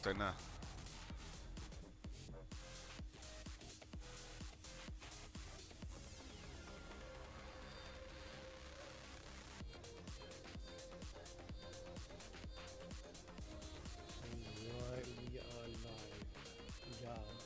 Don't know. Right, we are live. We are live.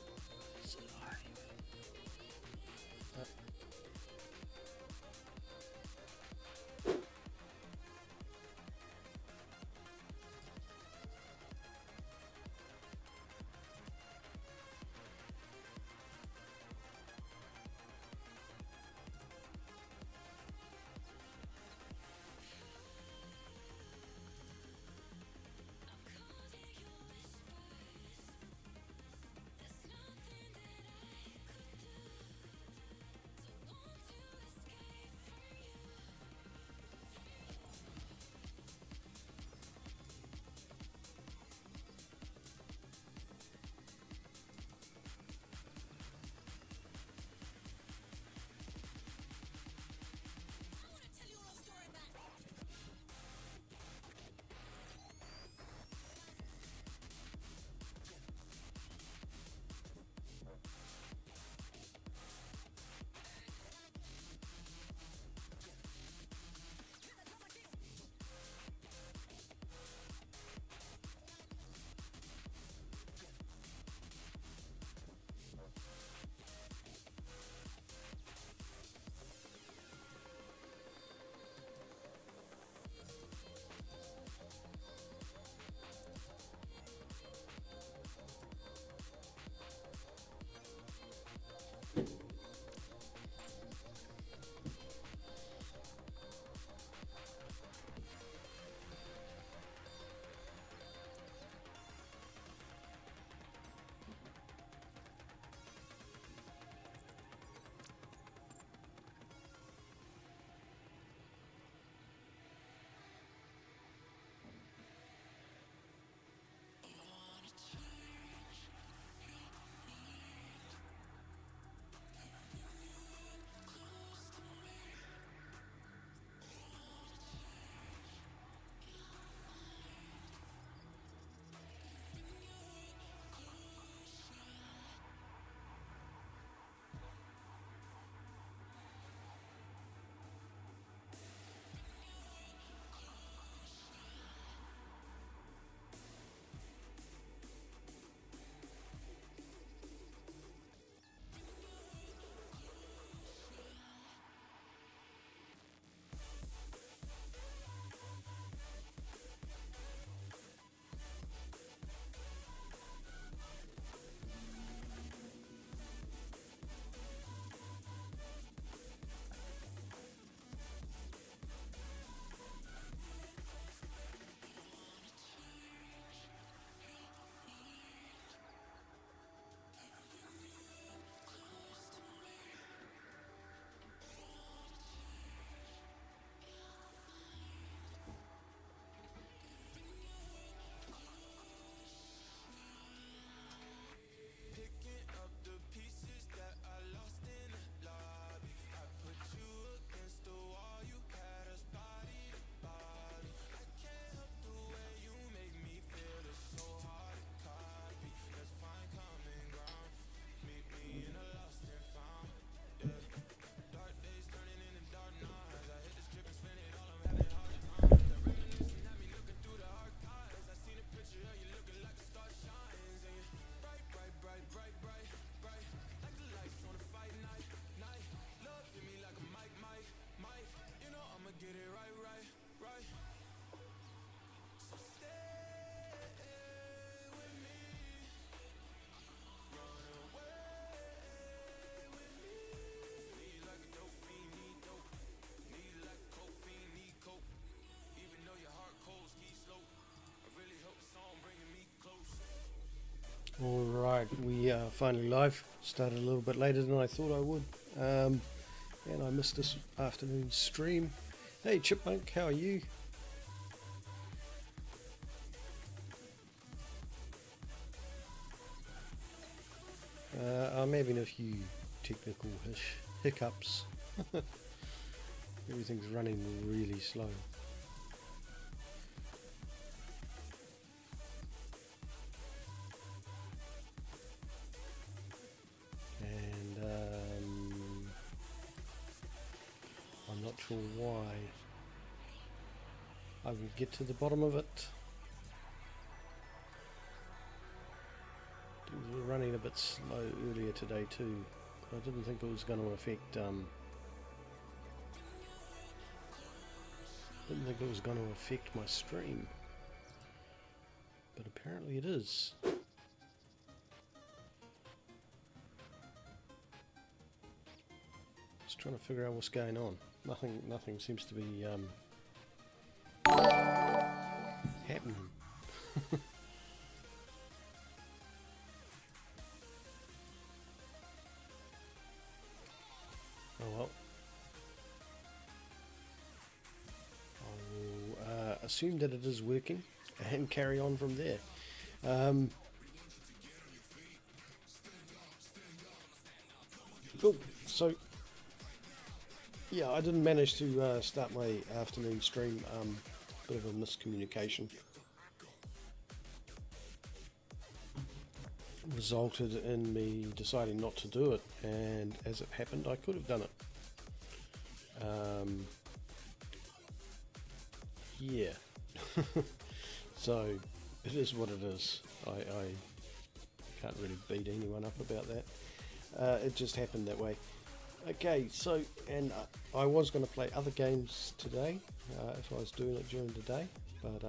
All right, we are finally live. Started a little bit later than I thought I would, and I missed this afternoon's stream. Hey Chipmunk, how are you? I'm having a few technical hiccups. Everything's running really slow. sure why. I will get to the bottom of it. Things were running a bit slow earlier today too. I didn't think it was going to affect my stream, but apparently it is. Just trying to figure out what's going on. Nothing seems to be happening. Oh well. I will assume that it is working and carry on from there. Cool. So, yeah, I didn't manage to start my afternoon stream. Bit of a miscommunication resulted in me deciding not to do it, and as it happened, I could have done it. Yeah. So it is what it is. I can't really beat anyone up about that. It just happened that way. Okay, so, and I was going to play other games today if I was doing it during the day, but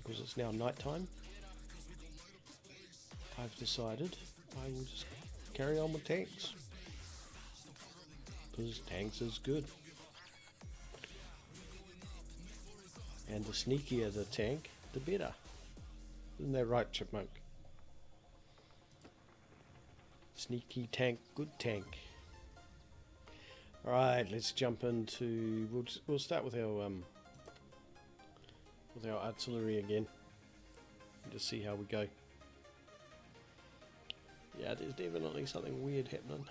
because it's now night time, I've decided I will just carry on with tanks, because tanks is good. And the sneakier the tank, the better. Isn't that right, Chipmunk? Sneaky tank, good tank. Alright, let's jump into... We'll start with our artillery again. And just see how we go. Yeah, there's definitely something weird happening.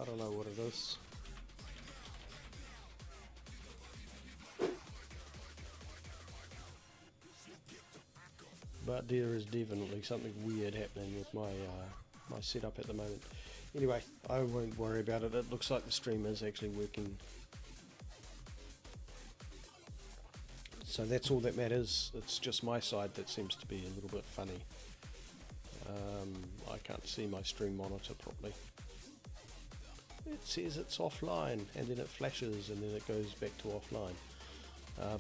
I don't know what it is. But there is definitely something weird happening with my my setup at the moment. Anyway, I won't worry about it. It looks like the stream is actually working. So that's all that matters. It's just my side that seems to be a little bit funny. I can't see my stream monitor properly. It says it's offline, and then it flashes, and then it goes back to offline.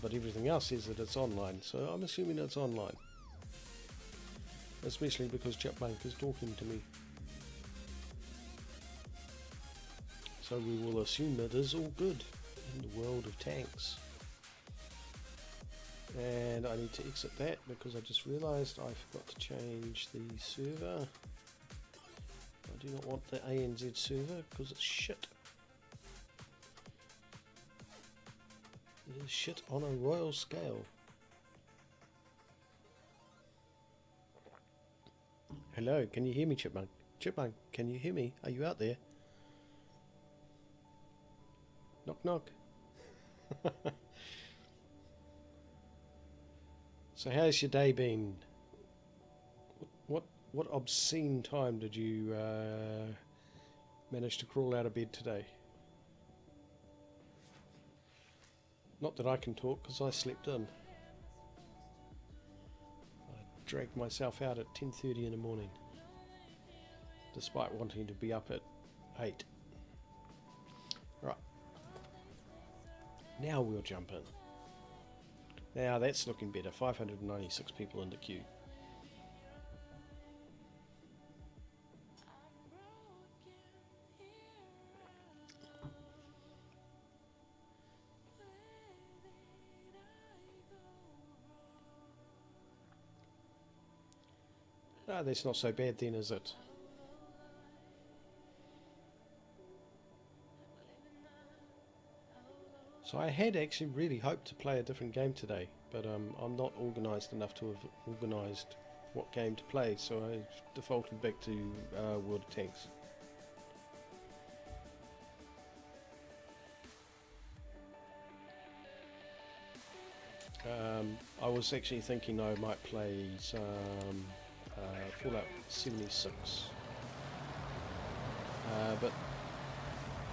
But everything else says that it's online, so I'm assuming it's online. Especially because Chipmunk is talking to me. So we will assume it is all good in the world of tanks. And I need to exit that because I just realised I forgot to change the server. I do not want the ANZ server because it's shit. It is shit on a royal scale. Hello, can you hear me, Chipmunk? Chipmunk, can you hear me? Are you out there? Knock knock. So how's your day been? What obscene time did you manage to crawl out of bed today? Not that I can talk because I slept in. I dragged myself out at 10:30 in the morning, despite wanting to be up at 8. Right. Now we'll jump in. Now that's looking better. 596 people in the queue. Ah, that's not so bad then, is it? So I had actually really hoped to play a different game today, but I'm not organised enough to have organised what game to play, so I defaulted back to World of Tanks. I was actually thinking I might play some Fallout 76. But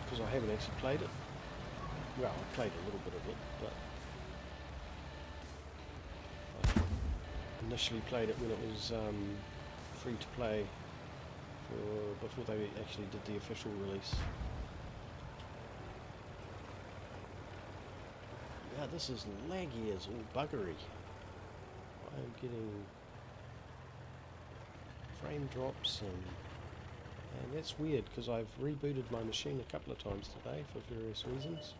because I haven't actually played it, well, I played a little bit of it, but I initially played it when it was free to play before they actually did the official release. Yeah, this is laggy as all buggery. I'm getting frame drops and that's weird because I've rebooted my machine a couple of times today for various reasons.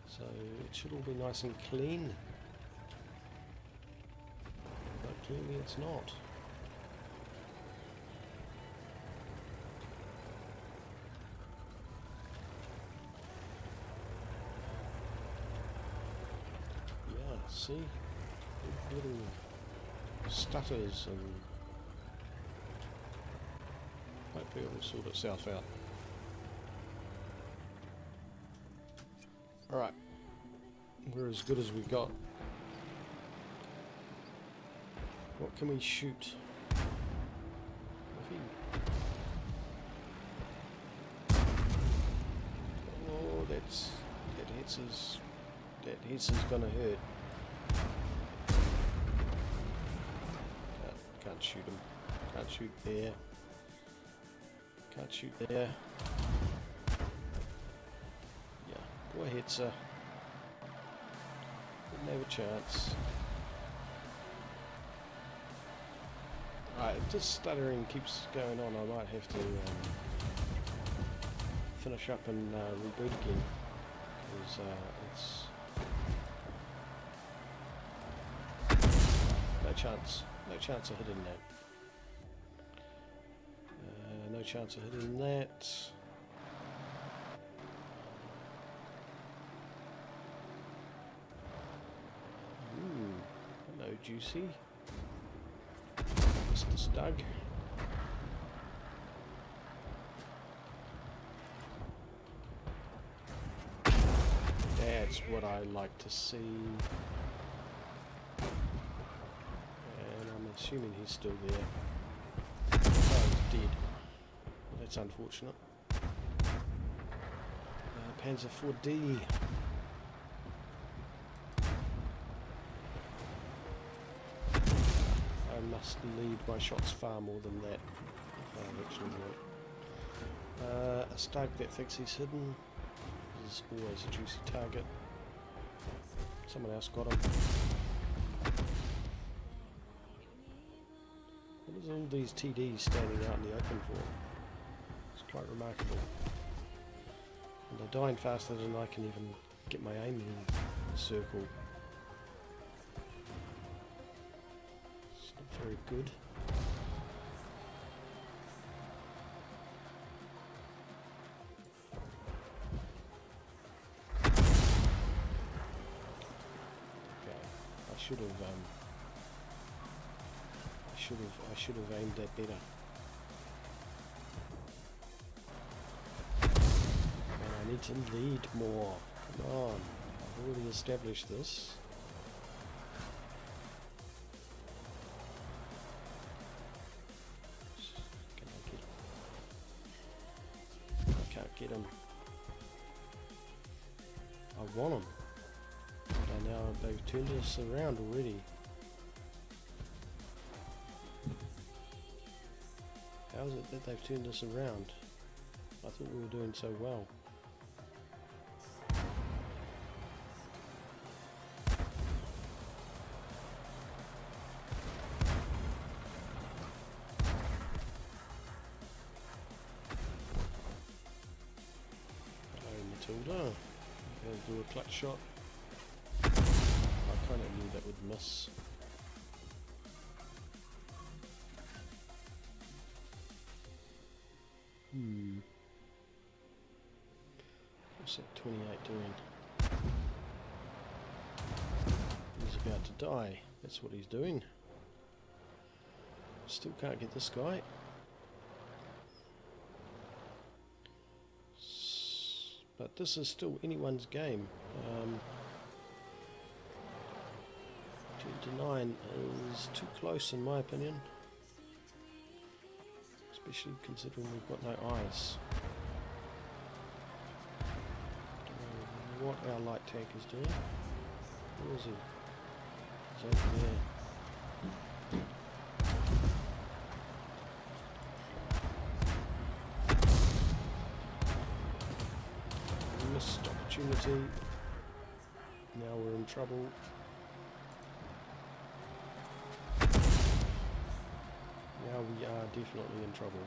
So it should all be nice and clean. But clearly it's not. Yeah, see? Little stutters and hopefully it will sort itself out. Alright, we're as good as we got. What can we shoot? Oh, that hits is gonna hurt. Can't shoot him. Can't shoot there. Can't shoot there. Yeah, poor Hetzer. Didn't have a chance. Right, if this stuttering keeps going on, I might have to finish up and reboot again. Because it's... No chance of hitting that. No chance of hitting that. Ooh, hello, Juicy. Mr. Stug. That's what I like to see. And I'm assuming he's still there. Oh, he's dead. That's unfortunate. Panzer 4D. I must lead my shots far more than that. If I actually work. A stag that thinks he's hidden is always a juicy target. Someone else got him. What is all these TDs standing out in the open for? It's quite remarkable. And they're dying faster than I can even get my aim in the circle. It's not very good. Okay, I should have aimed that better. And I need to lead more. Come on, I've already established this. Can I get him? I can't get him. I want him. And now they've turned us around already. How is it that they've turned us around? I thought we were doing so well. Hello, Matilda. Gonna do a clutch shot. I kind of knew that would miss. What's that 28 doing? He's about to die. That's what he's doing. Still can't get this guy. But this is still anyone's game. 10 to 9 is too close in my opinion. especially considering we've got no eyes. Don't know what our light tank is doing. Where is he? He's over there. Missed opportunity. Now we're in trouble. Now we are definitely in trouble.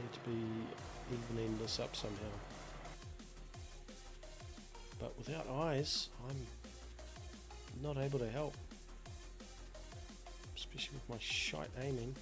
Need to be evening this up somehow. But without eyes, I'm not able to help. Especially with my shite aiming.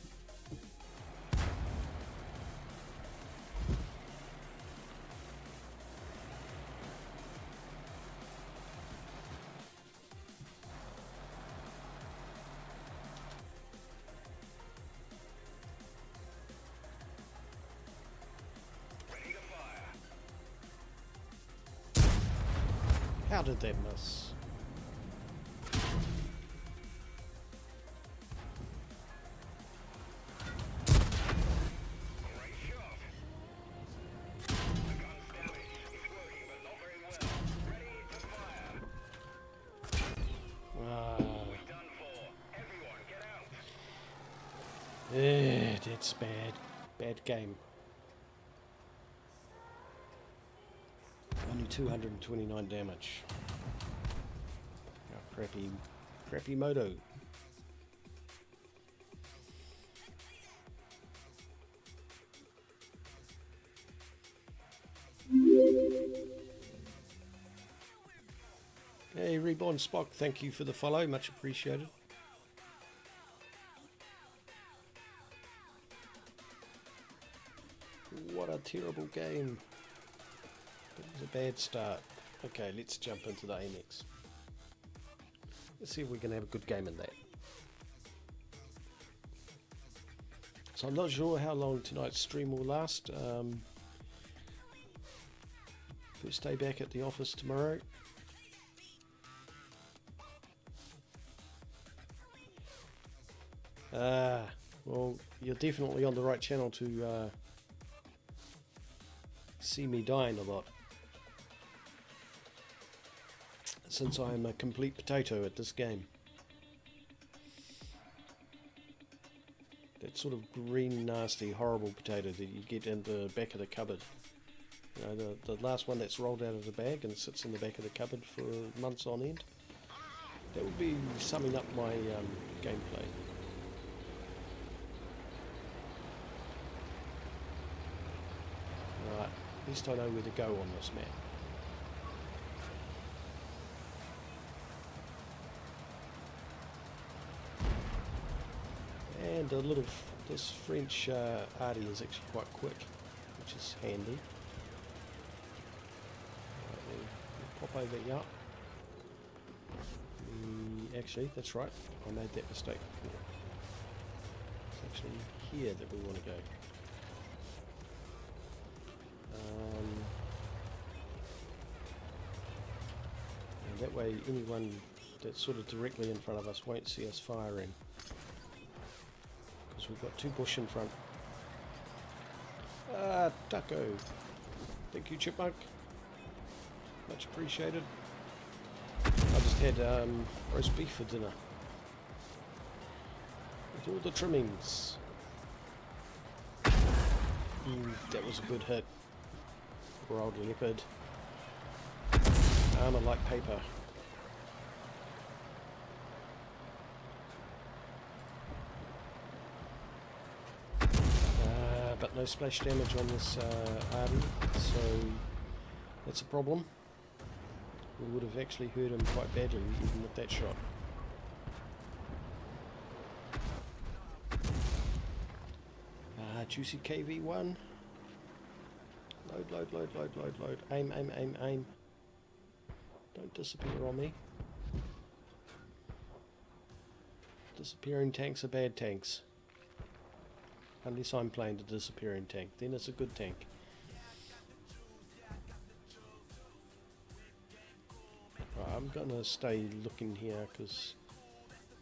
How did that miss? That's bad. Bad game. Only 229 damage. Oh, crappy moto. Hey, Reborn Spock, thank you for the follow, much appreciated. What a terrible game. It was a bad start. Okay, let's jump into the Amex. Let's see if we can have a good game in that. So I'm not sure how long tonight's stream will last. First day back at the office tomorrow. Well, you're definitely on the right channel to see me dying a lot, since I'm a complete potato at this game. That sort of green, nasty, horrible potato that you get in the back of the cupboard. You know, the last one that's rolled out of the bag and sits in the back of the cupboard for months on end. That would be summing up my gameplay. Right, at least I know where to go on this map. And this French Arty is actually quite quick, which is handy. Right, we'll pop over here. Actually, that's right, I made that mistake before. It's actually here that we want to go. And that way anyone that's sort of directly in front of us won't see us firing. Because we've got two bush in front. Ah, taco. Thank you, Chipmunk. Much appreciated. I just had roast beef for dinner. With all the trimmings. That was a good hit. Poor old leopard. Armour like paper. But no splash damage on this Arden, so that's a problem. We would have actually hurt him quite badly even with that shot. Juicy KV1. Load. Aim. Don't disappear on me. Disappearing tanks are bad tanks. Unless I'm playing the disappearing tank, then it's a good tank. Right, I'm gonna stay looking here because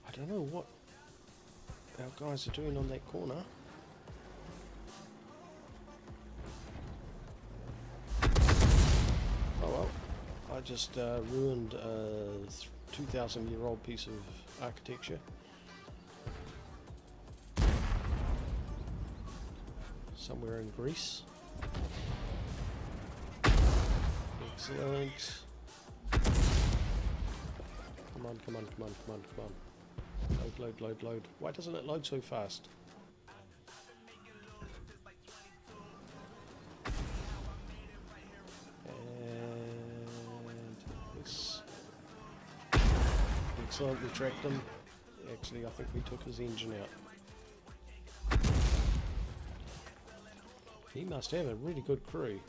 I don't know what our guys are doing on that corner. Oh well, I just ruined a 2,000-year-old piece of architecture. Somewhere in Greece. Excellent. Come on, come on, come on, come on, come on. Load, load, load, load. Why doesn't it load so fast? And this. Excellent, we tracked him. Actually, I think we took his engine out. He must have a really good crew,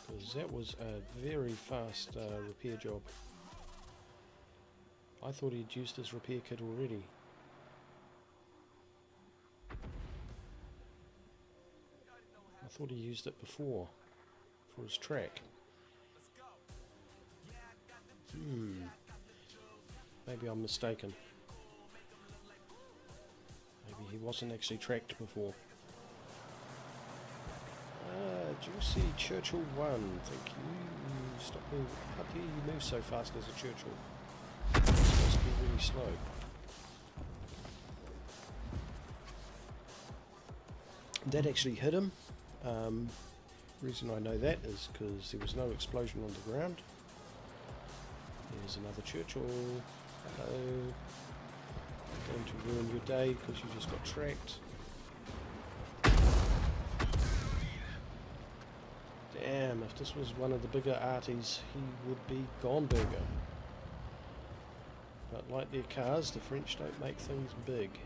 because that was a very fast repair job. I thought he'd used his repair kit already. I thought he used it before for his track. Maybe I'm mistaken. Maybe he wasn't actually tracked before. Juicy Churchill 1, thank you. Stop moving. How dare you move so fast as a Churchill? It's supposed to be really slow. That actually hit him. Reason I know that is because there was no explosion on the ground. There's another Churchill. Hello. I'm going to ruin your day because you just got tracked. Damn, if this was one of the bigger arties, he would be gone burger. But like their cars, the French don't make things big.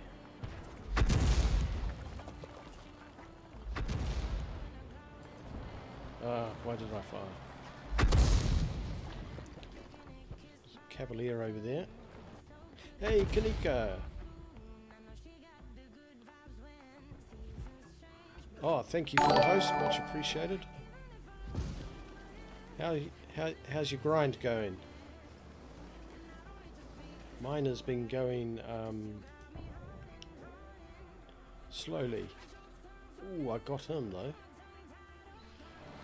Ah, why did I fire? There's a Cavalier over there. Hey, Kanika! Oh, thank you for the host, much appreciated. How's your grind going? Mine has been going slowly. Ooh, I got him though.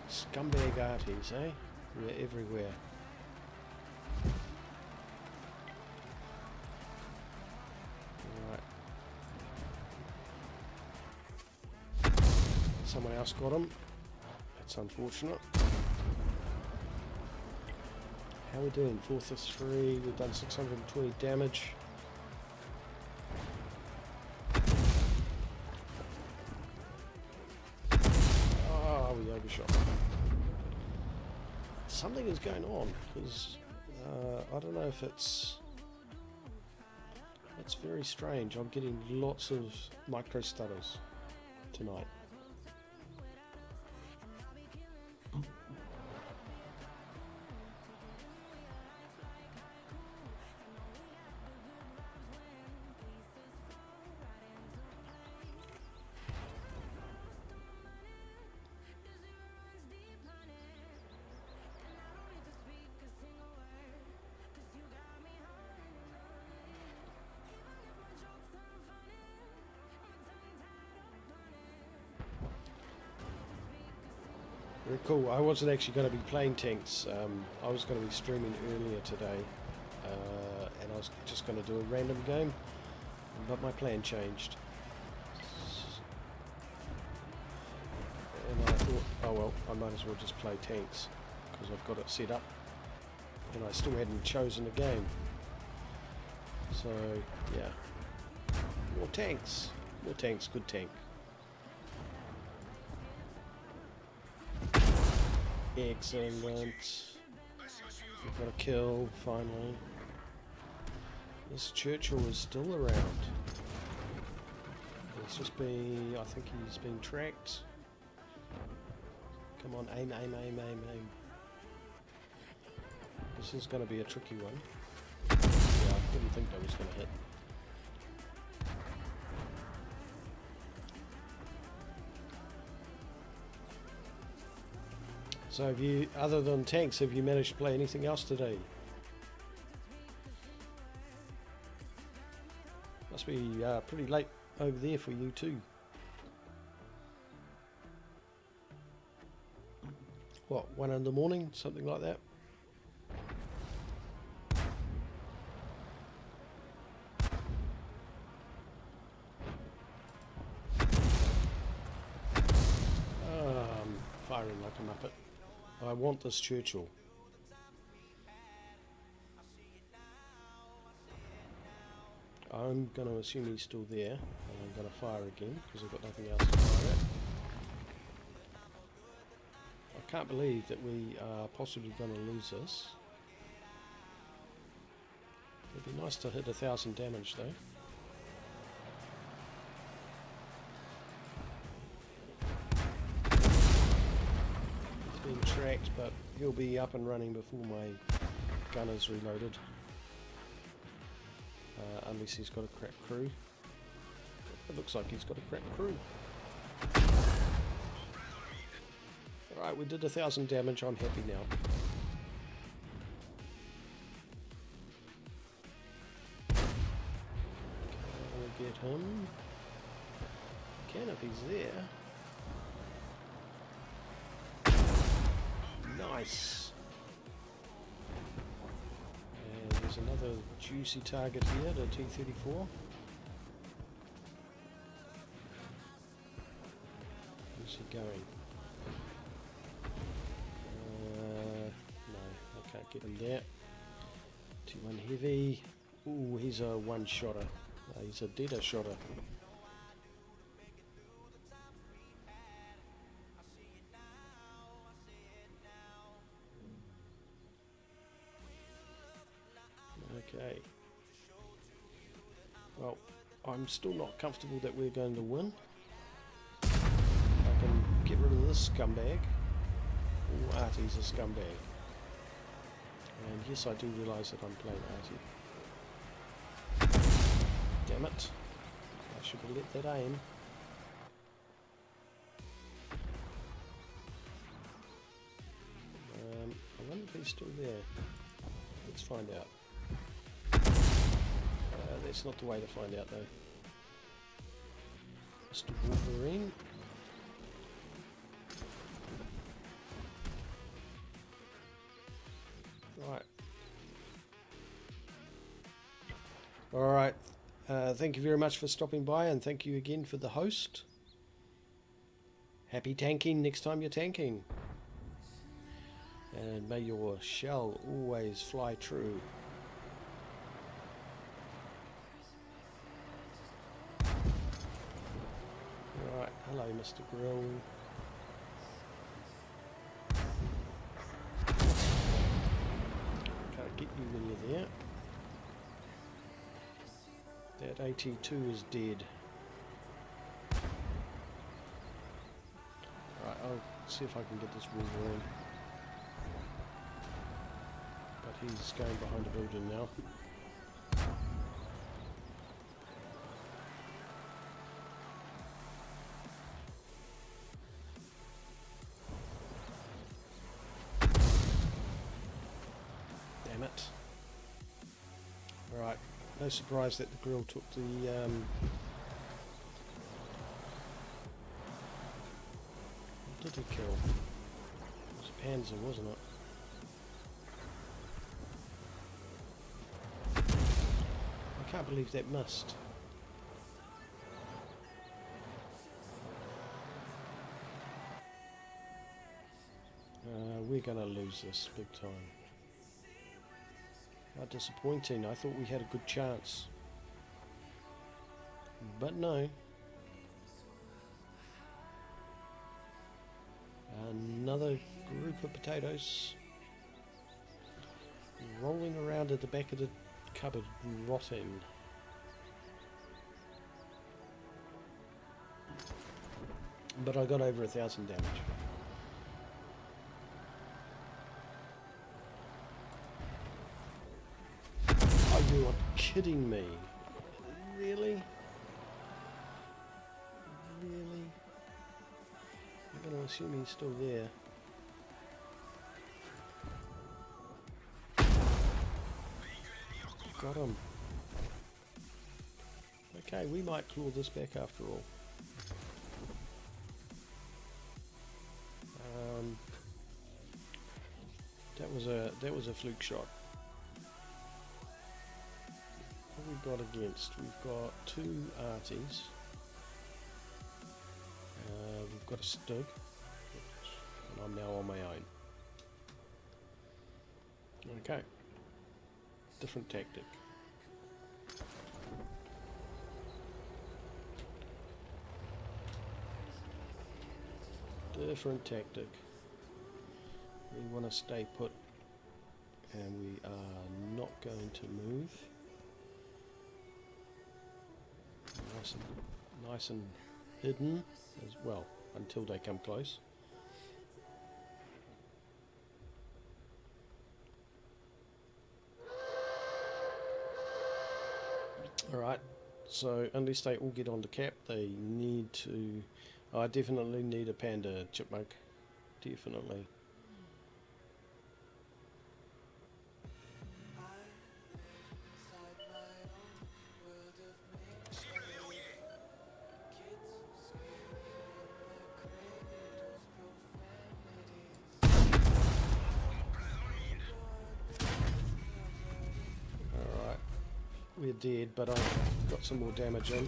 Scumbag arties, eh? They're everywhere. Alright. Someone else got him. That's unfortunate. How are we doing? 4th of 3, we've done 620 damage. Oh, we overshot. Something is going on, because I don't know if it's very strange. I'm getting lots of micro stutters tonight. Very cool. I wasn't actually going to be playing tanks. I was going to be streaming earlier today, and I was just going to do a random game, but my plan changed. And I thought, oh well, I might as well just play tanks, because I've got it set up, and I still hadn't chosen a game. So, yeah. More tanks. More tanks, good tank. Excellent. We've got a kill, finally. This Churchill is still around. It's just been, I think he's been tracked. Come on, aim, aim, aim, aim, aim. This is going to be a tricky one. Yeah, I didn't think that was going to hit. So have you, other than tanks, have you managed to play anything else today? Must be pretty late over there for you too. What, 1 in the morning? Something like that? I'm firing like a muppet. I want this Churchill. I'm going to assume he's still there, and I'm going to fire again because I've got nothing else to fire at. I can't believe that we are possibly going to lose this. It'd be nice to hit 1,000 damage though. He's being tracked, but he'll be up and running before my gun is reloaded. Unless he's got a crap crew. It looks like he's got a crap crew. Alright, we did 1,000 damage, I'm happy now. Can we get him? Can if he's there. Nice! And there's another juicy target here, the T-34. Where's he going? No, I can't get him there. T1 heavy. Ooh, he's a one-shotter. He's a deader shotter. Okay. Well, I'm still not comfortable that we're going to win. I can get rid of this scumbag. Ooh, Artie's a scumbag. And yes, I do realise that I'm playing Artie. Damn it. I should have let that aim. I wonder if he's still there. Let's find out. That's not the way to find out though. Mr. Wolverine. Right. Alright. Thank you very much for stopping by, and thank you again for the host. Happy tanking next time you're tanking. And may your shell always fly true. Alright, hello Mr. Grill. Can't get you when you're there. That AT2 is dead. Alright, I'll see if I can get this Wolverine. But he's going behind a building now. Damn it. Alright, no surprise that the grill took the what did he kill? It was a Panzer, wasn't it? I can't believe that missed. We're gonna lose this big time. How disappointing. I thought we had a good chance. But no. Another group of potatoes rolling around at the back of the cupboard, rotting. But I got over 1,000 damage. Oh, you're kidding me. Really? Really? I'm going to assume he's still there. Got him. Okay, we might claw this back after all. That was a fluke shot. What have we got against? We've got 2 arties. We've got a Stig, and I'm now on my own. Okay, different tactic. Different tactic. We want to stay put, and we are not going to move. Nice and hidden as well until they come close. Alright, so unless they all get on the cap, they need to... I definitely need a panda chipmunk. Definitely. We're dead, but I've got some more damage in.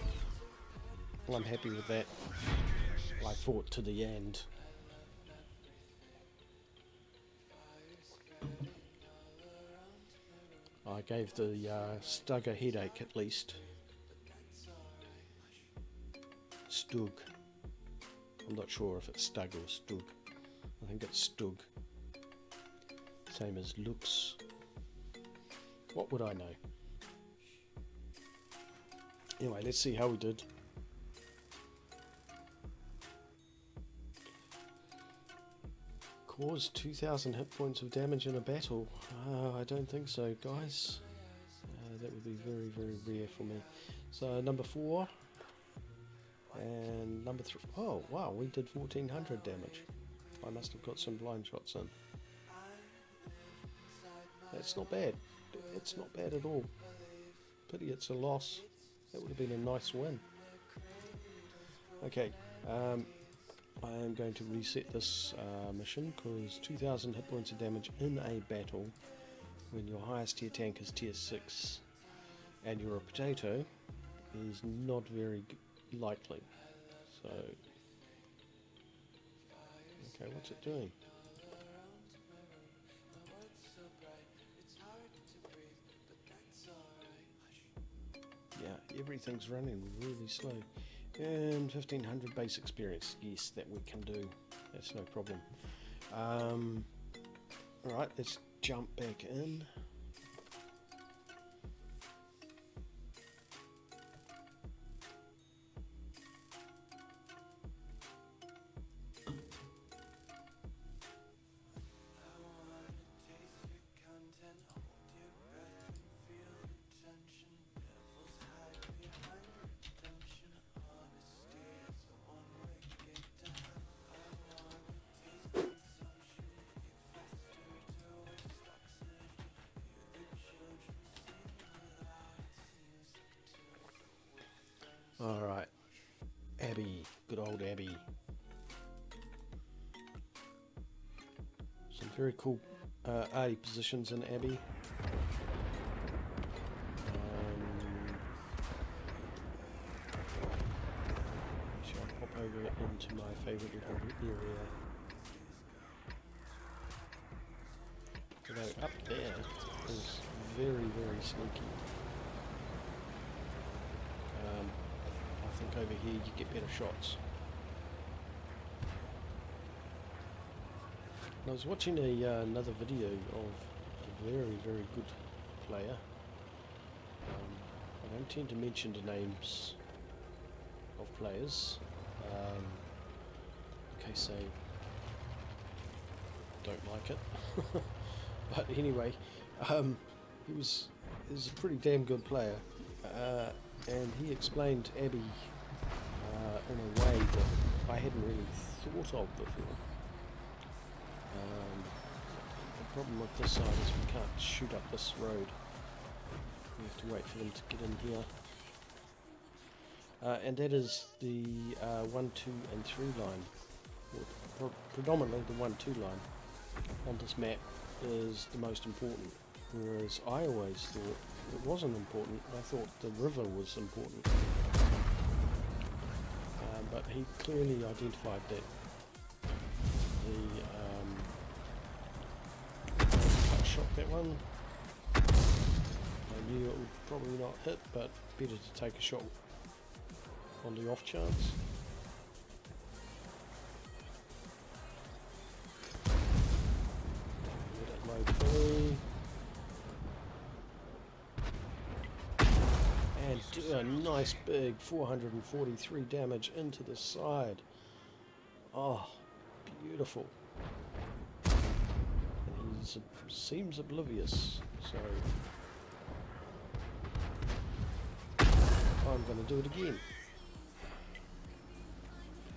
Well, I'm happy with that. I fought to the end. I gave the Stug a headache at least. Stug. I'm not sure if it's Stug or Stug. I think it's Stug. Same as looks. What would I know? Anyway, let's see how we did. Caused 2,000 hit points of damage in a battle. I don't think so, guys. That would be very, very rare for me. So number 4 and number 3. Oh wow, we did 1,400 damage. I must have got some blind shots in. That's not bad. It's not bad at all. Pity it's a loss. That would have been a nice win. Okay, I am going to reset this mission because 2,000 hit points of damage in a battle when your highest tier tank is tier 6 and you're a potato is not very likely. So, okay, what's it doing? Yeah, everything's running really slow. And 1,500 base experience. Yes, that we can do. That's no problem. Alright, let's jump back in. Alright, Abby, good old Abby. Some very cool arty positions in Abby. Shall I pop over into my favourite little area? Although up there is very, very sneaky. I think over here you get better shots. I was watching another video of a very, very good player. I don't tend to mention the names of players in case they don't like it. But anyway, he was a pretty damn good player. And he explained Abby in a way that I hadn't really thought of before. The problem with this side is we can't shoot up this road. We have to wait for them to get in here. and that is the 1, 2 and 3 line. Predominantly the 1, 2 line on this map is the most important, whereas I always thought it wasn't important. I thought the river was important, but he clearly identified that I shot that one. I knew it would probably not hit, but better to take a shot on the off chance. Let it load fully. And do a nice big 443 damage into the side. Oh, beautiful. And he seems oblivious, so I'm going to do it again.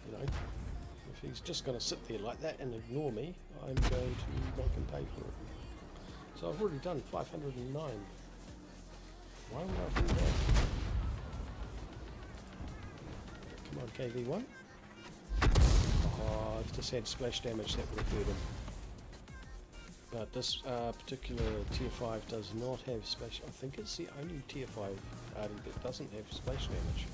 You know, if he's just going to sit there like that and ignore me, I'm going to make him pay for it. So I've already done 509. Why would I do that? Come on, KV1. Oh, if this had splash damage, that would have hurt him. But this particular tier 5 does not have splash. I think it's the only tier 5 party that doesn't have splash damage.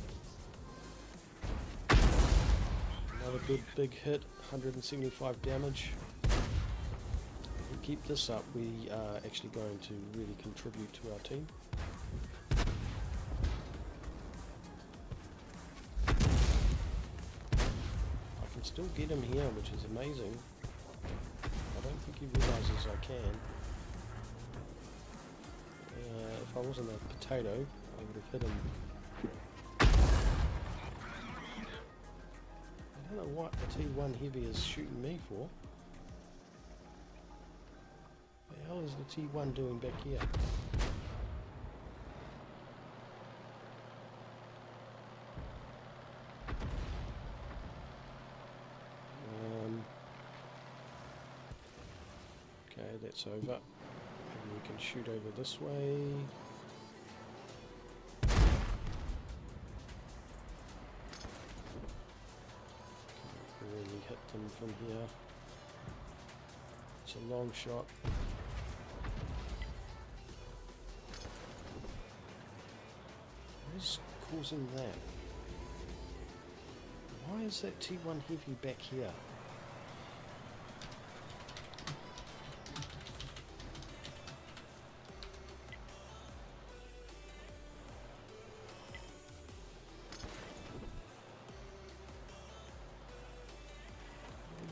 Another good big hit, 175 damage. If we keep this up, we are actually going to really contribute to our team. I can still get him here, which is amazing. I don't think he realizes I can. If I wasn't a potato, I would have hit him. I don't know what the T1 Heavy is shooting me for. What the hell is the T1 doing back here? Okay, that's over. Maybe we can shoot over this way. Really hit them from here. It's a long shot. What is causing that? Why is that T1 Heavy back here?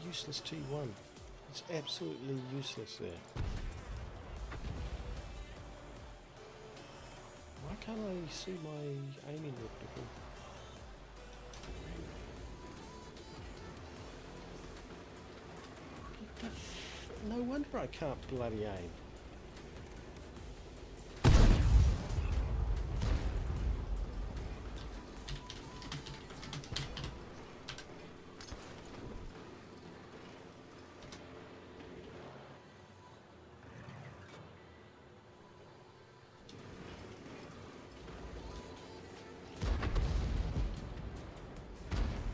Useless T1. It's absolutely useless there. Why can't I see my aiming reticle? No wonder I can't bloody aim.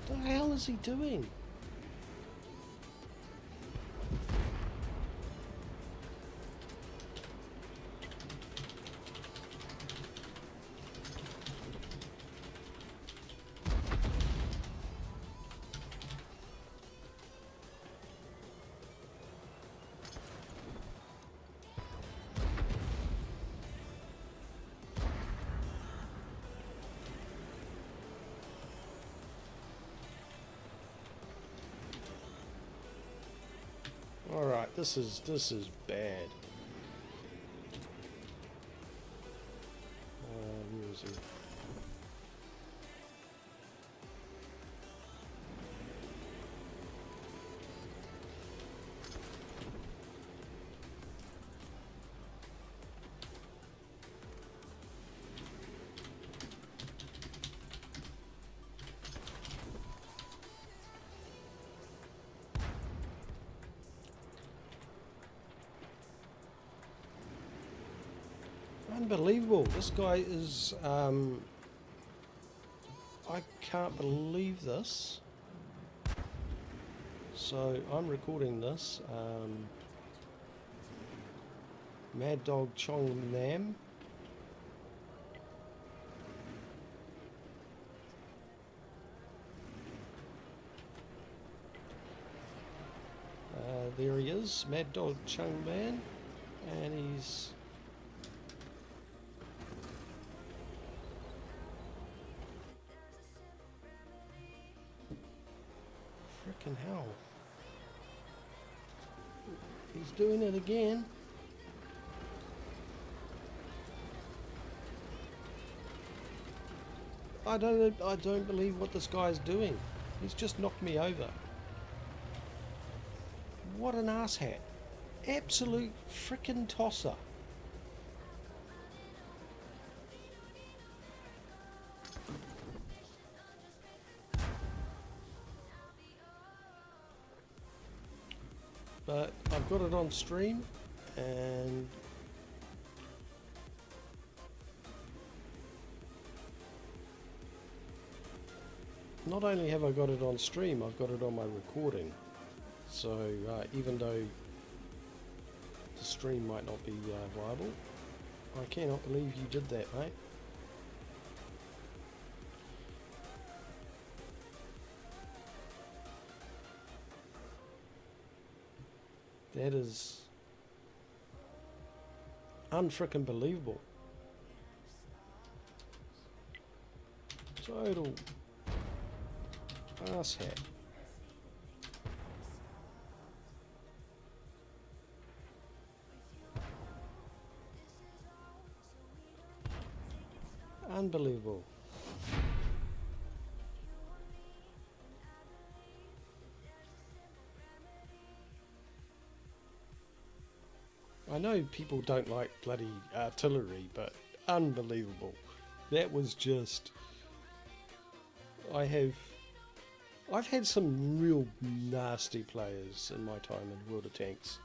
What the hell is he doing? Alright, this is bad. Where is he? Unbelievable. This guy is I can't believe this. So I'm recording this. Mad Dog Chong Nam. There he is, Mad Dog Chung Man, and he's frickin' hell. He's doing it again. I don't believe what this guy's doing. He's just knocked me over. What an asshat. Absolute frickin' tosser. But I've got it on stream, and not only have I got it on stream, I've got it on my recording. So even though the stream might not be viable, I cannot believe you did that, mate. That is unfrickin' believable. Total asshat. Unbelievable. I know people don't like bloody artillery, but unbelievable. That was just... I've had some real nasty players in my time in World of Tanks.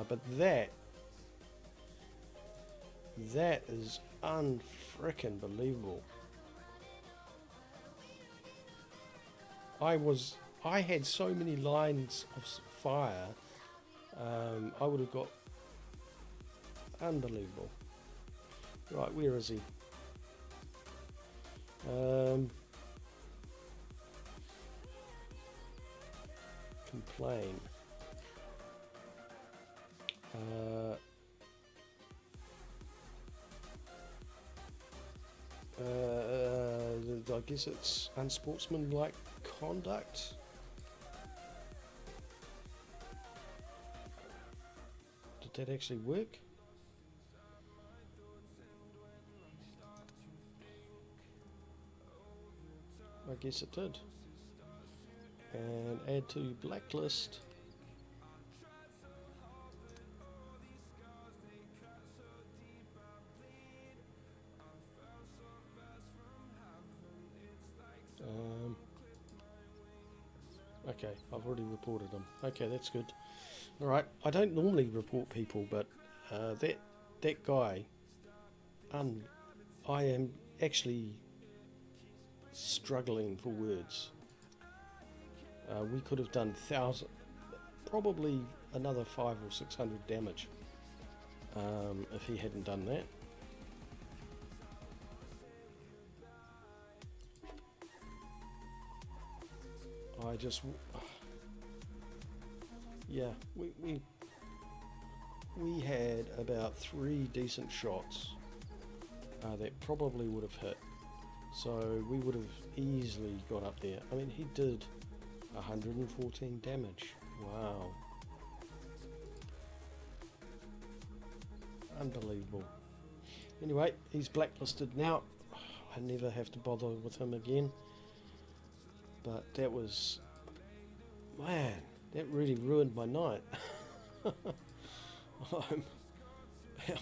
But that is unfrickin' believable. I had so many lines of fire. I would have got unbelievable. Right, where is he? Complain. I guess it's unsportsmanlike conduct. Did that actually work? I guess it did. And add to blacklist. Okay, I've already reported them. Okay, that's good. Alright, I don't normally report people, but that guy, I am actually struggling for words. We could have done probably another 500 or 600 damage if he hadn't done that. Yeah, we had about 3 decent shots that probably would have hit, so we would have easily got up there. I mean, he did 114 damage. Wow, unbelievable. Anyway, he's blacklisted now. I never have to bother with him again. But that was, man, that really ruined my night.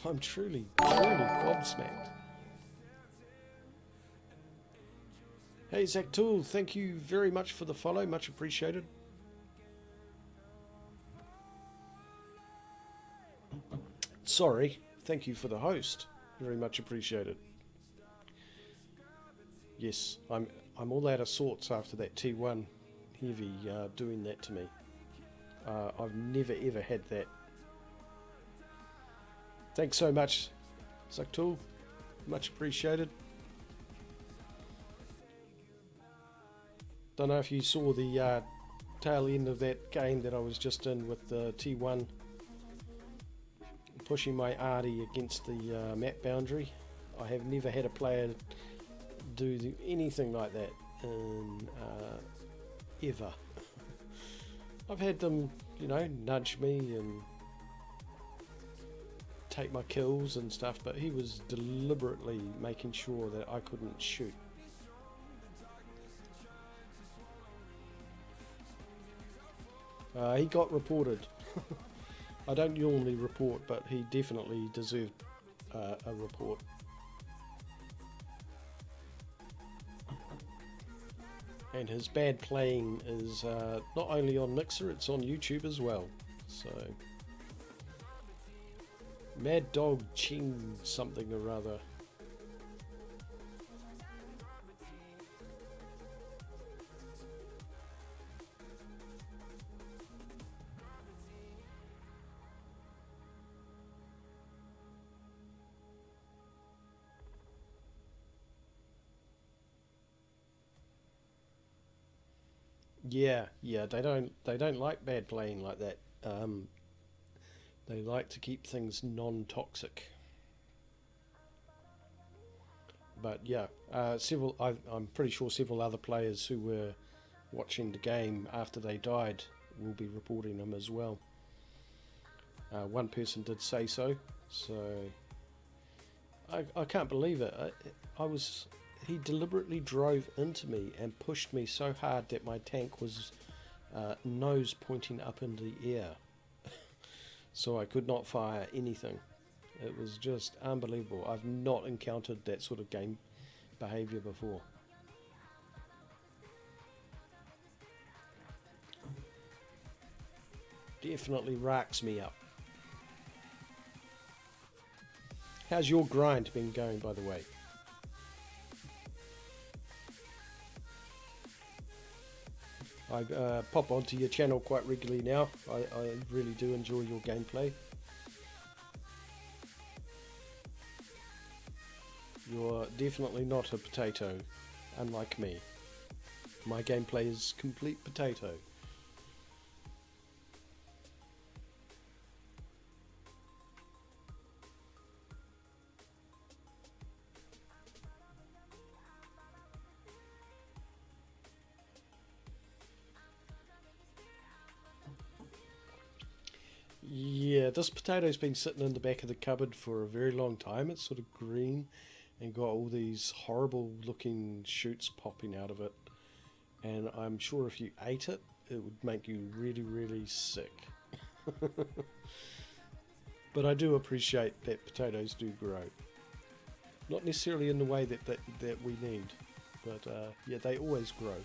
I'm truly gobsmacked. Hey Zach Tool, thank you very much for the follow, much appreciated. Sorry, thank you for the host, very much appreciated. Yes, I'm all out of sorts after that T1 heavy doing that to me. I've never ever had that. Thanks so much, Sucktool. Much appreciated. Don't know if you saw the tail end of that game that I was just in with the T1, pushing my Artie against the map boundary. I have never had a player do anything like that in, ever. I've had them, you know, nudge me and take my kills and stuff, but he was deliberately making sure that I couldn't shoot. He got reported. I don't normally report, but he definitely deserved a report. And his bad playing is not only on Mixer, it's on YouTube as well. So, Mad Dog Ching something or other. Yeah, they don't like bad playing like that. They like to keep things non-toxic. But yeah, I'm pretty sure several other players who were watching the game after they died will be reporting them as well. One person did say so, so I can't believe it. He deliberately drove into me and pushed me so hard that my tank was nose pointing up into the air. So I could not fire anything. It was just unbelievable. I've not encountered that sort of game behavior before. Definitely racks me up. How's your grind been going, by the way? I pop onto your channel quite regularly now. I really do enjoy your gameplay. You're definitely not a potato, unlike me. My gameplay is complete potato. Yeah, this potato's been sitting in the back of the cupboard for a very long time. It's sort of green and got all these horrible looking shoots popping out of it. And I'm sure if you ate it, it would make you really, really sick. But I do appreciate that potatoes do grow. Not necessarily in the way that we need, but yeah, they always grow.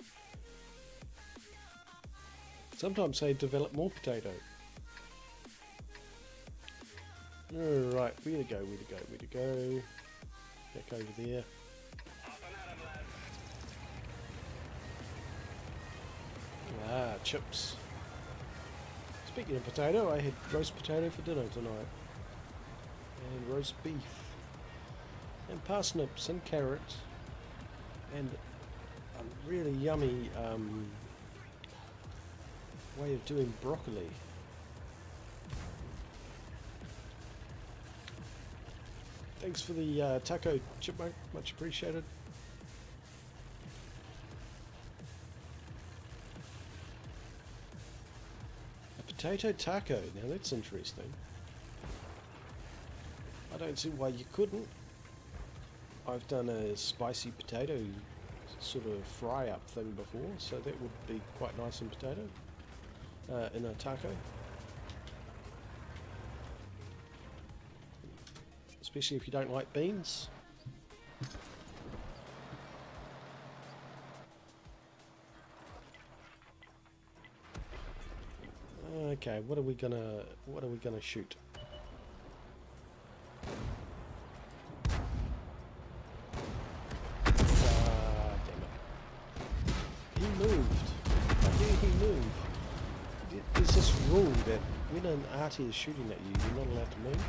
Sometimes they develop more potato. Alright, where to go? Back over there. Ah, chips. Speaking of potato, I had roast potato for dinner tonight. And roast beef. And parsnips and carrots. And a really yummy way of doing broccoli. Thanks for the taco, Chipmunk. Much appreciated. A potato taco. Now that's interesting. I don't see why you couldn't. I've done a spicy potato sort of fry up thing before, so that would be quite nice in potato, in a taco. Especially if you don't like beans. Okay, what are we gonna shoot? Damn it. there's this rule that when an arty is shooting at you, you're not allowed to move.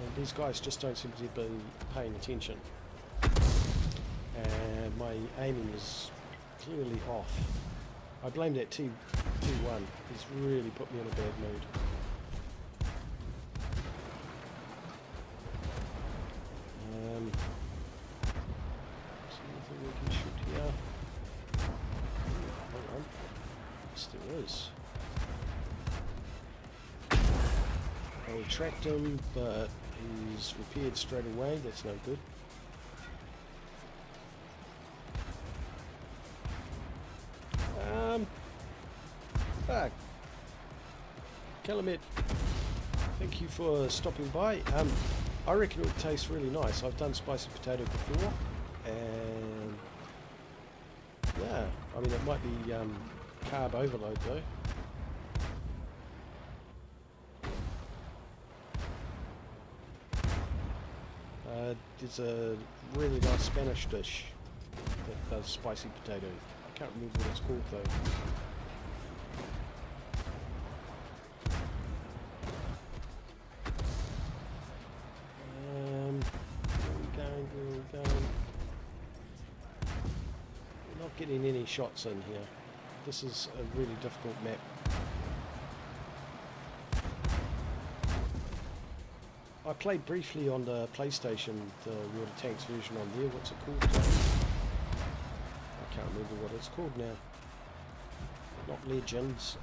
And these guys just don't seem to be paying attention. And my aiming is clearly off. I blame that T1. He's really put me in a bad mood. Is there anything we can shoot here? Hold on. Yes, there is. I'll tracked him, but he's repaired straight away. That's no good. Fuck. Calumet, thank you for stopping by. I reckon it would taste really nice. I've done spicy potato before, and yeah, I mean it might be carb overload though. There's a really nice Spanish dish that does spicy potato. I can't remember what it's called though. Where are we going? We're not getting any shots in here. This is a really difficult map. I played briefly on the PlayStation, the World of Tanks version on there. What's it called? I can't remember what it's called now. Not Legends.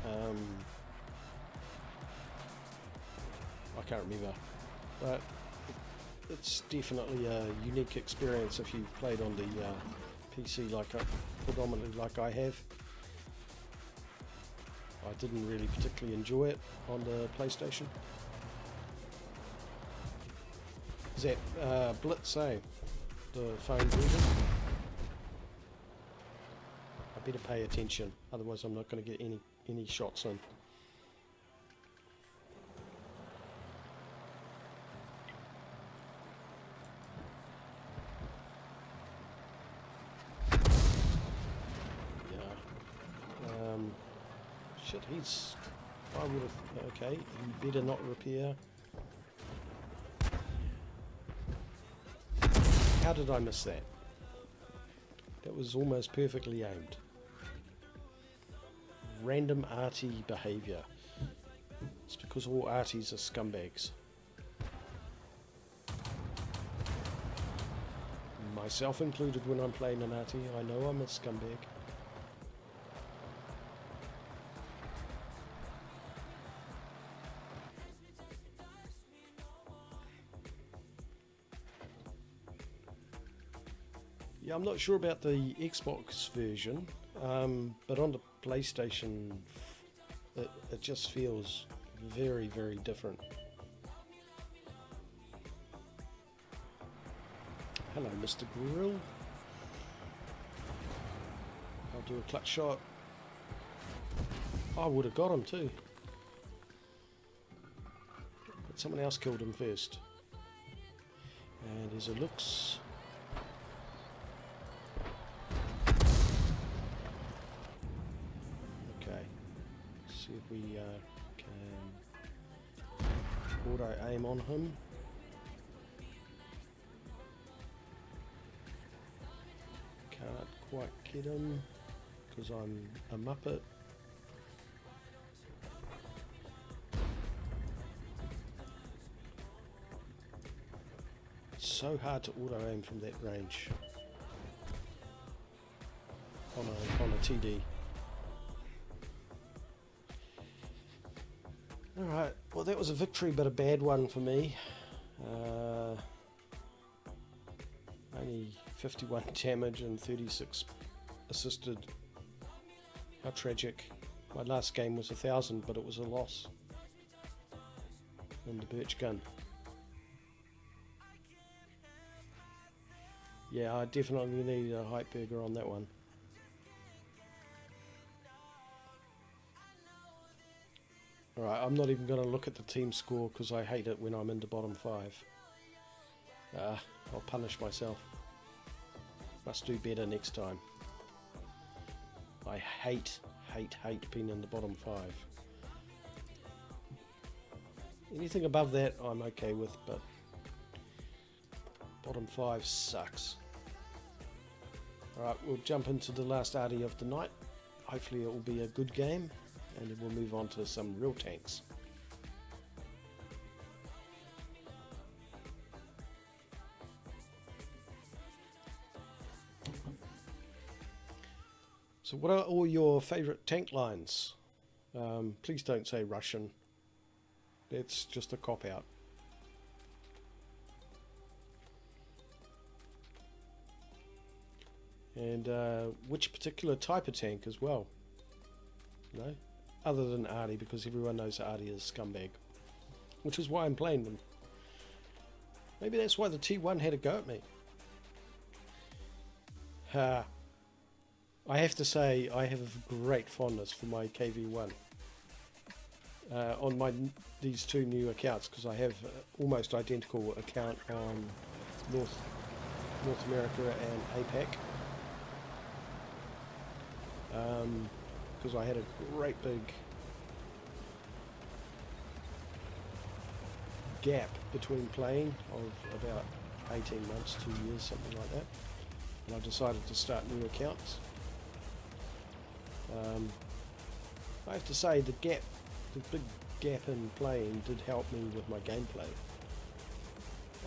I can't remember. But it's definitely a unique experience if you've played on the PC predominantly like I have. I didn't really particularly enjoy it on the PlayStation. Is that Blitz, eh? The phone version? I better pay attention, otherwise I'm not going to get any shots in. Shit, I would have... Okay, you better not repair. How did I miss that? That was almost perfectly aimed. Random arty behaviour. It's because all arties are scumbags. Myself included when I'm playing an arty. I know I'm a scumbag. Yeah, I'm not sure about the Xbox version, but on the PlayStation it just feels very, very different. Hello, Mr. Grill. I'll do a clutch shot. I would have got him too. But someone else killed him first. And as it looks... See if we can auto aim on him. Can't quite get him because I'm a muppet. It's so hard to auto aim from that range on a TD. Alright, well that was a victory but a bad one for me. Only 51 damage and 36 assisted. How tragic. My last game was 1,000 but it was a loss. And the birch gun. Yeah, I definitely need a hype burger on that one. Alright, I'm not even going to look at the team score because I hate it when I'm in the bottom 5. I'll punish myself. Must do better next time. I hate hate being in the bottom 5. Anything above that I'm okay with, but bottom 5 sucks. Alright, we'll jump into the last arty of the night. Hopefully it will be a good game, and then we'll move on to some real tanks. So what are all your favourite tank lines? Please don't say Russian. That's just a cop-out. And which particular type of tank as well? You know, other than Arty, because everyone knows Arty is scumbag. Which is why I'm playing them. Maybe that's why the T1 had a go at me. I have to say, I have great fondness for my KV1 on these two new accounts, because I have almost identical account on North America and APAC. Because I had a great big gap between playing of about 18 months, 2 years, something like that, and I decided to start new accounts. I have to say the big gap in playing did help me with my gameplay.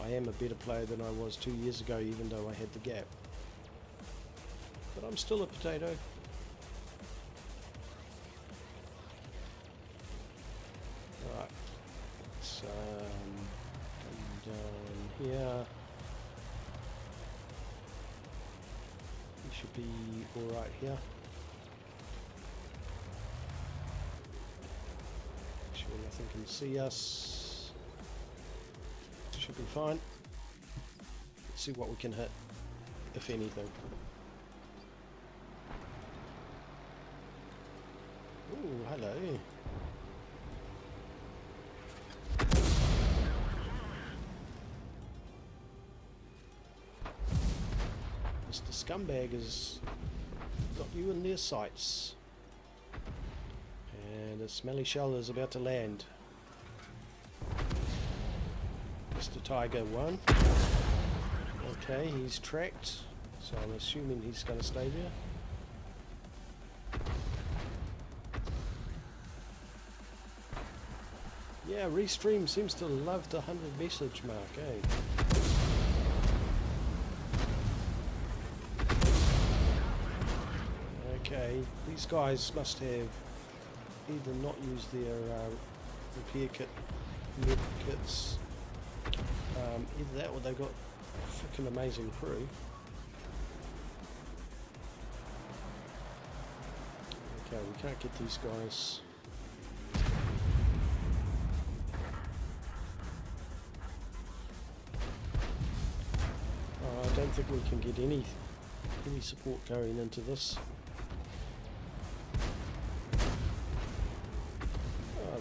I am a better player than I was 2 years ago, even though I had the gap. But I'm still a potato. Alright, let's come down here. We should be alright here. Nothing can see us. Should be fine. Let's see what we can hit, if anything. Ooh, hello. Mr. Scumbag has got you in their sights. And a smelly shell is about to land. Mr. Tiger 1. Okay, he's tracked, so I'm assuming he's going to stay there. Yeah, Restream seems to love the 100 message mark, eh? Okay, these guys must have either not use their repair med kits, either that or they got a freaking amazing crew. Okay, we can't get these guys. I don't think we can get any support going into this.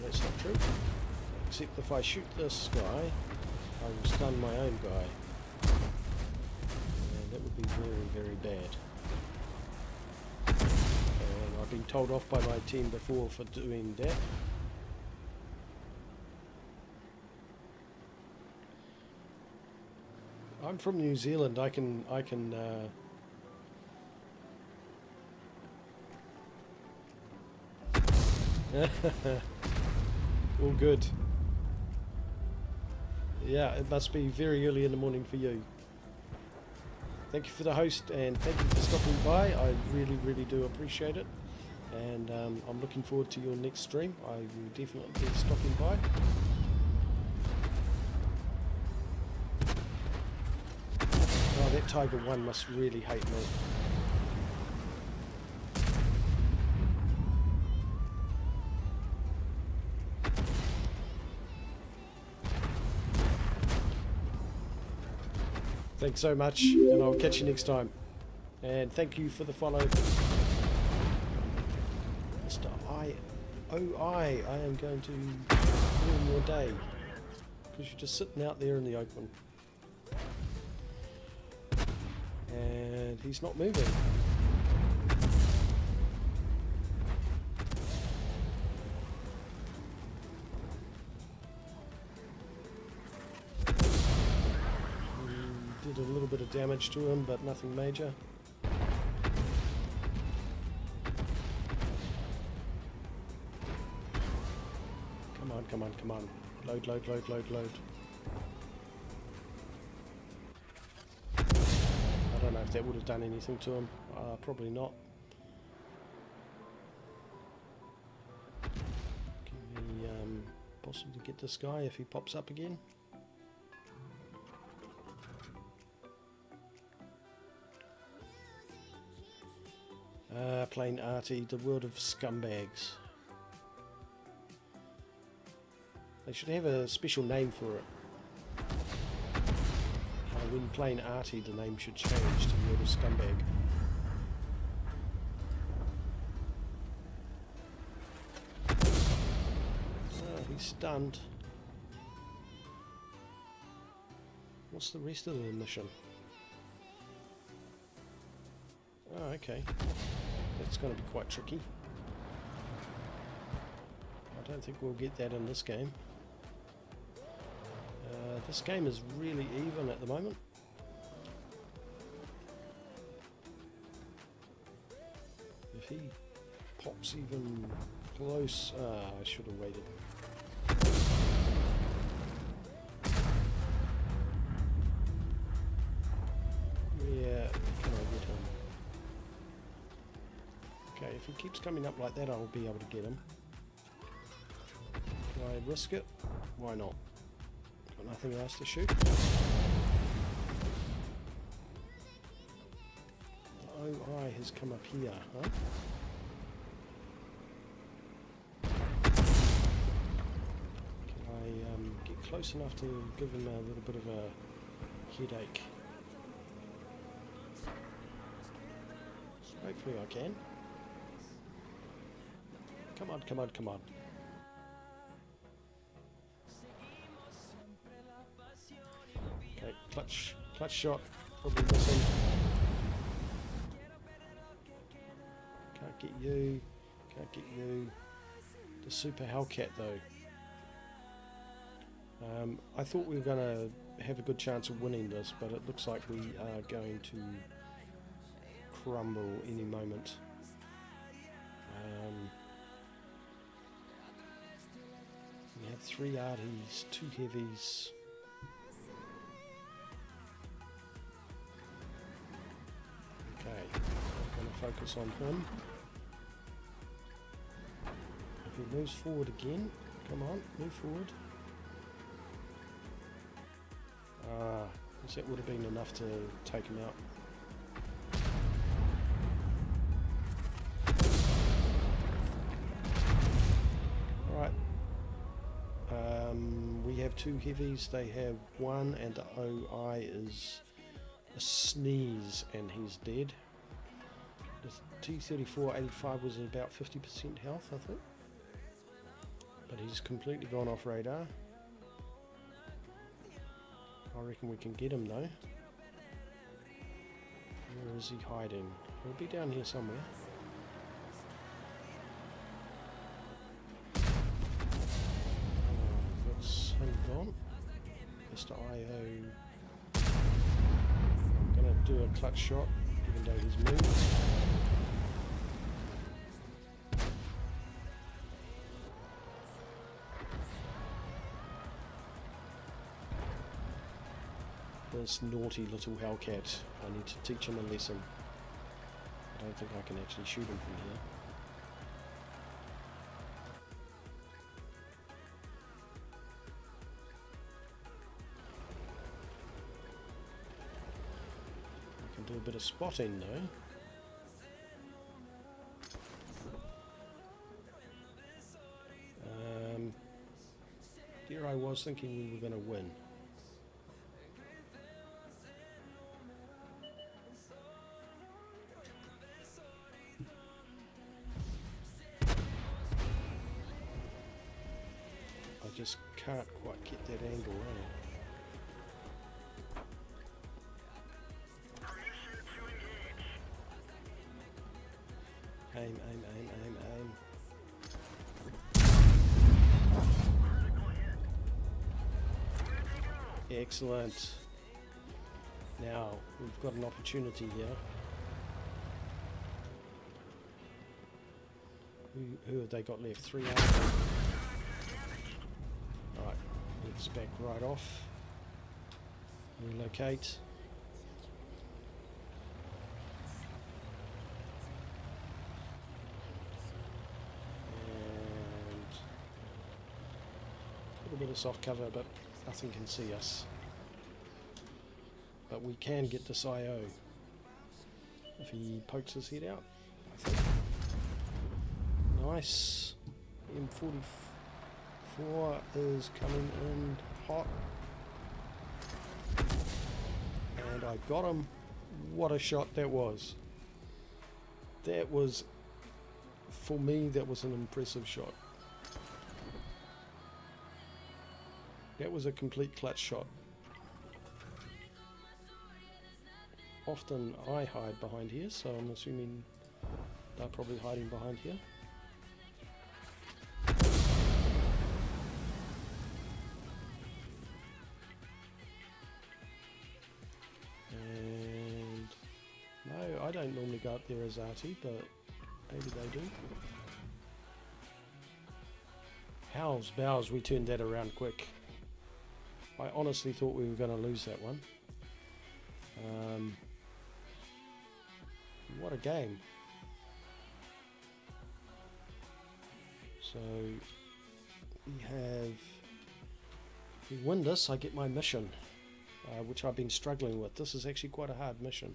That's not true. Except if I shoot this guy, I will stun my own guy. And that would be very, very bad. And I've been told off by my team before for doing that. I'm from New Zealand. I can all good. Yeah, it must be very early in the morning for you. Thank you for the host, and thank you for stopping by. I really, really do appreciate it. And I'm looking forward to your next stream. I will definitely be stopping by. Oh, that Tiger 1 must really hate me. Thanks so much, and I'll catch you next time. And thank you for the follow. Mr. I am going to ruin your day, because you're just sitting out there in the open. And he's not moving. Did a little bit of damage to him, but nothing major. Come on, come on, come on. Load, load, load, load, load. I don't know if that would have done anything to him. Probably not. Can we possibly get this guy if he pops up again? Plain arty, the world of scumbags. They should have a special name for it. When plain arty, the name should change to world of scumbag. Oh, he's stunned. What's the rest of the mission? Oh, okay. That's going to be quite tricky. I don't think we'll get that in this game. This game is really even at the moment. If he pops even close... I should have waited. Yeah, can I get him? Okay, if he keeps coming up like that, I'll be able to get him. Do I risk it? Why not? Got nothing else to shoot. The OI has come up here, huh? Can I get close enough to give him a little bit of a headache? Hopefully I can. Come on, come on, come on. Okay, clutch shot, probably missing. Can't get you, can't get you. The Super Hellcat though. I thought we were going to have a good chance of winning this, but it looks like we are going to crumble any moment. We have 3 arties, 2 heavies. Okay, I'm going to focus on him. If he moves forward again, come on, move forward. That would have been enough to take him out. Alright. We have 2 heavies, they have 1, and the OI is a sneeze and he's dead. The T-34-85 was about 50% health, I think. But he's completely gone off radar. I reckon we can get him though. Where is he hiding? He'll be down here somewhere. That's him gone. Mr. IO. I'm gonna do a clutch shot, even though he's moved. This naughty little Hellcat. I need to teach him a lesson. I don't think I can actually shoot him from here. I can do a bit of spotting though. Here I was thinking we were going to win. Just can't quite get that angle, Aim, aim, aim, aim, aim. Excellent. Now we've got an opportunity here. Who have they got left? 3 out. Alright, let's back right off. Relocate. And a little bit of soft cover, but nothing can see us. But we can get this IO if he pokes his head out, I think. Nice. M44 is coming in hot. And I got him. What a shot that was. That was, for me, that was an impressive shot. That was a complete clutch shot. Often I hide behind here, so I'm assuming they're probably hiding behind here. And no, I don't normally go up there as arty, but maybe they do. How's bows, we turned that around quick. I honestly thought we were going to lose that one. What a game. So we have, if we win this, I get my mission, which I've been struggling with. This is actually quite a hard mission,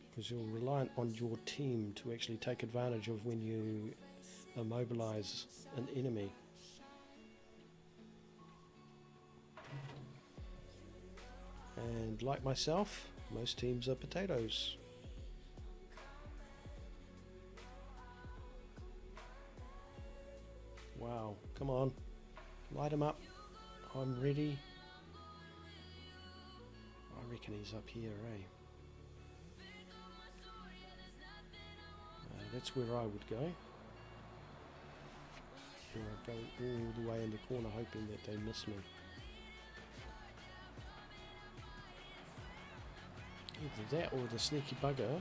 because you're reliant on your team to actually take advantage of when you immobilize an enemy. And like myself, most teams are potatoes. Wow, come on, light him up. I'm ready. I reckon he's up here, eh? That's where I would go. Or I'd go all the way in the corner hoping that they miss me. Either that or the sneaky bugger.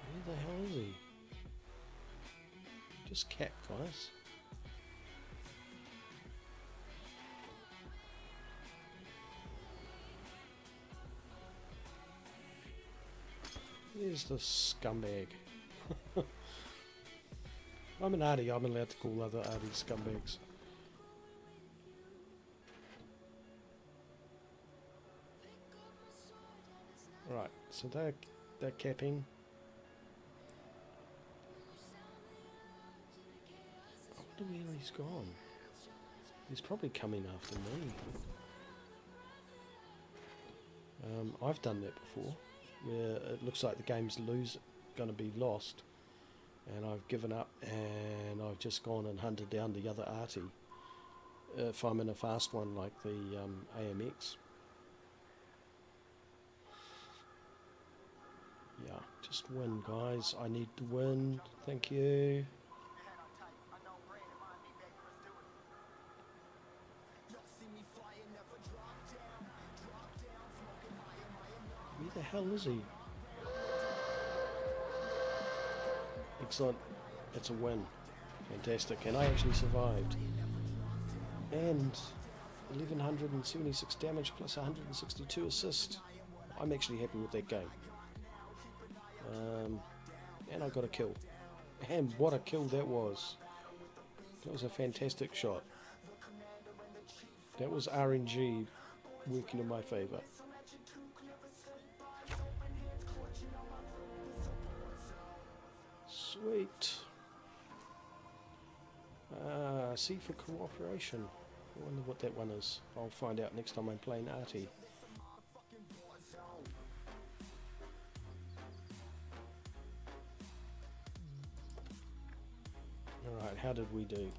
Where the hell is he? Just cap, guys. There's the scumbag. I'm an arty, I'm allowed to call other arties scumbags. Right, so they're capping. I wonder where he's gone. He's probably coming after me. I've done that before, where it looks like the game's going to be lost, and I've given up and I've just gone and hunted down the other arty if I'm in a fast one like the AMX. Yeah, just win, guys. I need to win. Thank you. Where the hell is he? Excellent. It's a win. Fantastic. And I actually survived. And 1176 damage plus 162 assist. I'm actually happy with that game. And I got a kill. And what a kill that was. That was a fantastic shot. That was RNG working in my favour. Sweet. C for cooperation. I wonder what that one is. I'll find out next time I'm playing arty. Alright, how did we do?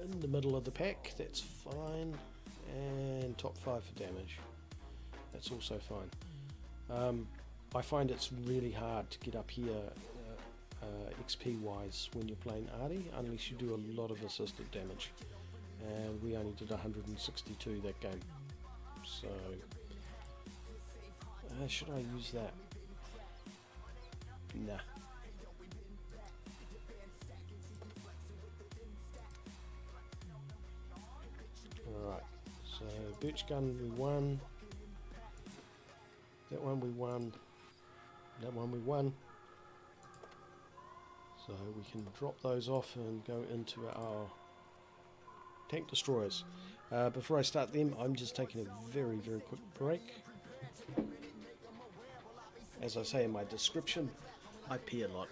In the middle of the pack, that's fine. And top 5 for damage. That's also fine. I find it's really hard to get up here XP wise when you're playing Artie, unless you do a lot of assisted damage, and we only did 162 that game. So should I use that? Nah. Alright, so birch gun we won, that one we won, that one we won, so we can drop those off and go into our tank destroyers. Before I start them, I'm just taking a very quick break. As I say in my description, I pee a lot.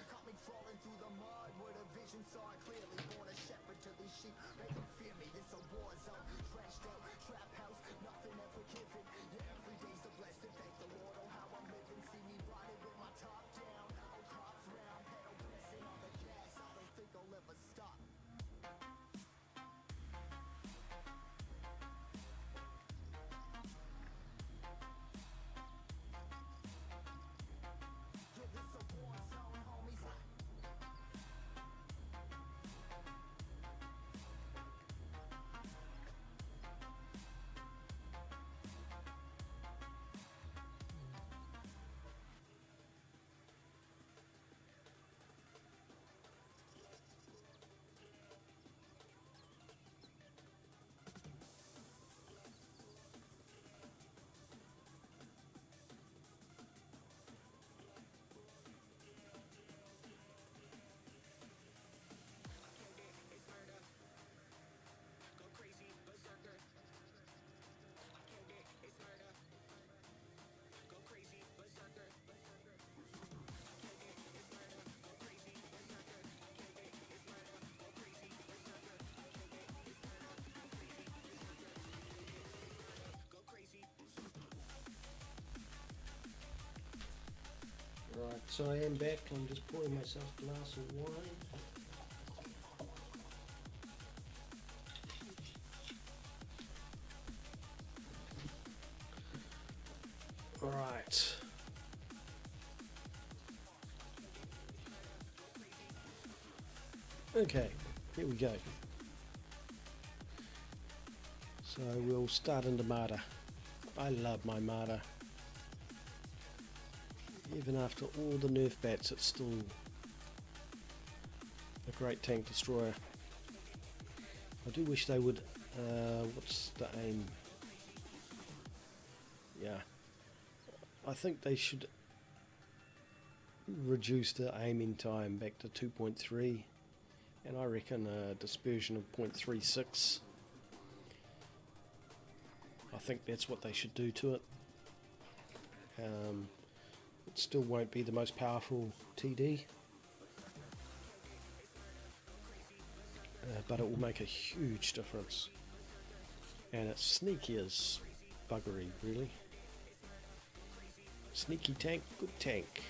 Right, so I am back. I'm just pouring myself a glass of wine. Right. Okay, here we go. So we'll start into Martyr. I love my Martyr. Even after all the nerf bats, it's still a great tank destroyer. I do wish they would, what's the aim? Yeah, I think they should reduce the aiming time back to 2.3, and I reckon a dispersion of 0.36. I think that's what they should do to it. It still won't be the most powerful TD, but it will make a huge difference, and it's sneaky as buggery, really. Sneaky tank, good tank.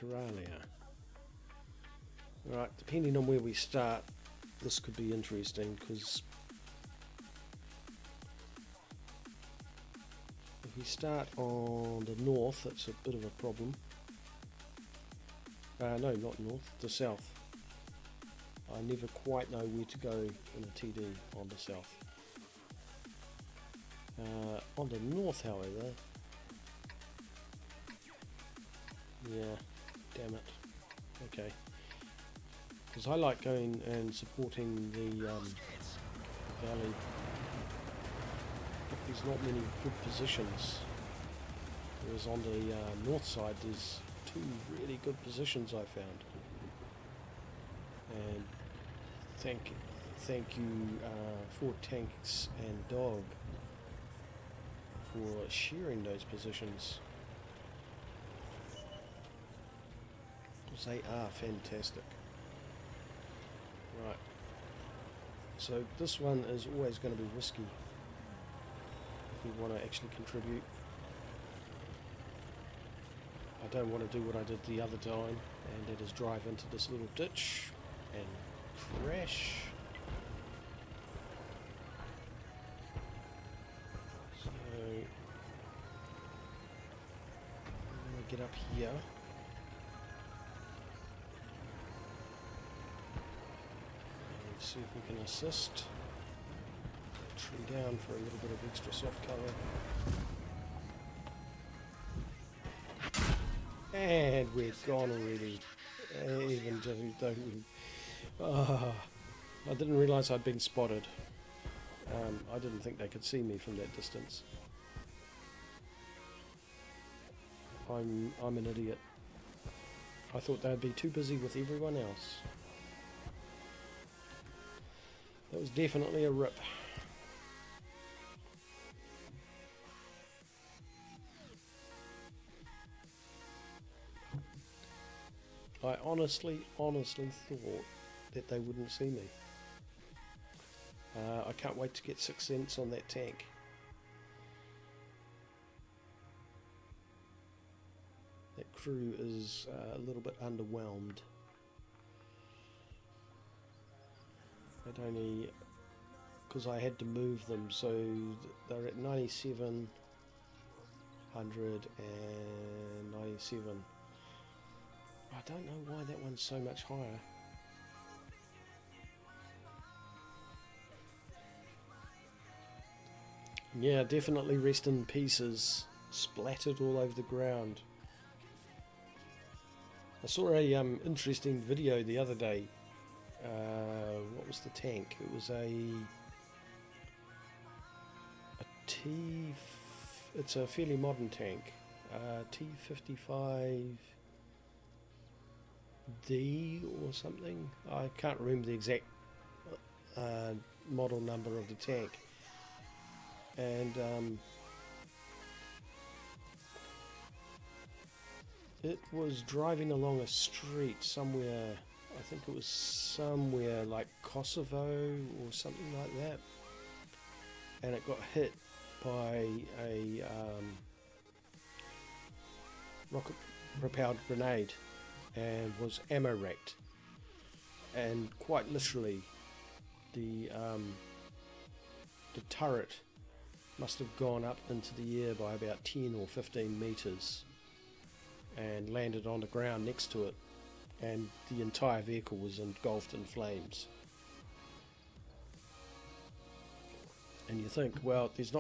Coralia. Right, depending on where we start, this could be interesting, because if we start on the north, that's a bit of a problem. No, not north, the south. I never quite know where to go in a TD on the south. On the north, however, yeah, damn it. Okay. Because I like going and supporting the valley. There's not many good positions, whereas on the north side there's two really good positions I found. And thank you for Tanks and Dog for sharing those positions, because they are fantastic. Right, so this one is always going to be risky if we want to actually contribute. I don't want to do what I did the other time, and that is drive into this little ditch and crash. get up here. And see if we can assist. Tree down for a little bit of extra soft cover. And we're gone already. Even don't. I didn't realise I'd been spotted. I didn't think they could see me from that distance. I'm an idiot. I thought they'd be too busy with everyone else. That was definitely a rip. I honestly thought that they wouldn't see me. I can't wait to get 6 cents on that tank. That crew is a little bit underwhelmed. It only, because I had to move them, so they're at 97, 100 and 97. I don't know why that one's so much higher. Yeah, definitely rest in pieces, splattered all over the ground. I saw a interesting video the other day. What was the tank? It was it's a fairly modern tank, T55D or something. I can't remember the exact model number of the tank. And it was driving along a street somewhere, I think it was somewhere like Kosovo or something like that, and it got hit by a rocket propelled grenade and was ammo wrecked, and quite literally the turret must have gone up into the air by about 10 or 15 meters and landed on the ground next to it, and the entire vehicle was engulfed in flames. And you think, well, there's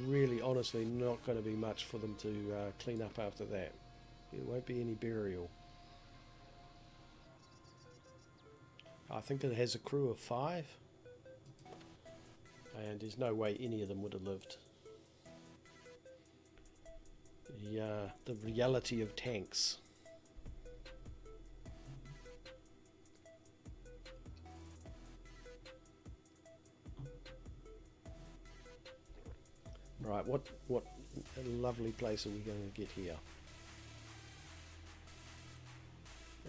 really honestly not going to be much for them to clean up after that. There won't be any burial. I think it has a crew of 5, and there's no way any of them would have lived. The reality of tanks. Right, what a lovely place are we going to get here?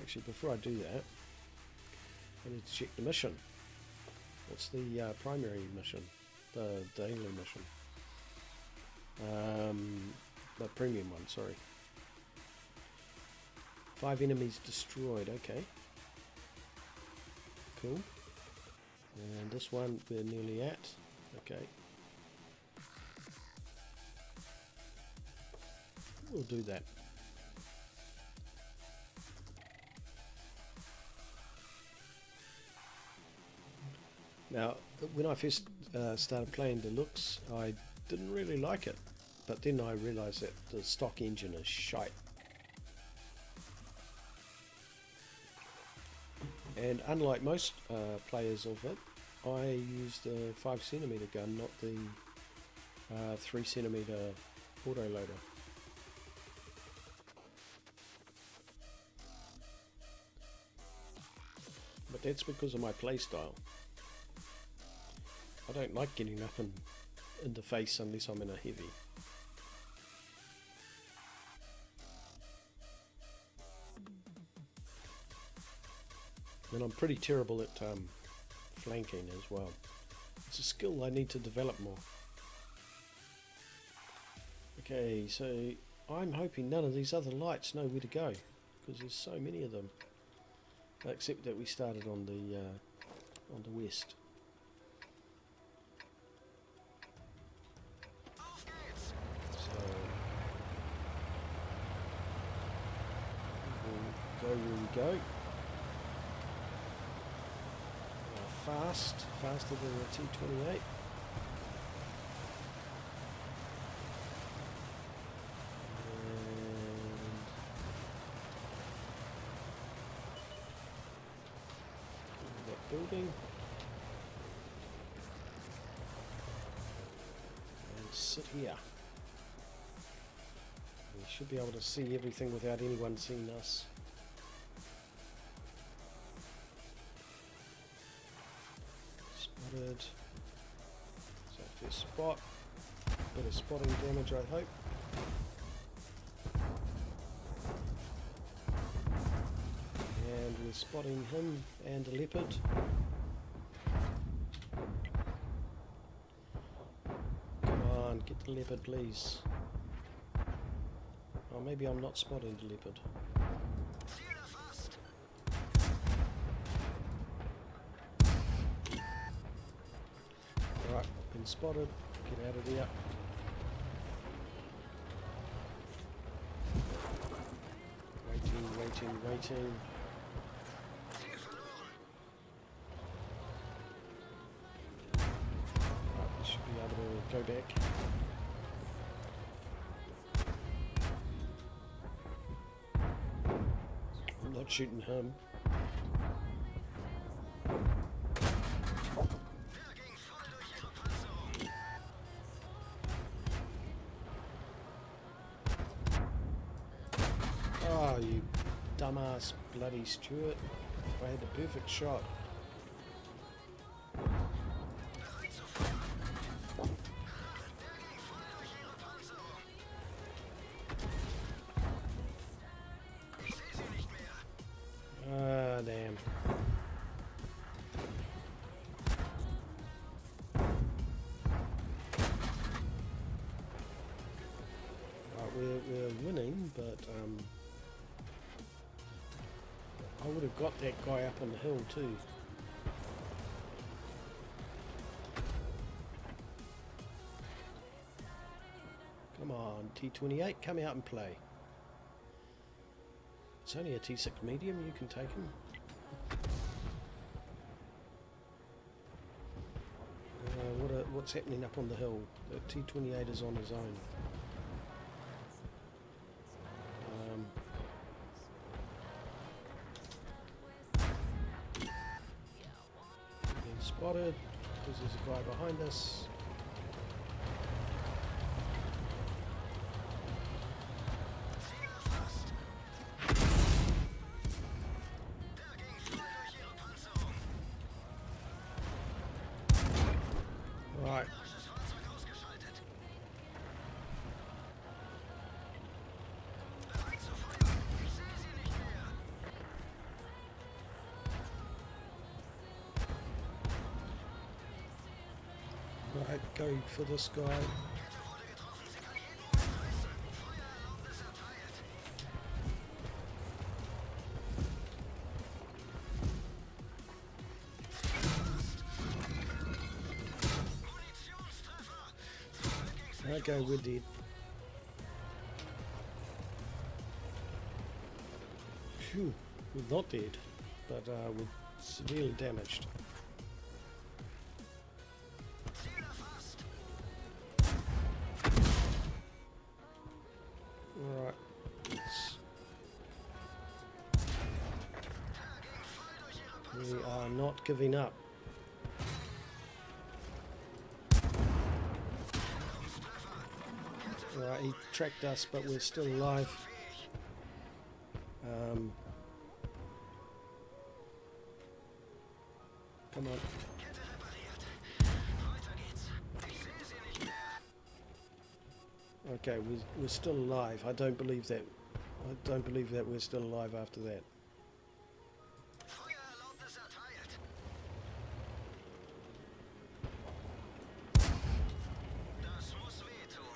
Actually, before I do that, I need to check the mission. What's the primary mission? The daily mission. The premium one, sorry. 5 enemies destroyed, okay. Cool. And this one we're nearly at, okay. We'll do that. Now, when I first started playing Deluxe, I didn't really like it, but then I realised that the stock engine is shite. And unlike most players of it, I used a 5cm gun, not the 3cm autoloader. But that's because of my playstyle. I don't like getting up in the face unless I'm in a heavy. And I'm pretty terrible at flanking as well. It's a skill I need to develop more. Okay, so I'm hoping none of these other lights know where to go, because there's so many of them. Except that we started on the west. So we go. Faster than the T-28. And that building. And sit here. We should be able to see everything without anyone seeing us. Spotted. So first spot. Bit of spotting damage, I hope. And we're spotting him and a leopard. Come on, get the leopard, please. Oh, maybe I'm not spotting the leopard. Alright, been spotted. Get out of there. Waiting. Right, we should be able to go back. I'm not shooting him. Oh, you dumbass bloody Stuart. I had the perfect shot. Ah, damn. Right, we're winning, but I would have got that guy up on the hill too. Come on, T-28, come out and play. It's only a T6 medium, you can take him. What's happening up on the hill? The T-28 is on his own. Being spotted because there's a guy behind us. Right. Right, go for this guy. Okay, we're dead. Phew, we're not dead, but we're severely damaged. Alright, we are not giving up. Right, he tracked us, but we're still alive. Come on. Okay, we're still alive. I don't believe that. I don't believe that we're still alive after that.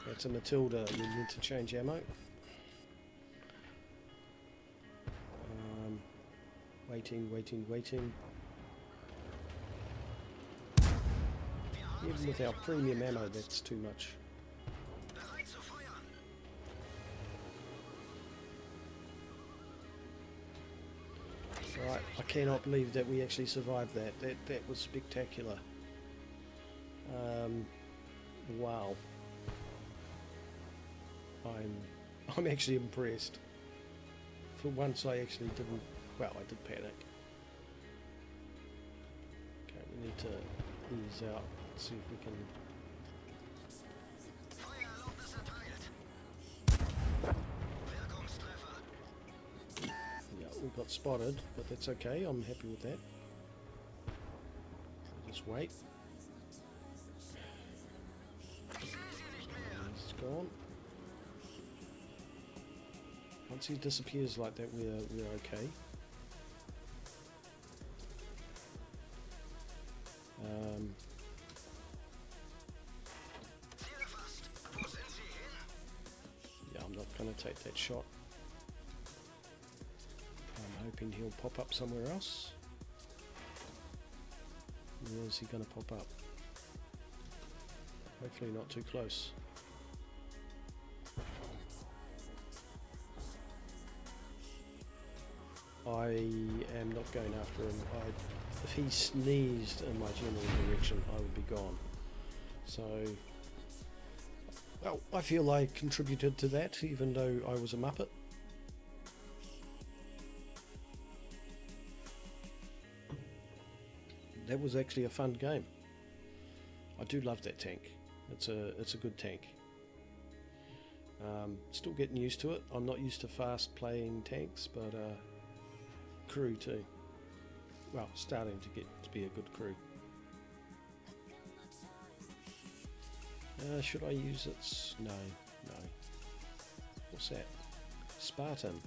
That's a Matilda. We need to change ammo. Waiting. Even with our premium ammo, that's too much. Right, I cannot believe that we actually survived that. That was spectacular. Wow. I'm actually impressed. For once I actually didn't, well, I did panic. Okay, we need to ease out, see if we can. Yeah, we got spotted, but that's okay, I'm happy with that. Just wait. He's gone. Once he disappears like that, we're okay. Yeah, I'm not going to take that shot. I'm hoping he'll pop up somewhere else. Where's he going to pop up? Hopefully not too close. I am not going after him. If he sneezed in my general direction, I would be gone. So, well, I feel I contributed to that, even though I was a muppet. That was actually a fun game. I do love that tank. It's a good tank. Still getting used to it. I'm not used to fast playing tanks, but crew too. Well, starting to get to be a good crew. Should I use it? No. What's that? Spartan.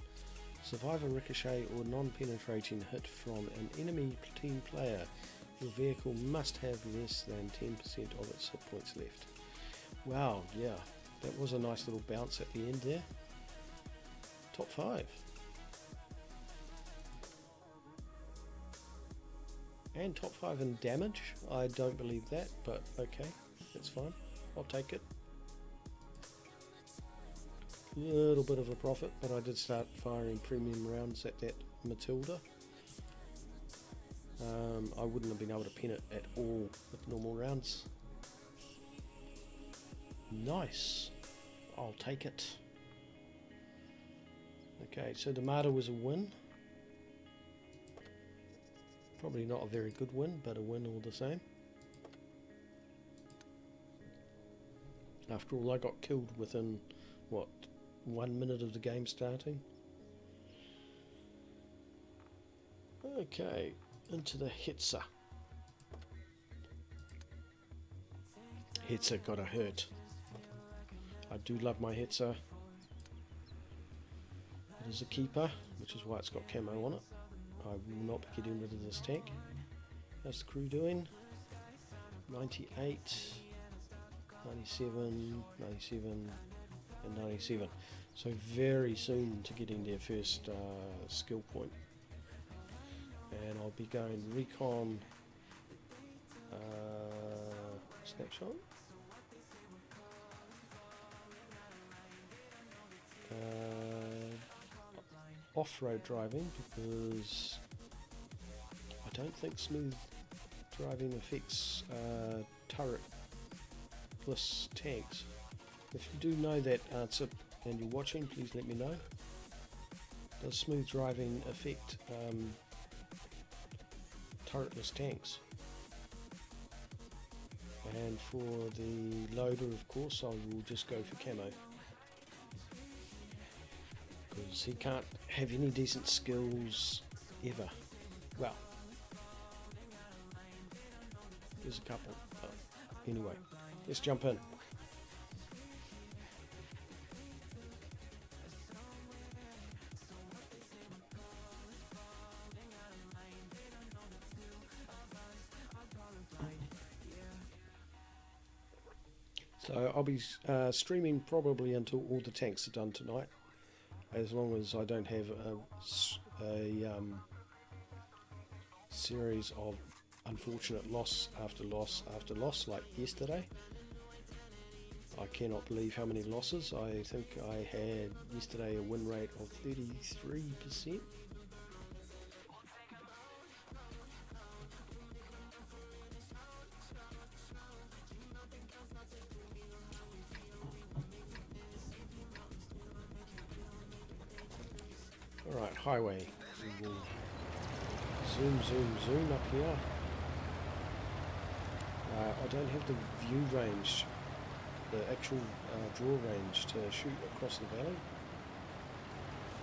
Survive a ricochet or non-penetrating hit from an enemy team player. Your vehicle must have less than 10% of its hit points left. Wow, yeah. That was a nice little bounce at the end there. Top 5. And top 5 in damage. I don't believe that, but okay, that's fine. I'll take it. Little bit of a profit, but I did start firing premium rounds at that Matilda. I wouldn't have been able to pin it at all with normal rounds. Nice. I'll take it. Okay, so the Marder was a win. Probably not a very good win, but a win all the same. After all, I got killed within, what, 1 minute of the game starting? Okay, into the Hetzer. Hetzer got a hurt. I do love my Hetzer. It is a keeper, which is why it's got camo on it. I will not be getting rid of this tank. How's the crew doing? 98, 97, 97, and 97. So very soon to getting their first skill point. And I'll be going recon snapshot. Off-road driving, because I don't think smooth driving affects turretless tanks. If you do know that answer and you're watching, please let me know. Does smooth driving affect turretless tanks? And for the loader, of course, I will just go for camo, because he can't have any decent skills ever. Well, there's a couple, but anyway, let's jump in. So I'll be streaming probably until all the tanks are done tonight, as long as I don't have a series of unfortunate loss after loss after loss like yesterday. I cannot believe how many losses. I think I had yesterday a win rate of 33%. highway. We will zoom up here. I don't have the view range, the actual draw range to shoot across the valley.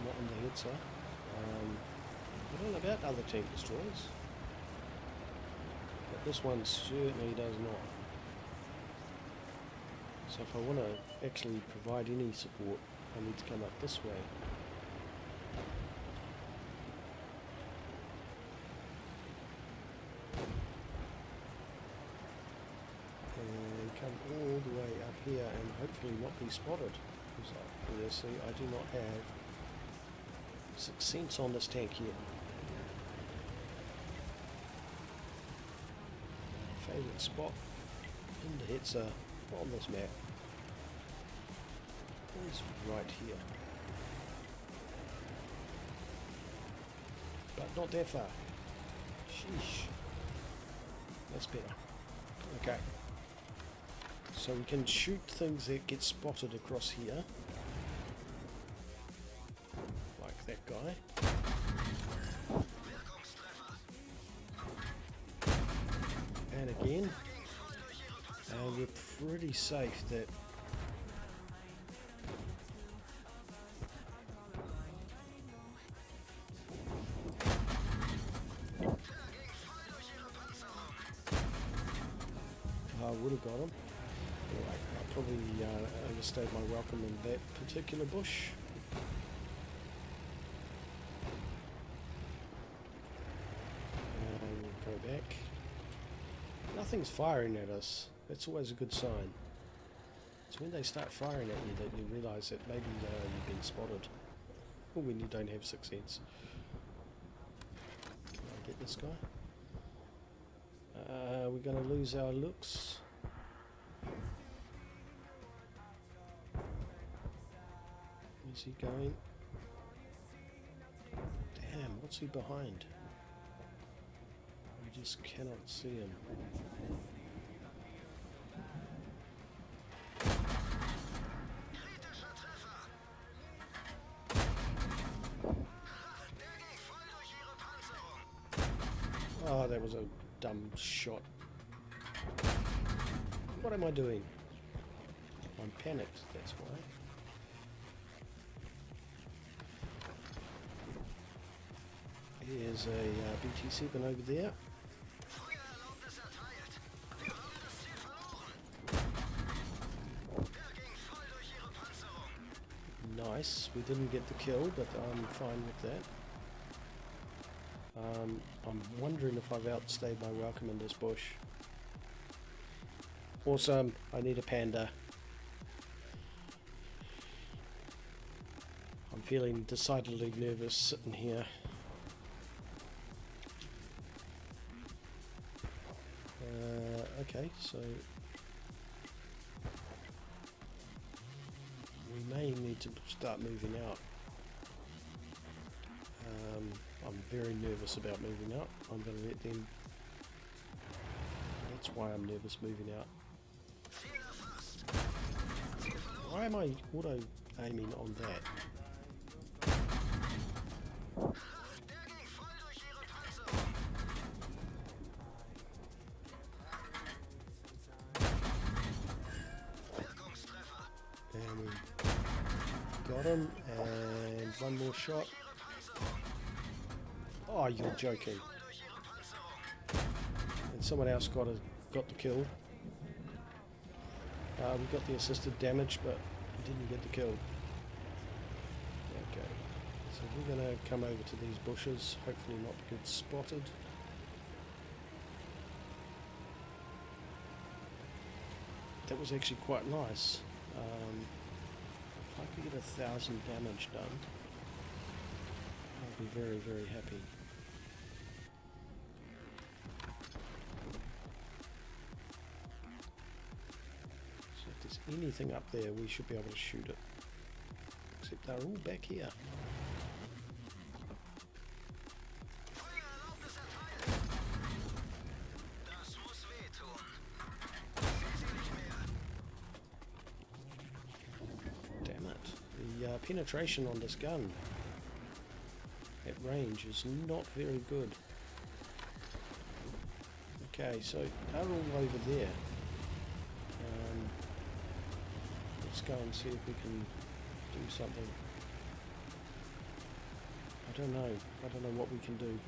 Not in the Hetzer. I don't know about other tank destroyers, but this one certainly does not. So if I want to actually provide any support, I need to come up this way. And come all the way up here and hopefully not be spotted. Because you see, I do not have 6 cents on this tank here. Favourite spot in the Hetzer on this map is right here. But not that far. Sheesh. That's better. Okay. So we can shoot things that get spotted across here. Like that guy. And again. And we're pretty safe that I would have got him. I probably overstayed my welcome in that particular bush. And we'll go back. Nothing's firing at us. That's always a good sign. It's when they start firing at you that you realise that maybe you've been spotted. Or when you don't have 6 cents. Can I get this guy? We're going to lose our looks. Where's he going? Damn, what's he behind? I just cannot see him. Oh, that was a dumb shot. What am I doing? I'm panicked, that's why. Here's a BT-7 over there. Nice, we didn't get the kill, but I'm fine with that. I'm wondering if I've outstayed my welcome in this bush. Awesome, I need a panda. I'm feeling decidedly nervous sitting here. Okay, so we may need to start moving out. I'm very nervous about moving out. I'm going to let them... That's why I'm nervous moving out. Why am I auto-aiming on that? And we got him, and one more shot. Oh, you're joking. And someone else got the kill. We got the assisted damage, but we didn't get the kill. Okay, so we're going to come over to these bushes, hopefully not get spotted. That was actually quite nice. If I could get 1,000 damage done, I'd be very, very happy. So if there's anything up there, we should be able to shoot it. Except they're all back here. Penetration on this gun at range is not very good. Okay, so they're all over there. Let's go and see if we can do something. I don't know what we can do.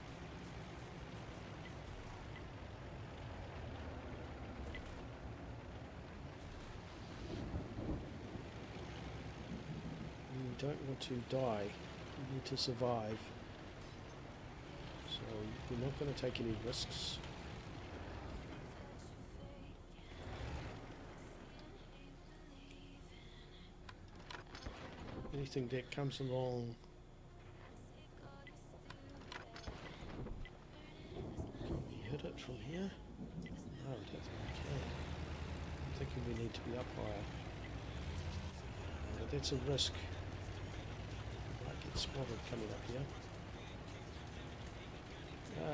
We don't want to die. We need to survive. So we're not going to take any risks. Anything that comes along. Can we hit it from here? No, I don't think we can. I'm thinking we need to be up higher. But that's a risk. We might get spotted coming up here.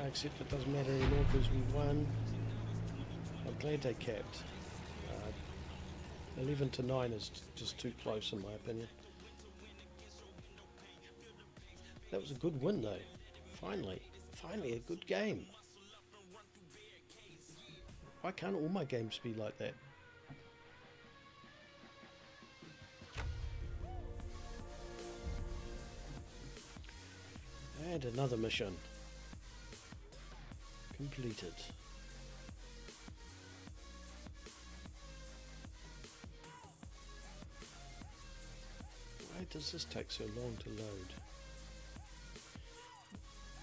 Except it doesn't matter anymore because we won. I'm glad they capped. 11 to 9 is just too close in my opinion. That was a good win though. Finally a good game. Why can't all my games be like that? And another mission completed. Why does this take so long to load?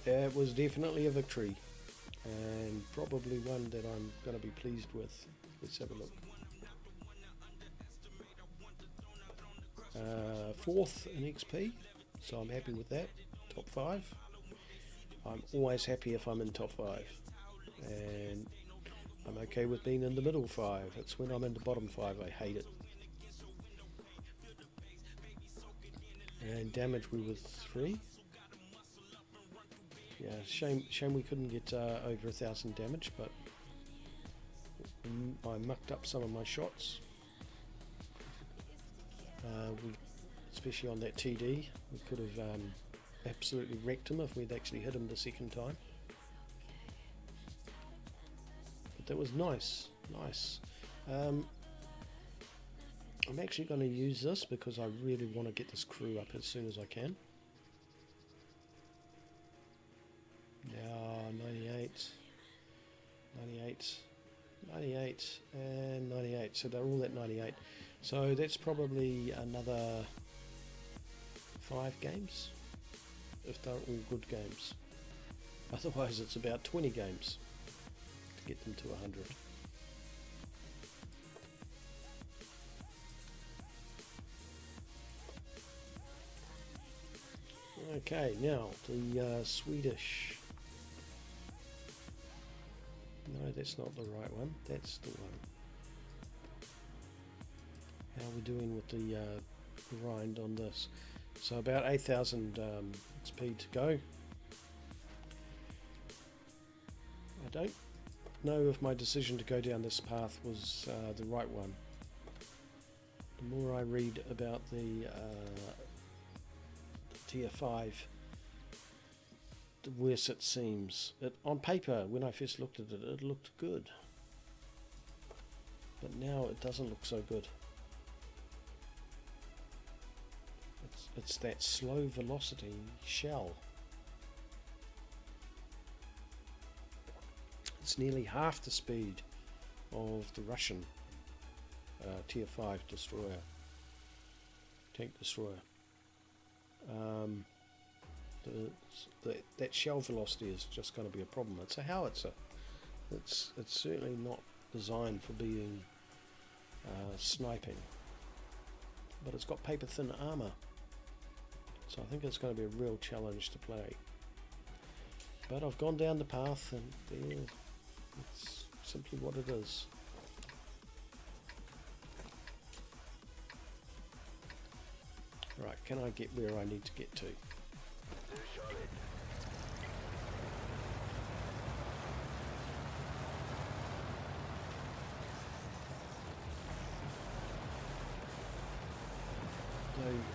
It was definitely a victory, and probably one that I'm going to be pleased with. Let's have a look. 4th in XP, so I'm happy with that. Top 5. I'm always happy if I'm in top 5, and I'm okay with being in the middle 5. It's when I'm in the bottom 5 I hate it. And damage we were 3. Yeah, shame we couldn't get over 1,000 damage, but I mucked up some of my shots. Especially on that TD, we could have absolutely wrecked him if we'd actually hit him the second time. But that was nice. I'm actually going to use this because I really want to get this crew up as soon as I can. Now 98, and 98, so they're all at 98, so that's probably another 5 games if they're all good games. Otherwise it's about 20 games to get them to 100. Okay, now the Swedish. No, that's not the right one. That's the one. How are we doing with the grind on this? So about 8,000 XP to go. I don't know if my decision to go down this path was the right one. The more I read about the tier 5, the worse it seems. On paper, when I first looked at it, it looked good. But now it doesn't look so good. It's that slow velocity shell. It's nearly half the speed of the Russian tier 5 destroyer, tank destroyer. That shell velocity is just going to be a problem. It's a howitzer. It's certainly not designed for being sniping, but it's got paper thin armor, so I think it's going to be a real challenge to play. But I've gone down the path, and there, it's simply what it is. Right, can I get where I need to get to?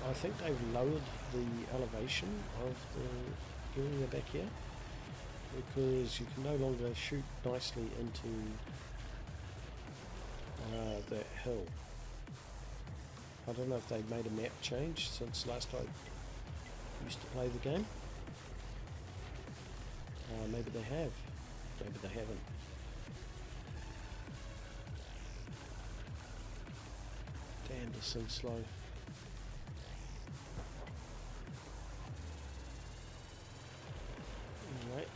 I think they've lowered the elevation of the area back here, because you can no longer shoot nicely into that hill. I don't know if they've made a map change since last I used to play the game. Maybe they have, maybe they haven't. Damn, this thing's slow. Anyway,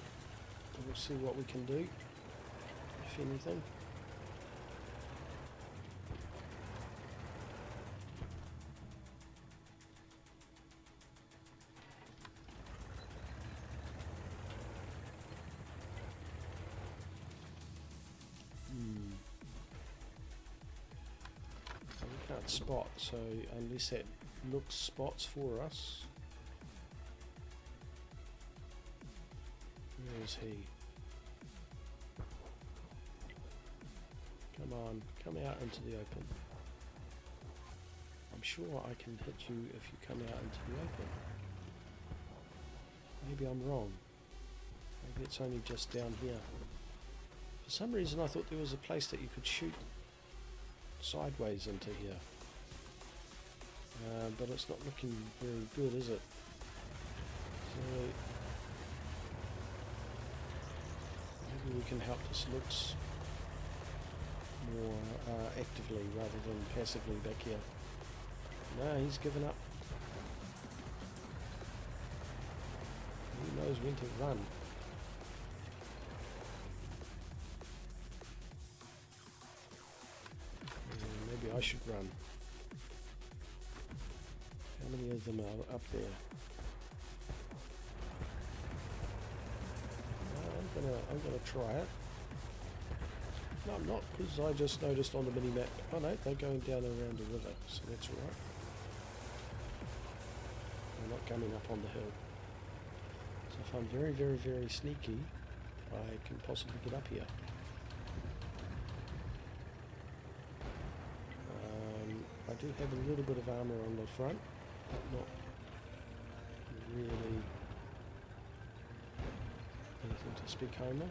we'll see what we can do, if anything. We can't spot, so unless that looks spots for us. Where is he? Come on, come out into the open. I'm sure I can hit you if you come out into the open. Maybe I'm wrong. Maybe it's only just down here. For some reason I thought there was a place that you could shoot sideways into here. But it's not looking very good, is it? So maybe we can help this looks more actively rather than passively back here. No, he's given up. He knows when to run. Maybe I should run. How many of them are up there? I'm gonna try it. No, I'm not, because I just noticed on the mini-map. Oh no, they're going down around the river, so that's alright. They're not coming up on the hill. So if I'm very, very, very sneaky, I can possibly get up here. I do have a little bit of armour on the front, but not really anything to speak home of.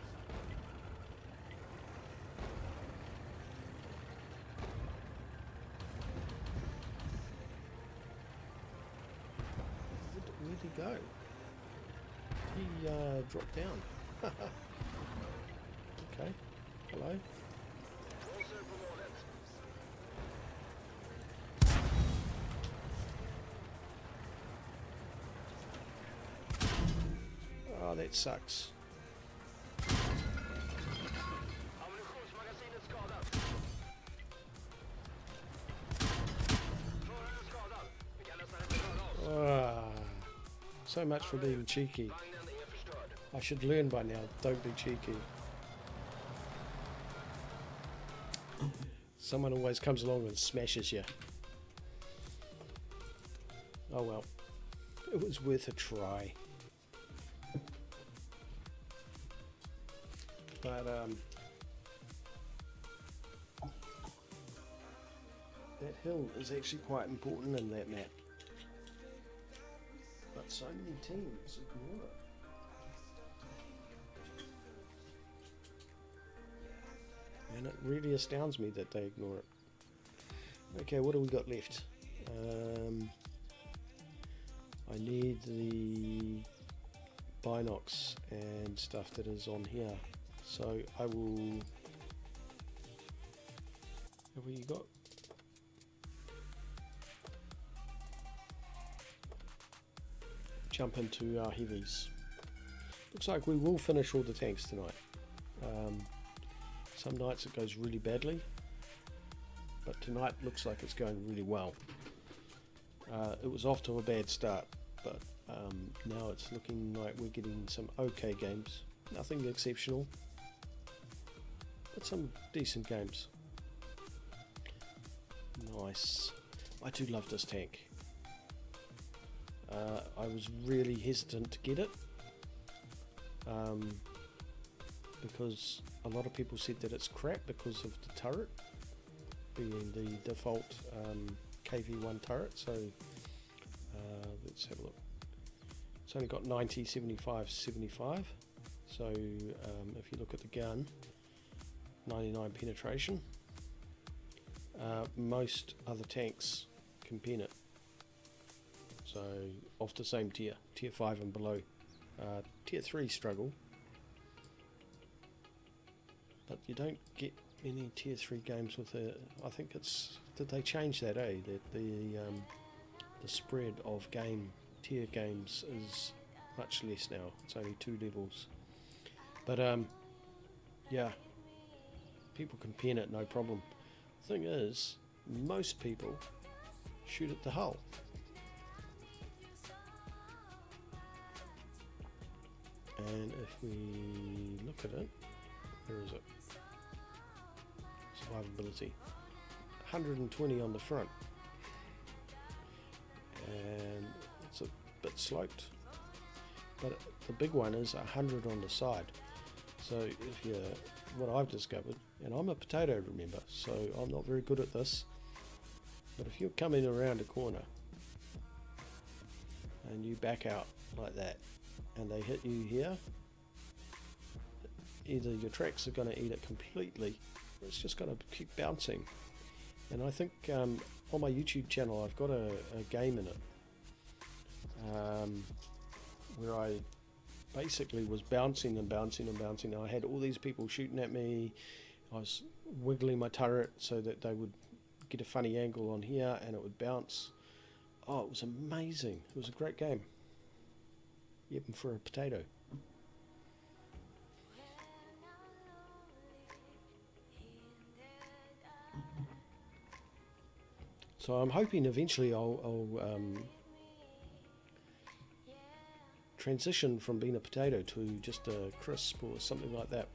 Where'd he go? He dropped down. Okay, hello. Oh, that sucks. So much for being cheeky. I should learn by now, don't be cheeky. Someone always comes along and smashes you. Oh well, it was worth a try. But that hill is actually quite important in that map. But so many teams ignore it. And it really astounds me that they ignore it. Okay, what do we got left? I need the binocs and stuff that is on here. So I will... Have we got... Jump into our heavies. Looks like we will finish all the tanks tonight. Some nights it goes really badly, but tonight looks like it's going really well. It was off to a bad start, but now it's looking like we're getting some okay games. Nothing exceptional, but some decent games. Nice. I do love this tank. I was really hesitant to get it because a lot of people said that it's crap because of the turret being the default KV1 turret. So let's have a look. It's only got 90, 75, 75. So if you look at the gun, 99 penetration. Most other tanks can pen it. So off the same tier, tier 5 and below. Tier 3 struggle. But you don't get many tier 3 games with a... I think it's... Did they change that, eh? That the spread of tier games is much less now. It's only 2 levels. But yeah, people can pen it, no problem. Thing is, most people shoot at the hull. And if we look at it, where is it? Survivability. 120 on the front. And it's a bit sloped. But the big one is 100 on the side. So if you, what I've discovered, and I'm a potato, remember, so I'm not very good at this, but if you're coming around a corner and you back out like that and they hit you here, either your tracks are going to eat it completely or it's just going to keep bouncing. And I think on my YouTube channel I've got a game in it where I basically was bouncing and bouncing and bouncing. I had all these people shooting at me. I was wiggling my turret so that they would get a funny angle on here and it would bounce. Oh, it was amazing. It was a great game. Yep, and for a potato. So I'm hoping eventually I'll transition from being a potato to just a crisp or something like that.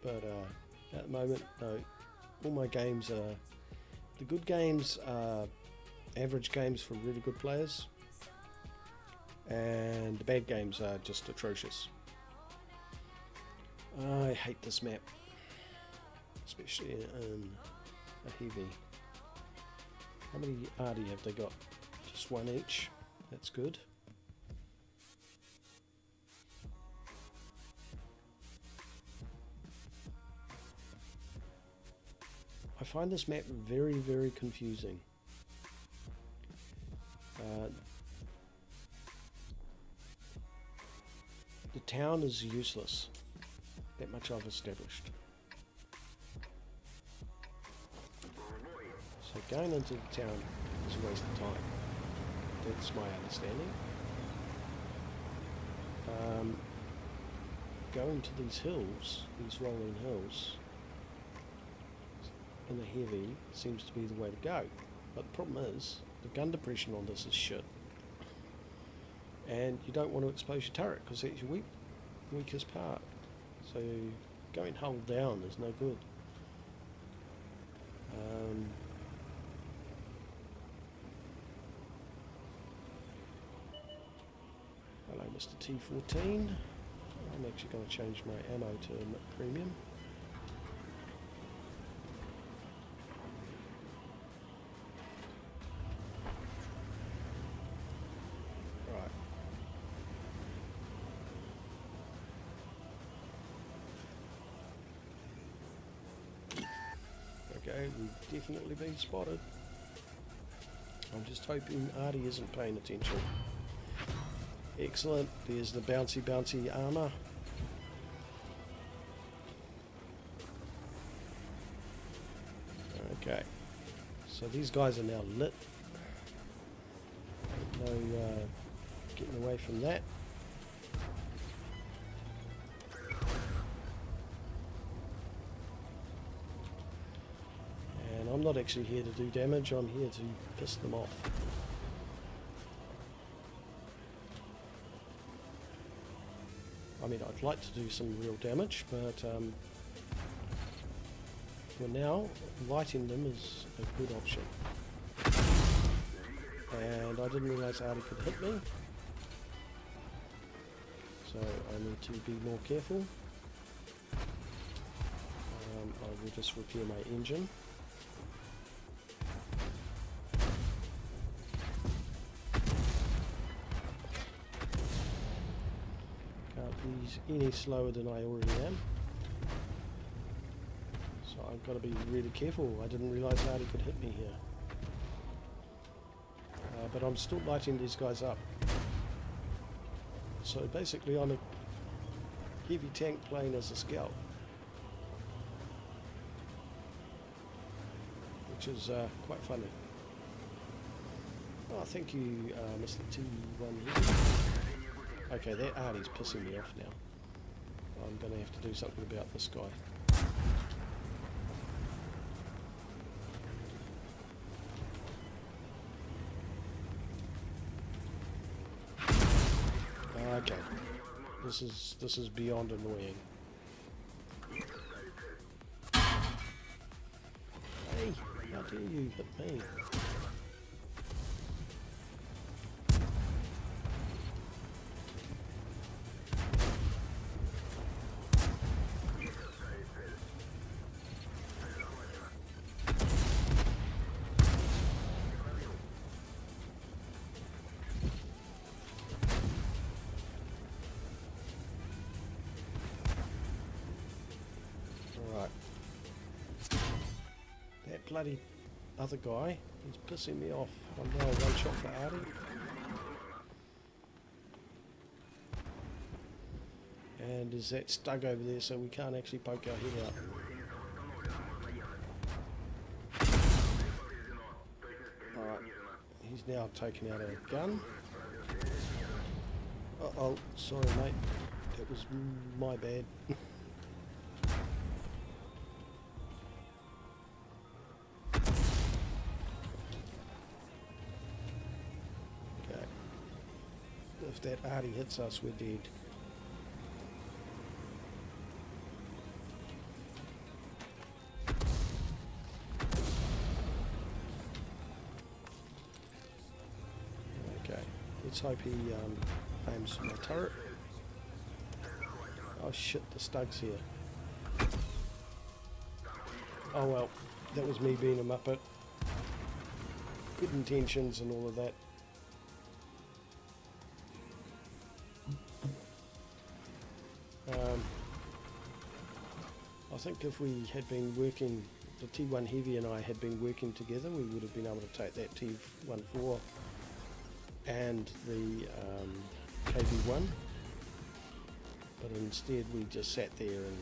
But at the moment, no. All my games are... The good games are average games for really good players. And the bad games are just atrocious. I hate this map. Especially in a heavy. How many RD have they got? Just one each. That's good. I find this map very, very confusing. The town is useless. That much I've established. So going into the town is a waste of time. That's my understanding. Going to these hills, these rolling hills, in the heavy seems to be the way to go. But the problem is, the gun depression on this is shit. And you don't want to expose your turret because that's your weakest part. So going hull down is no good. Hello Mr. T14. I'm actually going to change my ammo to premium. Okay, we've definitely been spotted. I'm just hoping Artie isn't paying attention. Excellent, there's the bouncy armour. Okay, so these guys are now lit. No getting away from that. I'm not actually here to do damage, I'm here to piss them off. I mean, I'd like to do some real damage, but for now, lighting them is a good option. And I didn't realise Artie could hit me, so I need to be more careful. I will just repair my engine. he's any slower than I already am. So I've got to be really careful. I didn't realise how he could hit me here. But I'm still lighting these guys up. So basically I'm a heavy tank playing as a scout. Which is quite funny. Oh, thank you, Mr. T1 here. Okay, that Artie's pissing me off now. I'm going to have to do something about this guy. Okay, this is beyond annoying. Hey, how dare you hit me? That bloody other guy, he's pissing me off. I'm now one shot for Artie. And is that stuck over there so we can't actually poke our head out. Alright, he's now taken out a gun. Uh-oh, sorry mate, that was my bad. If that Artie hits us, we're dead. Okay, let's hope he aims my turret. Oh shit, the Stug's here. Oh well, that was me being a muppet. Good intentions and all of that. I think if we had been working, the T1 Heavy and I had been working together, we would have been able to take that T14 and the KV1, but instead we just sat there and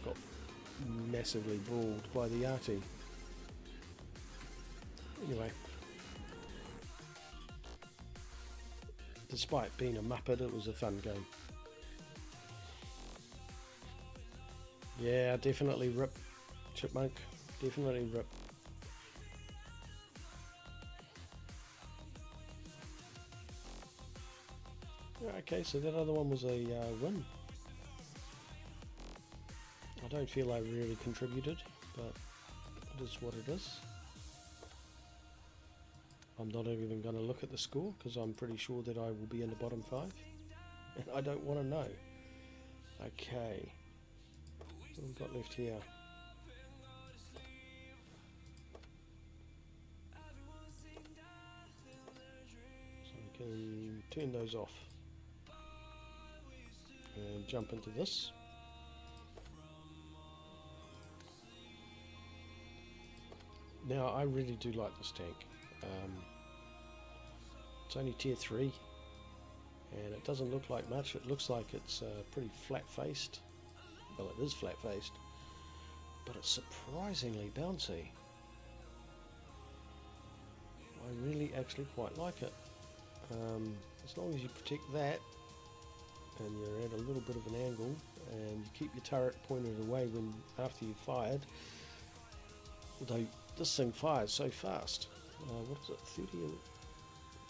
got massively brawled by the RT. Anyway, despite being a muppet, it was a fun game. Yeah, definitely rip, Chipmunk, definitely rip. Okay, so that other one was a win. I don't feel I really contributed, but it is what it is. I'm not even going to look at the score because I'm pretty sure that I will be in the bottom 5, and I don't want to know. Okay. What have we got left here? So we can turn those off and jump into this. Now I really do like this tank. It's only tier 3 and it doesn't look like much. It looks like it's pretty flat-faced. Well, it is flat-faced, but it's surprisingly bouncy. I really actually quite like it. As long as you protect that and you're at a little bit of an angle and you keep your turret pointed away when after you've fired, although this thing fires so fast. What is it, 30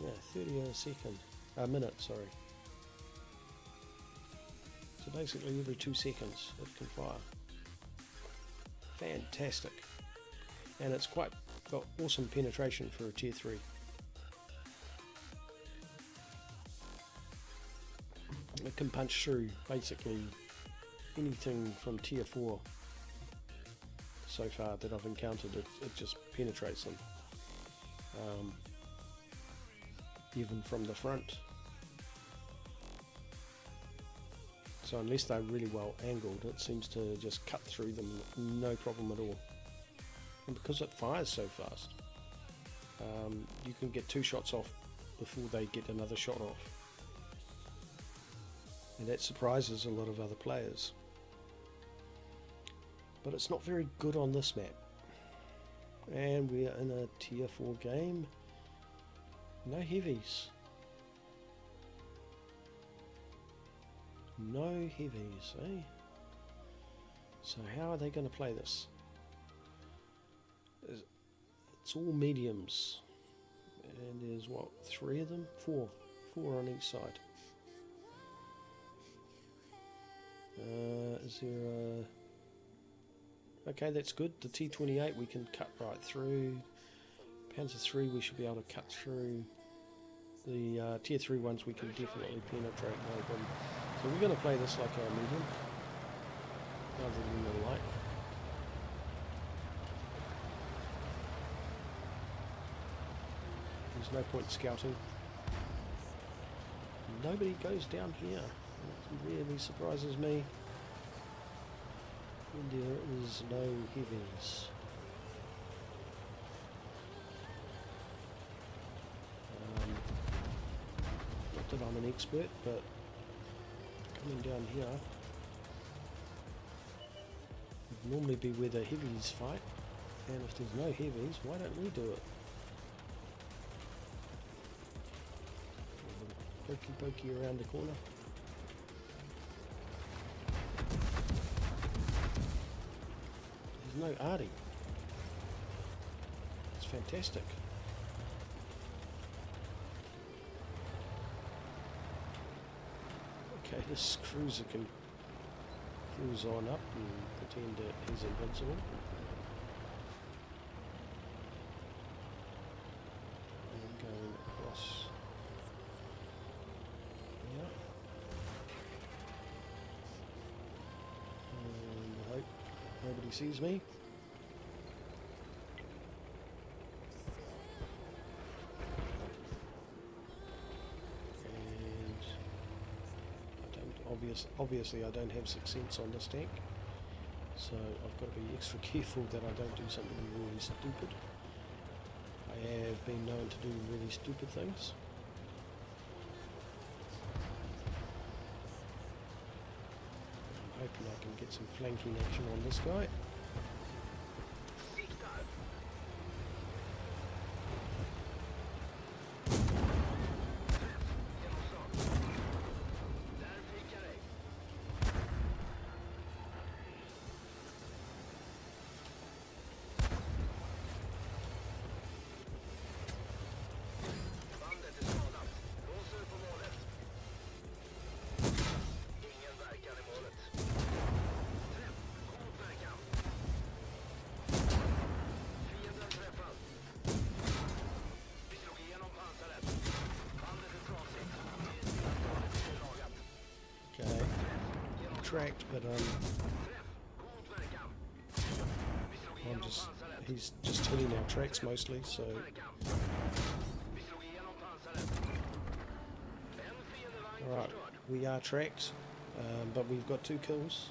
yeah, 30 a second, a minute, sorry. So basically every 2 seconds it can fire. Fantastic. And it's got awesome penetration for a tier 3. It can punch through basically anything from tier 4 so far that I've encountered. It just penetrates them. Even from the front. So unless they're really well angled, it seems to just cut through them no problem at all. And because it fires so fast, you can get 2 shots off before they get another shot off. And that surprises a lot of other players. But it's not very good on this map. And we are in a tier 4 game. No heavies. No heavies, eh? So how are they going to play this? It's all mediums. And there's what, 3 of them? 4 on each side. Is there a... Okay, that's good. The T28 we can cut right through. Panzer 3 we should be able to cut through. The tier 3 ones we can definitely penetrate, no problem. So we're going to play this like our medium, rather than the light. There's no point scouting. Nobody goes down here. It really surprises me. And there is no heavies. Not that I'm an expert, but coming down here would normally be where the heavies fight. And if there's no heavies, why don't we do it? Pokey around the corner. There's no arty. It's fantastic. Okay, this cruiser can cruise on up and pretend that he's invincible. And going across. Yeah. And I hope nobody sees me. Obviously I don't have 6 cents on this tank, so I've got to be extra careful that I don't do something really stupid. I have been known to do really stupid things. I'm hoping I can get some flanking action on this guy. Tracked, but he's just hitting our tracks mostly, so alright, we are tracked, but we've got 2 kills.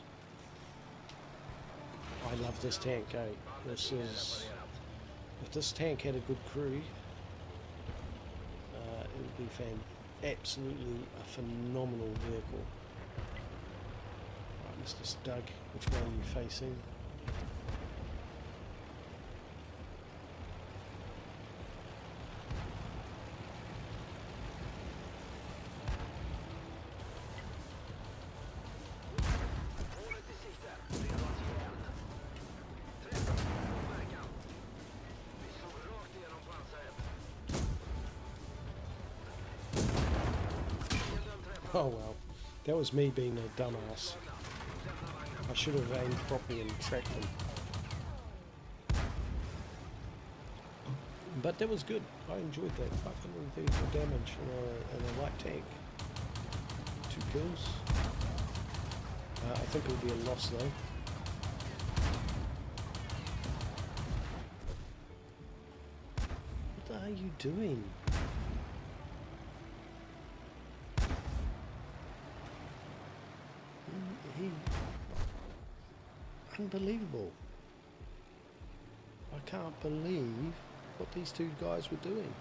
I love this tank, eh? This is, if this tank had a good crew, it would be absolutely a phenomenal vehicle. Mr. Stug, which way are you facing? Oh well, that was me being a dumbass. I should have aimed properly and tracked them. But that was good. I enjoyed that. 534 damage in a light tank. 2 kills. I think it will be a loss though. What are you doing? Unbelievable. I can't believe what these two guys were doing.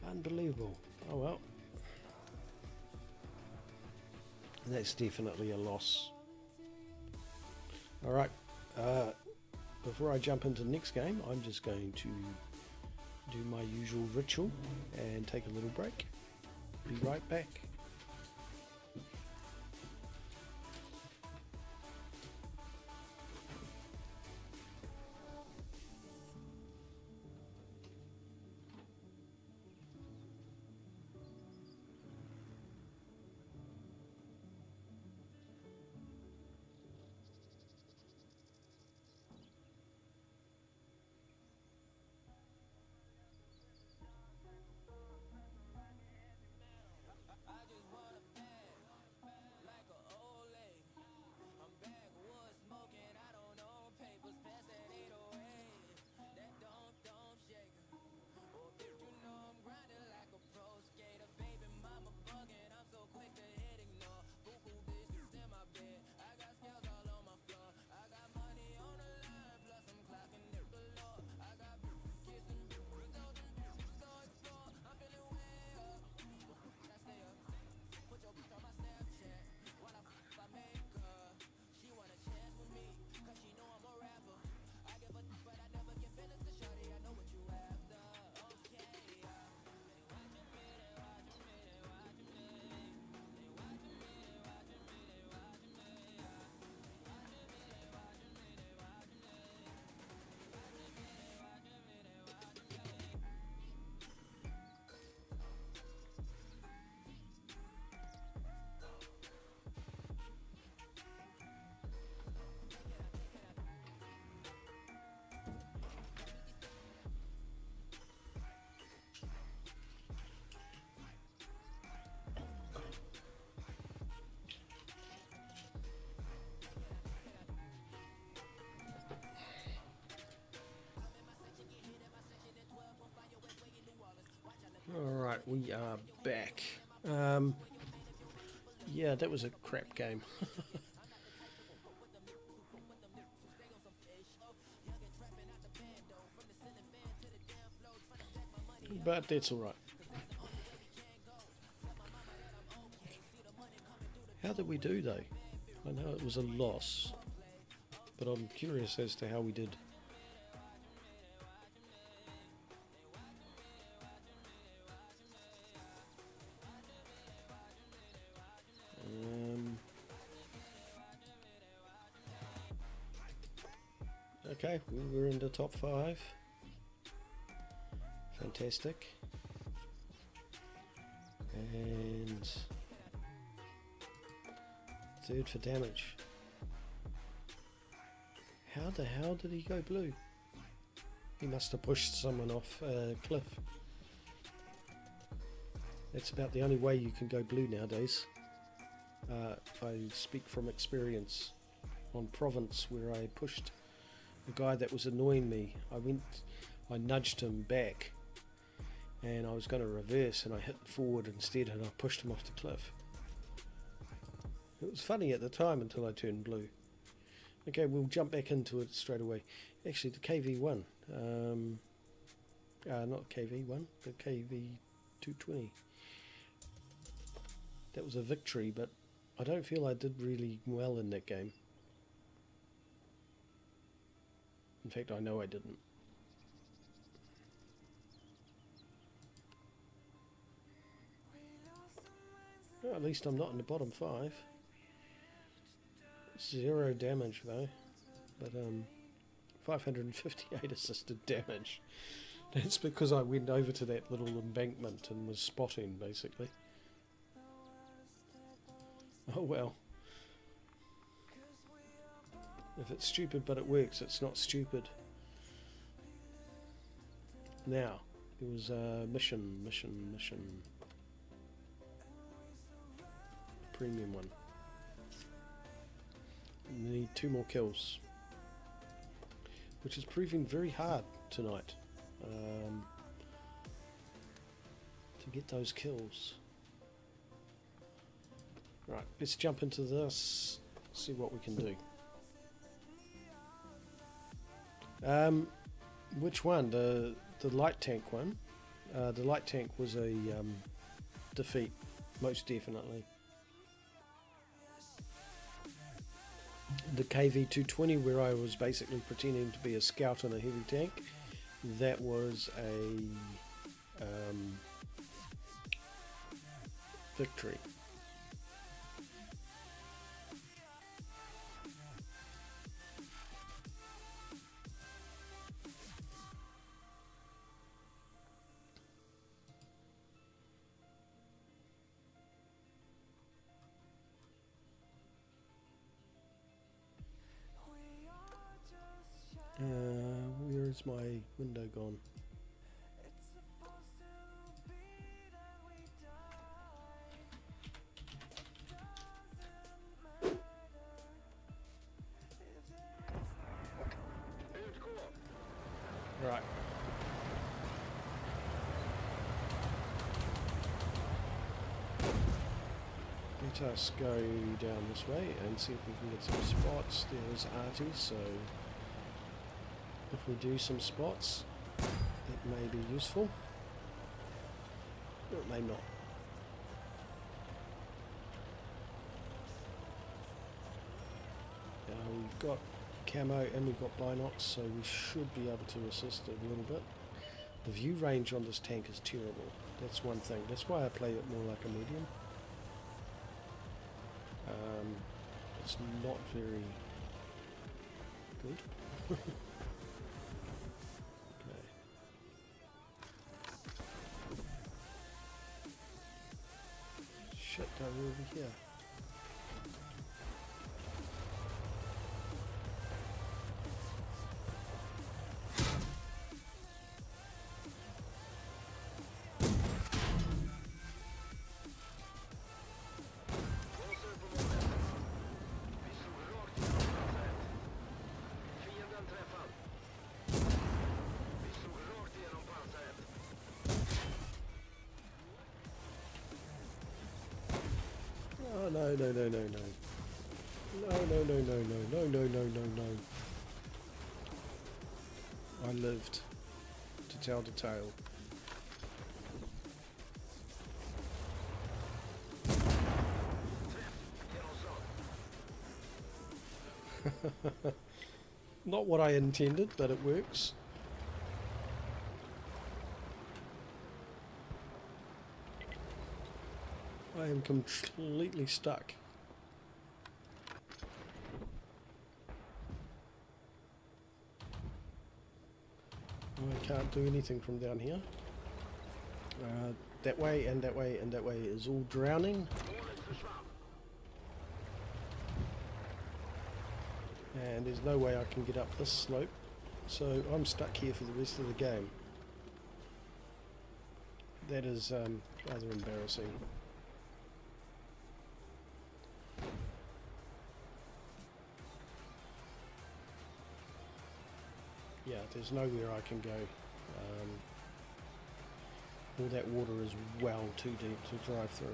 Unbelievable. Oh well. That's definitely a loss. Alright, before I jump into the next game, I'm just going to do my usual ritual and take a little break. Be right back. Alright, we are back. Yeah, that was a crap game. But that's alright. How did we do though? I know it was a loss, but I'm curious as to how we did. Okay, we were in the top 5. Fantastic. And third for damage. How the hell did he go blue? He must have pushed someone off a cliff. That's about the only way you can go blue nowadays. I speak from experience on Province, where I pushed a guy that was annoying me. I nudged him back and I was going to reverse and I hit forward instead and I pushed him off the cliff. It was funny at the time until I turned blue. Okay, we'll jump back into it straight away. Actually, the KV1. Not KV1, the KV220. That was a victory, but I don't feel I did really well in that game. In fact, I know I didn't. Well, at least I'm not in the bottom 5. 0 damage though, but 558 assisted damage. That's because I went over to that little embankment and was spotting basically. Oh well. If it's stupid but it works, it's not stupid. Now, it was mission. Premium one. Need 2 more kills, which is proving very hard tonight to get those kills. Right, let's jump into this, see what we can do. Which one? The light tank one? The light tank was a defeat, most definitely. The KV-220, where I was basically pretending to be a scout on a heavy tank, that was a victory. Where is my window gone? Right. Let us go down this way and see if we can get some spots. There's Artie, so if we do some spots, it may be useful, or it may not. We've got camo and we've got binocs, so we should be able to assist a little bit. The view range on this tank is terrible. That's one thing. That's why I play it more like a medium. It's not very good. Okay. Shit, they're over here. Oh, no, no, no, no, no. No, no, no, no, no, no, no, no, no, no. I lived to tell the tale. Not what I intended, but it works. I am completely stuck. I can't do anything from down here. That way and that way and that way is all drowning. And there's no way I can get up this slope. So I'm stuck here for the rest of the game. That is rather embarrassing. Yeah, there's nowhere I can go. All that water is well too deep to drive through.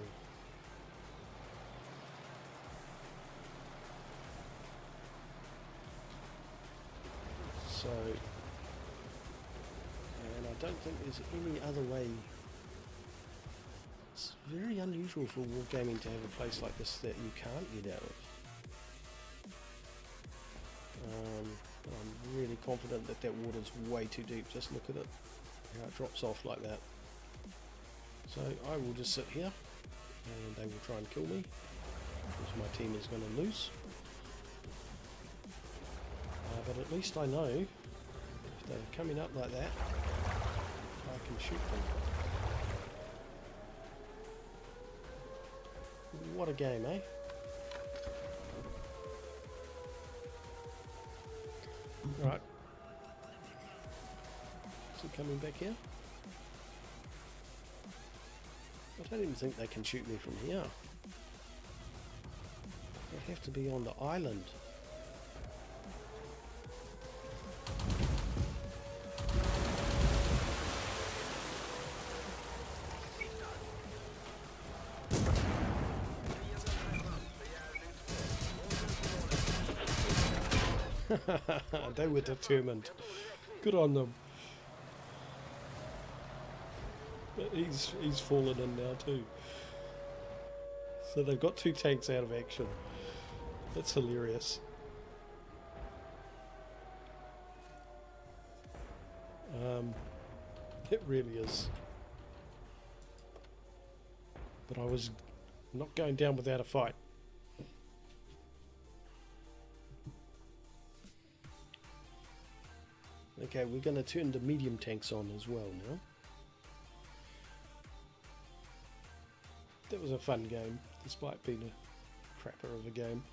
So, and I don't think there's any other way. It's very unusual for wargaming to have a place like this that you can't get out of. I'm really confident that that water's way too deep. Just look at it, how it drops off like that. So I will just sit here and they will try and kill me because my team is going to lose. But at least I know if they're coming up like that, I can shoot them. What a game, eh? Right. Is it coming back here? I don't even think they can shoot me from here. They have to be on the island. They were determined. Good on them. But he's fallen in now too. So they've got 2 tanks out of action. That's hilarious. It really is. But I was not going down without a fight. Okay, we're going to turn the medium tanks on as well now. That was a fun game, despite being a crapper of a game.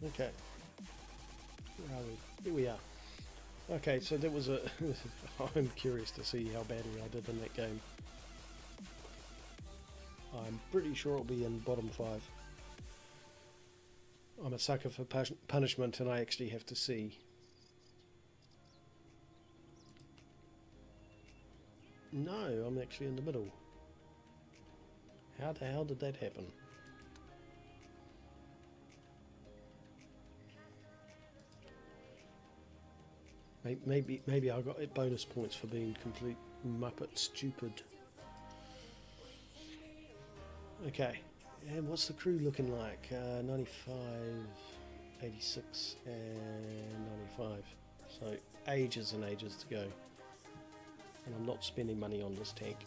Okay, where are we? Here we are. Okay, so that was a... I'm curious to see how badly I did in that game. I'm pretty sure it'll be in bottom 5. I'm a sucker for punishment, and I actually have to see. No, I'm actually in the middle. How the hell did that happen? Maybe I got bonus points for being complete muppet stupid. Okay, and what's the crew looking like? 95, 86 and 95. So ages and ages to go. And I'm not spending money on this tank.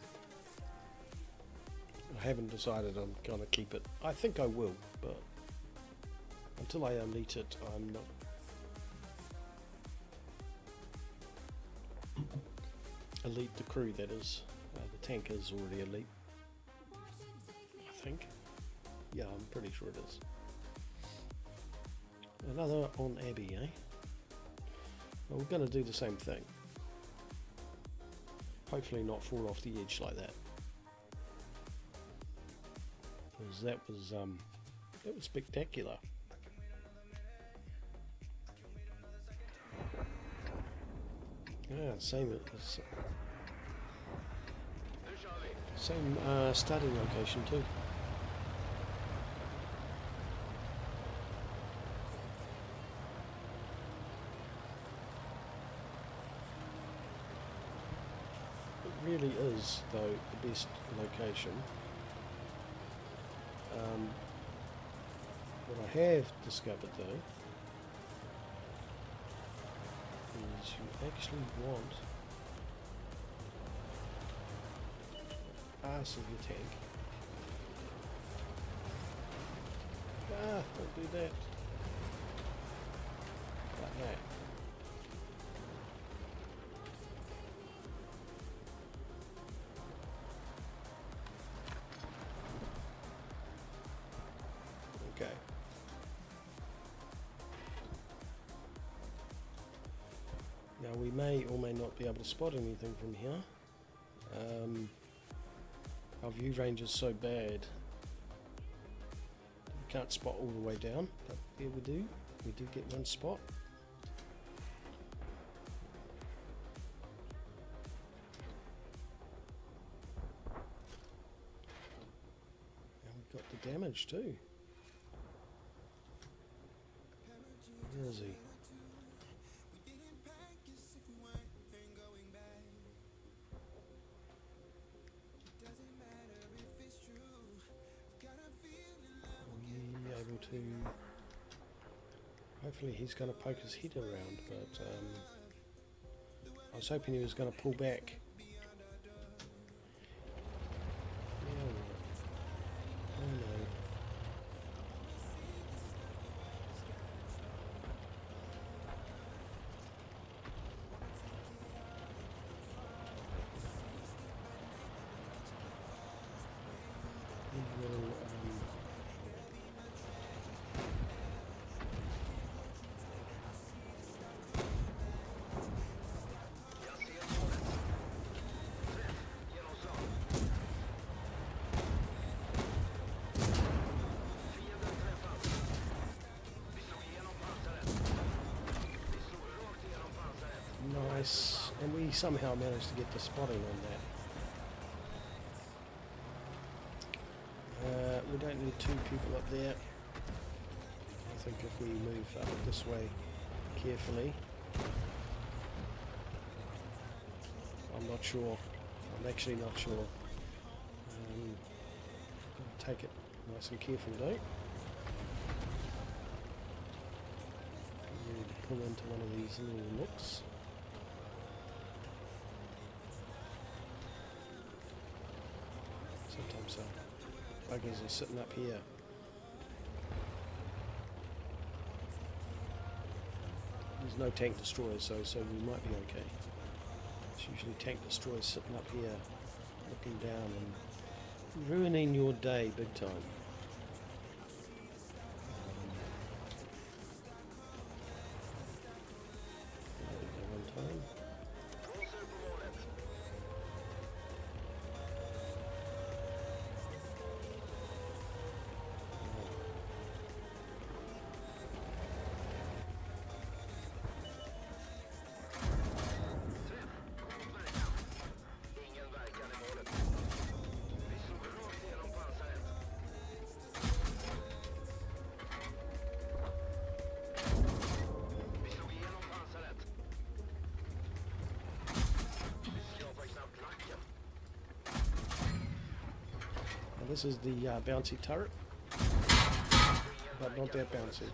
I haven't decided I'm going to keep it. I think I will, but until I elite it, I'm not. Elite the crew, that is. The tank is already elite. I think. Yeah, I'm pretty sure it is. Another on Abby, eh? Well, we're going to do the same thing. Hopefully not fall off the edge like that. Because that was spectacular. Yeah, same starting location too. It really is, though, the best location. What I have discovered, though, is you actually want arse of your tank. Don't do that. Like that. Okay. Now we may or may not be able to spot anything from here. Our view range is so bad we can't spot all the way down, but here we do get one spot. And we've got the damage too. Where is he? To hopefully he's going to poke his head around, but I was hoping he was going to pull back. Oh no. He will, nice, and we somehow managed to get the spotting on that. We don't need two people up there. I think if we move up this way carefully. I'm not sure. I'm actually not sure. Gotta take it nice and careful though. Need to pull into one of these little nooks. Sometimes buggers are sitting up here. There's no tank destroyers, so we might be okay. It's usually tank destroyers sitting up here, looking down and ruining your day big time. One time. This is the bouncy turret, but not that bouncy.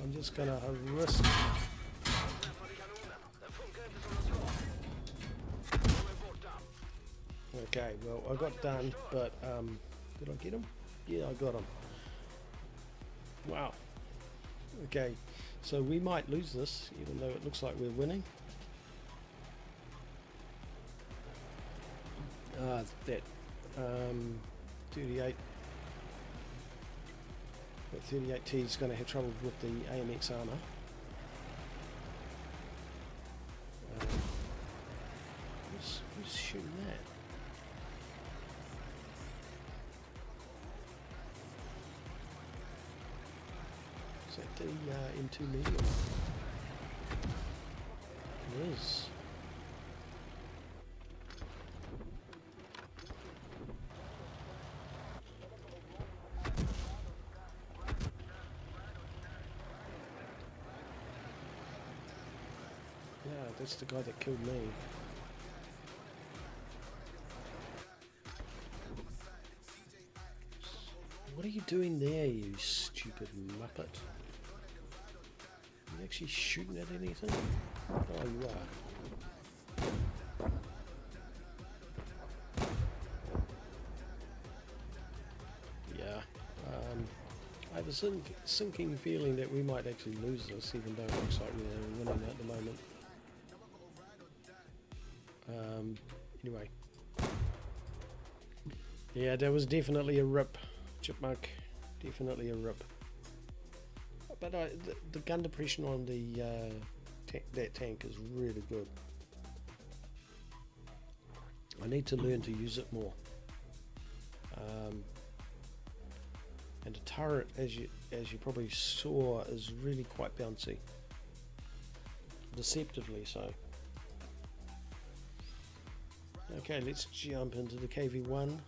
I'm just gonna risk. Okay, well I got done, but did I get him? Yeah, I got him. Wow. Okay, so we might lose this, even though it looks like we're winning. That 38. But 38T is going to have trouble with the AMX armor. Who's shooting that? Is that the M2 medium? It is. That's the guy that killed me. What are you doing there, you stupid muppet? Are you actually shooting at anything? Oh, you are. Yeah. I have a sinking feeling that we might actually lose this, even though it looks like we're winning at the moment. Anyway, yeah, that was definitely a rip, Chipmunk, definitely a rip. But the gun depression on the that tank is really good. I need to learn to use it more. And the turret, as you probably saw, is really quite bouncy, deceptively so. Okay, let's jump into the KV1.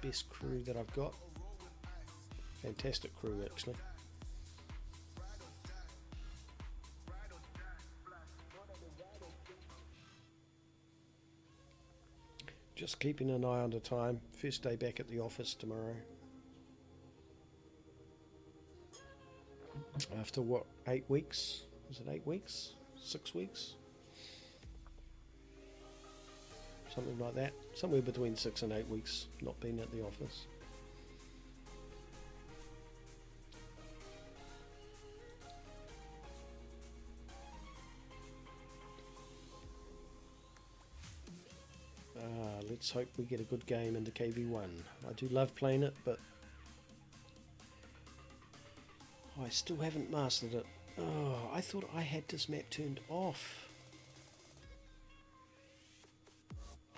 Best crew that I've got. Fantastic crew, actually. Just keeping an eye on the time. First day back at the office tomorrow. After what, 8 weeks? Is it 8 weeks? 6 weeks? Something like that. Somewhere between 6 and 8 weeks not being at the office. let's hope we get a good game into KV1. I do love playing it, but I still haven't mastered it. Oh, I thought I had this map turned off.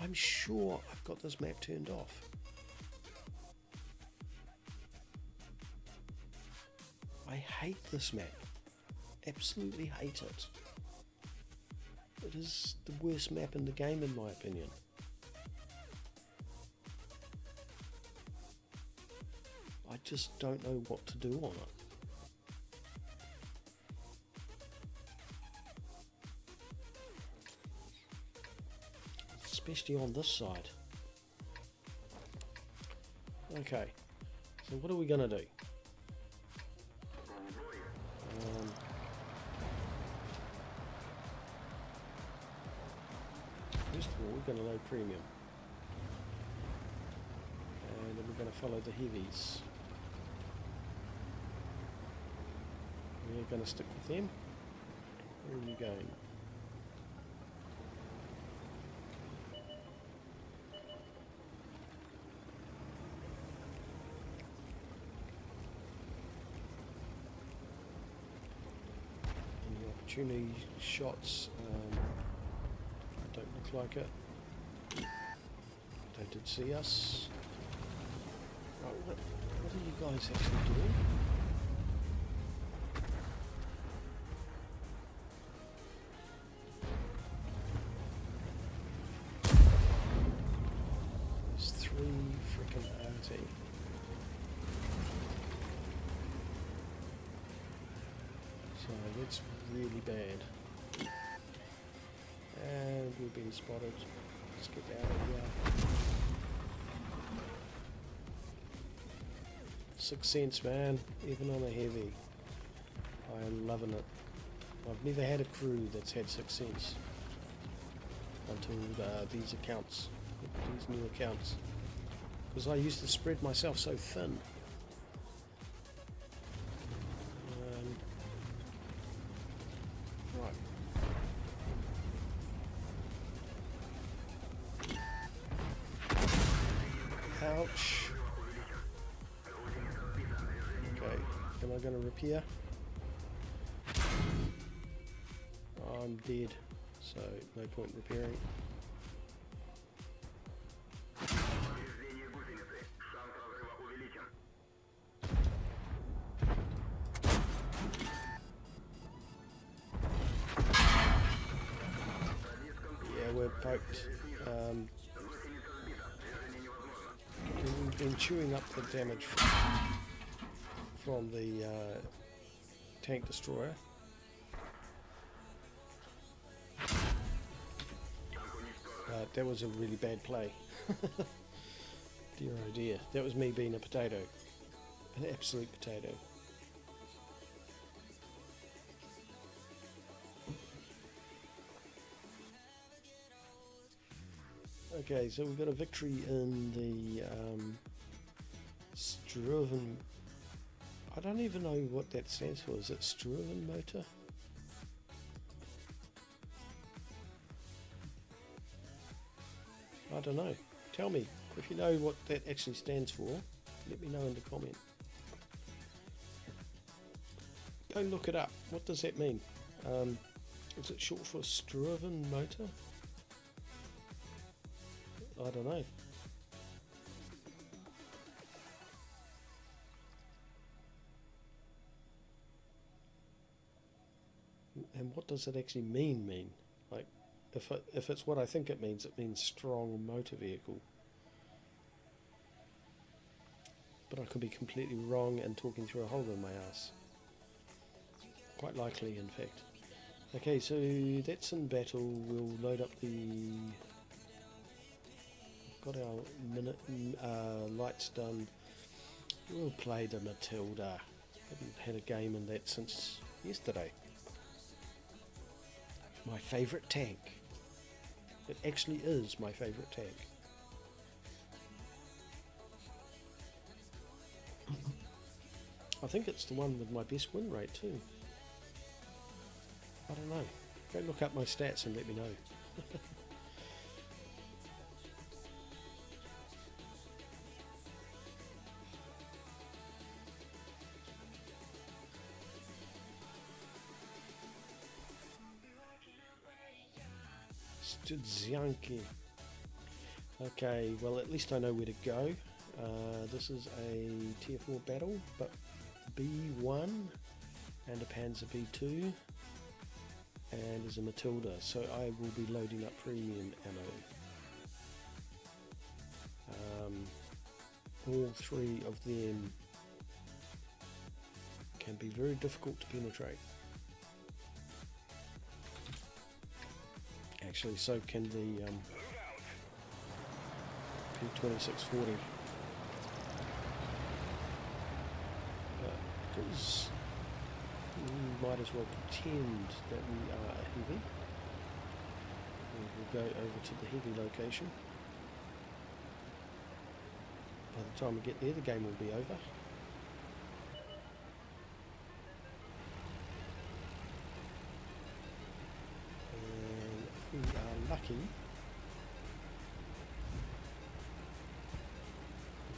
I'm sure I've got this map turned off. I hate this map. Absolutely hate it. It is the worst map in the game in my opinion. I just don't know what to do on it. Especially on this side. Okay, so what are we going to do? First of all, we're going to load premium. And then we're going to follow the heavies. We're going to stick with them. Where are you going? Opportunity shots don't look like it. They did see us. Right, what are you guys actually doing? There's 3 freaking RT. So that's really bad. And we've been spotted. Let's get out of here. 6 cents, man, even on a heavy. I am loving it. I've never had a crew that's had 6 cents until these accounts, these new accounts. Because I used to spread myself so thin. Ouch. Okay, am I going to repair? Oh, I'm dead, so no point repairing. Yeah, we're poked. We've been chewing up the damage from the tank destroyer. That was a really bad play. Dear oh dear, that was me being a potato, an absolute potato. Okay, so we've got a victory in the Struven. I don't even know what that stands for. Is it Struven motor? I don't know. Tell me if you know what that actually stands for. Let me know in the comment. Go look it up. What does that mean? Is it short for Struven motor? I don't know. And what does it actually mean? Like, if it's what I think it means strong motor vehicle. But I could be completely wrong and talking through a hole in my ass. Quite likely, in fact. Okay, so that's in battle. We'll load up the... Got our minute lights done. We'll play the Matilda. Haven't had a game in that since yesterday. My favourite tank. It actually is my favourite tank. I think it's the one with my best win rate too. I don't know. Go look up my stats and let me know. Tzyanki. Okay, well at least I know where to go. This is a tier 4 battle, but B1 and a Panzer B2 and is a Matilda, so I will be loading up premium ammo. All three of them can be very difficult to penetrate. Actually, so can the P2640. But because we might as well pretend that we are a heavy, we will go over to the heavy location. By the time we get there, the game will be over. And if we are lucky,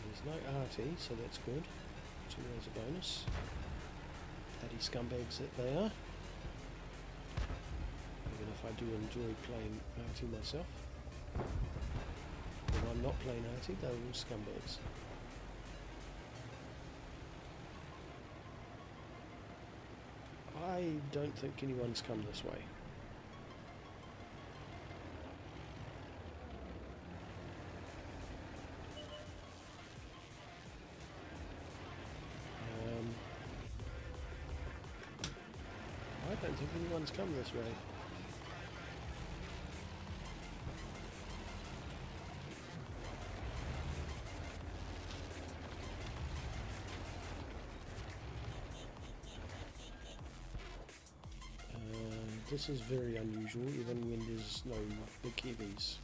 there's no RT, so that's good. It's always a bonus. Bloody scumbags that they are. Even if I do enjoy playing RT myself. When I'm not playing RT, they're all scumbags. I don't think anyone's come this way. I don't think anyone's come this way. This is very unusual, even when there's no big heavies.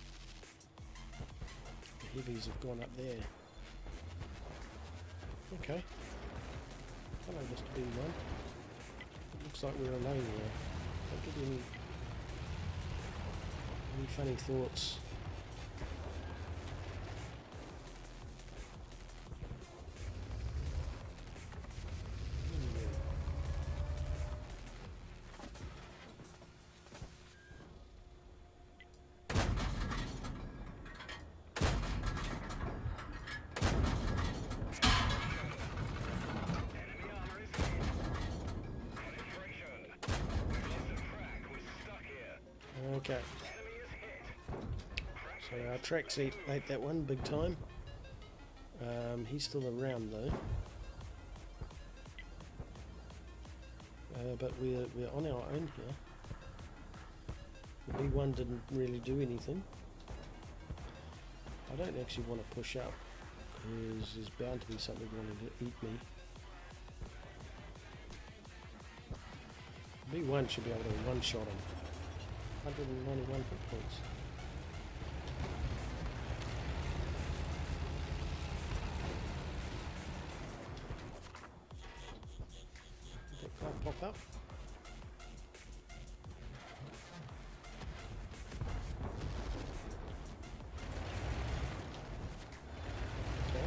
The heavies have gone up there. Okay. Hello, Mr. B1. It looks like we're alone here. Don't give me any funny thoughts. Okay, so our tracks ate that one big time. He's still around though, but we're on our own here. The B1 didn't really do anything. I don't actually want to push up because there's bound to be something wanting to eat me. B1 should be able to one-shot him. 191 hit points. Did that guy pop up? Okay.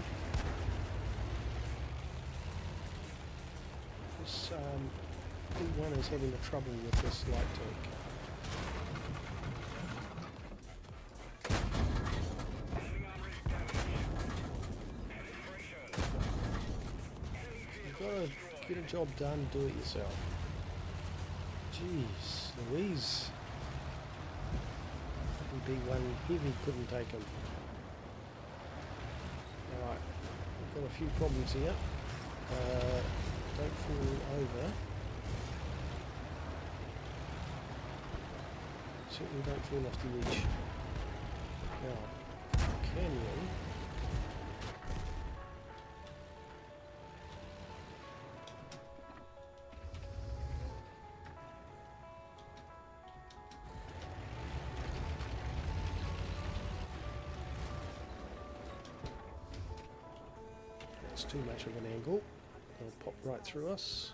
This B1 is having a trouble with this light tank. Get a job done, do it yourself. Jeez, Louise. B1 heavy couldn't take him. Alright, we've got a few problems here. Don't fall over. Certainly don't fall off the edge. Now, can you? Too much of an angle. It'll pop right through us.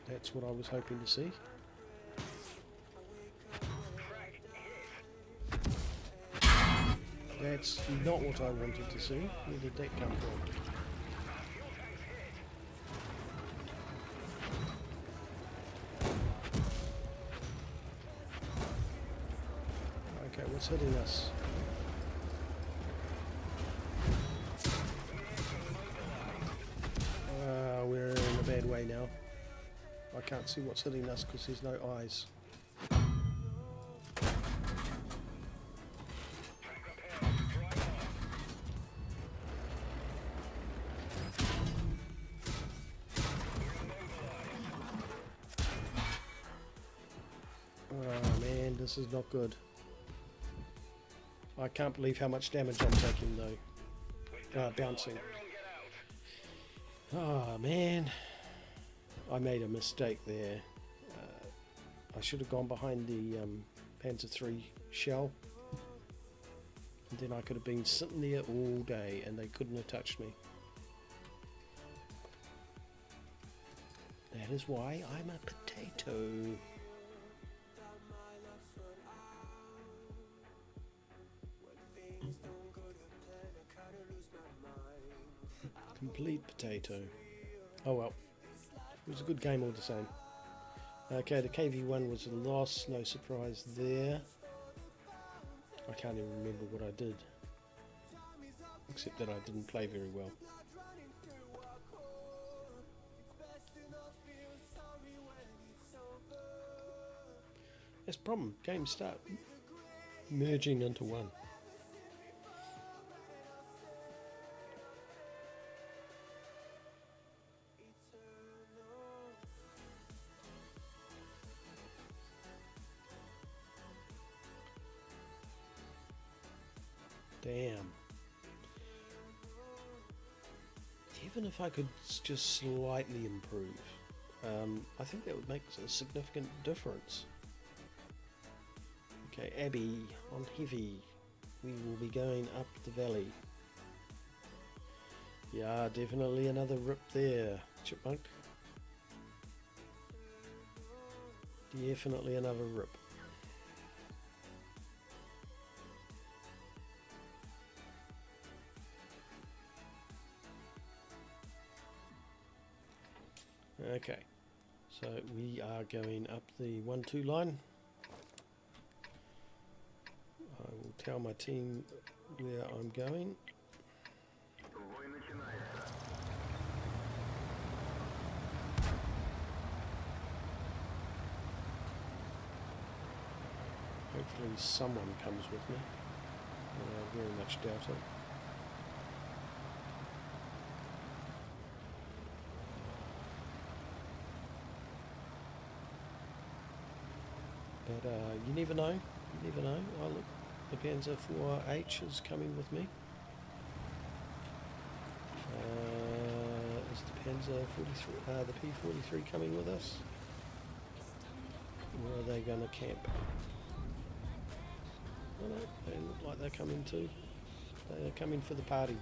That's what I was hoping to see. That's not what I wanted to see. Where did that come from? What's hitting us? We're in a bad way now. I can't see what's hitting us because there's no eyes. Oh man, this is not good. I can't believe how much damage I'm taking though. Bouncing. Oh man, I made a mistake there. I should have gone behind the Panzer III shell, and then I could have been sitting there all day and they couldn't have touched me. That is why I'm a potato. Complete potato. Oh well, it was a good game all the same. Okay, the KV-1 was a loss, no surprise there. I can't even remember what I did, except that I didn't play very well. That's the problem, games start merging into one. Damn. Even if I could just slightly improve, I think that would make a significant difference. Okay, Abby on heavy. We will be going up the valley. Yeah, definitely another rip there, Chipmunk. Definitely another rip. Okay, so we are going up the 1-2 line. I will tell my team where I'm going. Hopefully someone comes with me. I very much doubt it. But you never know. You never know. Oh look, the Panzer 4H is coming with me. Is the Panzer 43, the P43 coming with us? Where are they going to camp? Oh no, they look like they're coming too. They're coming for the party.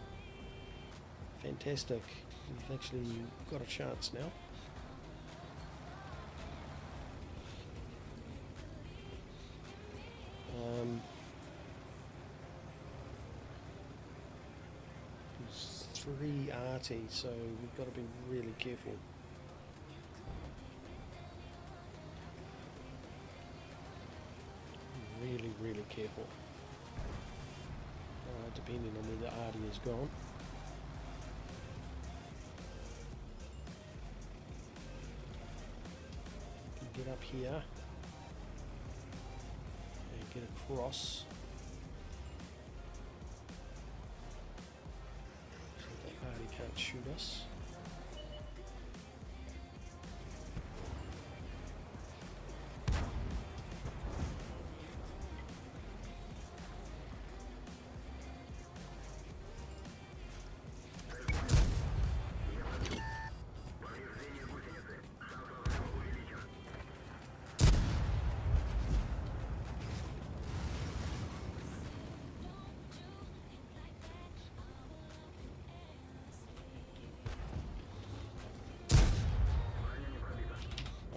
Fantastic. We've actually got a chance now. There's 3 arty, so we've got to be really careful. Really careful. Depending on where the arty is gone. Get up here and get across so the party can't shoot us.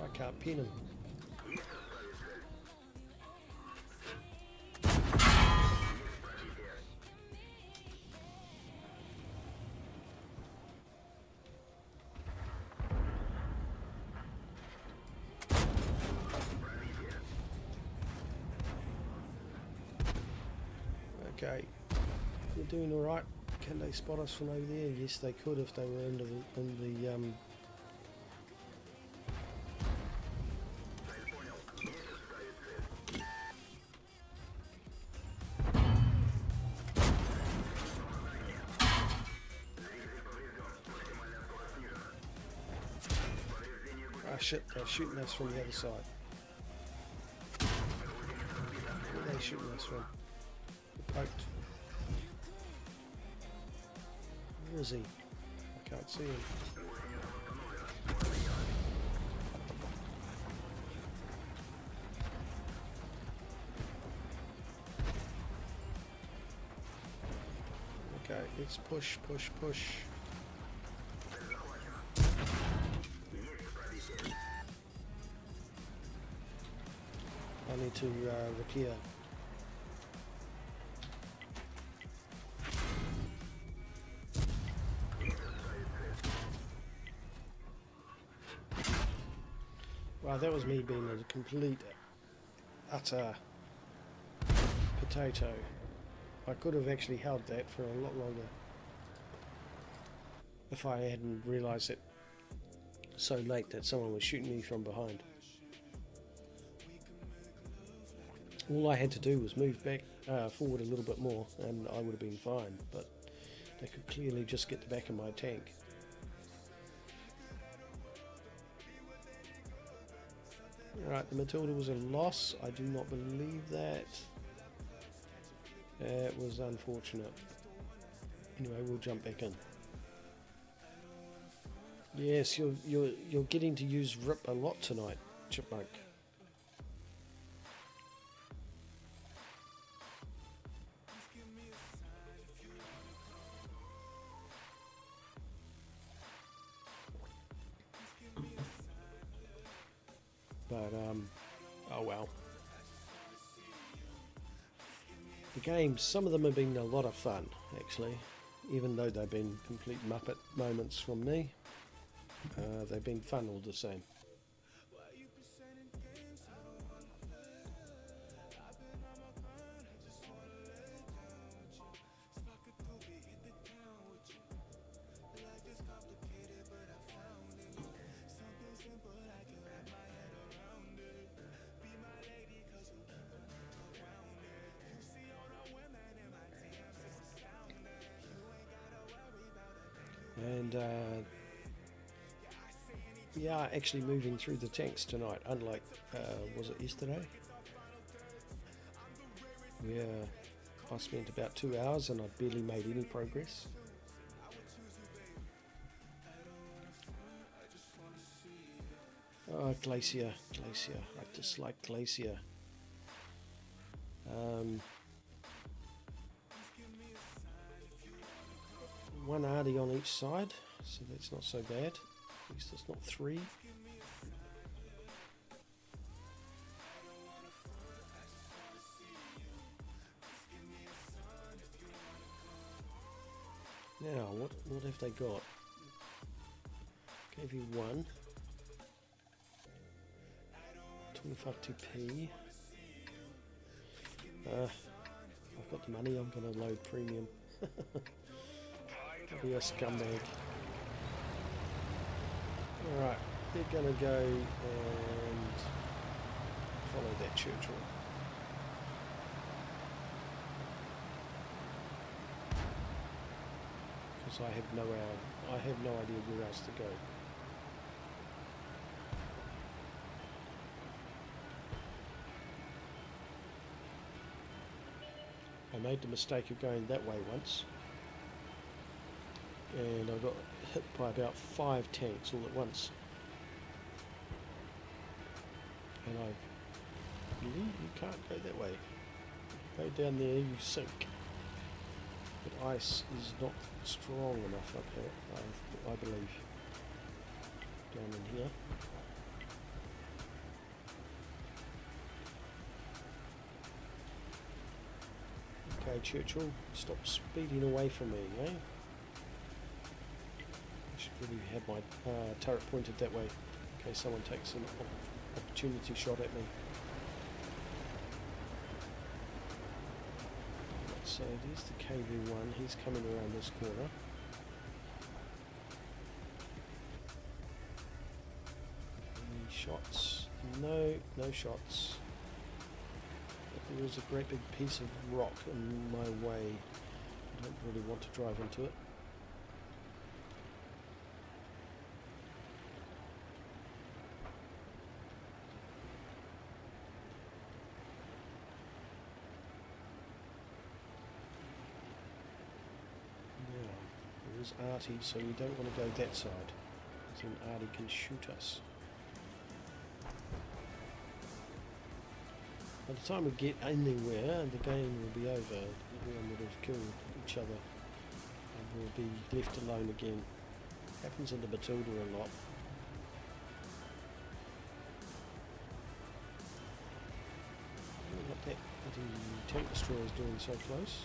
I can't pin him. Okay, we're doing all right. Can they spot us from over there? Yes, they could if they were in the Ah shit, they're shooting us from the other side. Where are they shooting us from? We're poked. Where is he? I can't see him. Okay, let's push, push, push. I need to repair. Right, that was me being a complete, utter potato. I could have actually held that for a lot longer if I hadn't realised it so late that someone was shooting me from behind. All I had to do was move back forward a little bit more and I would have been fine, but they could clearly just get the back of my tank. Alright, the Matilda was a loss. I do not believe that. It was unfortunate. Anyway, we'll jump back in. Yes, you're getting to use RIP a lot tonight, Chipmunk. But oh well. The games, some of them have been a lot of fun actually, even though they've been complete muppet moments from me. They've been fun all the same. And yeah, actually moving through the tanks tonight, unlike was it yesterday? Yeah, I spent about 2 hours and I barely made any progress. Oh, Glacier, I dislike Glacier. One arty on each side, so that's not so bad. At least it's not 3. Now, what have they got? Gave you 1. 25 TP. I've got the money, I'm going to load premium. Be a scumbag. Alright, they're going to go and follow that Churchill. Because I have no idea where else to go. I made the mistake of going that way once. And I got hit by about 5 tanks all at once. And I believe you can't go that way. Go down there, you sink. But ice is not strong enough up here, I believe. Down in here. Okay, Churchill, stop speeding away from me, eh? Really had my turret pointed that way in case someone takes an opportunity shot at me. Let's So there's the KV1, he's coming around this corner. Any shots? No, no shots. But there is a great big piece of rock in my way. I don't really want to drive into it. There's Artie, so you don't want to go that side, because then Artie can shoot us. By the time we get anywhere, the game will be over. Everyone would have killed each other, and we'll be left alone again. Happens in the Matilda a lot. I don't know what that bloody tank destroyer is doing so close.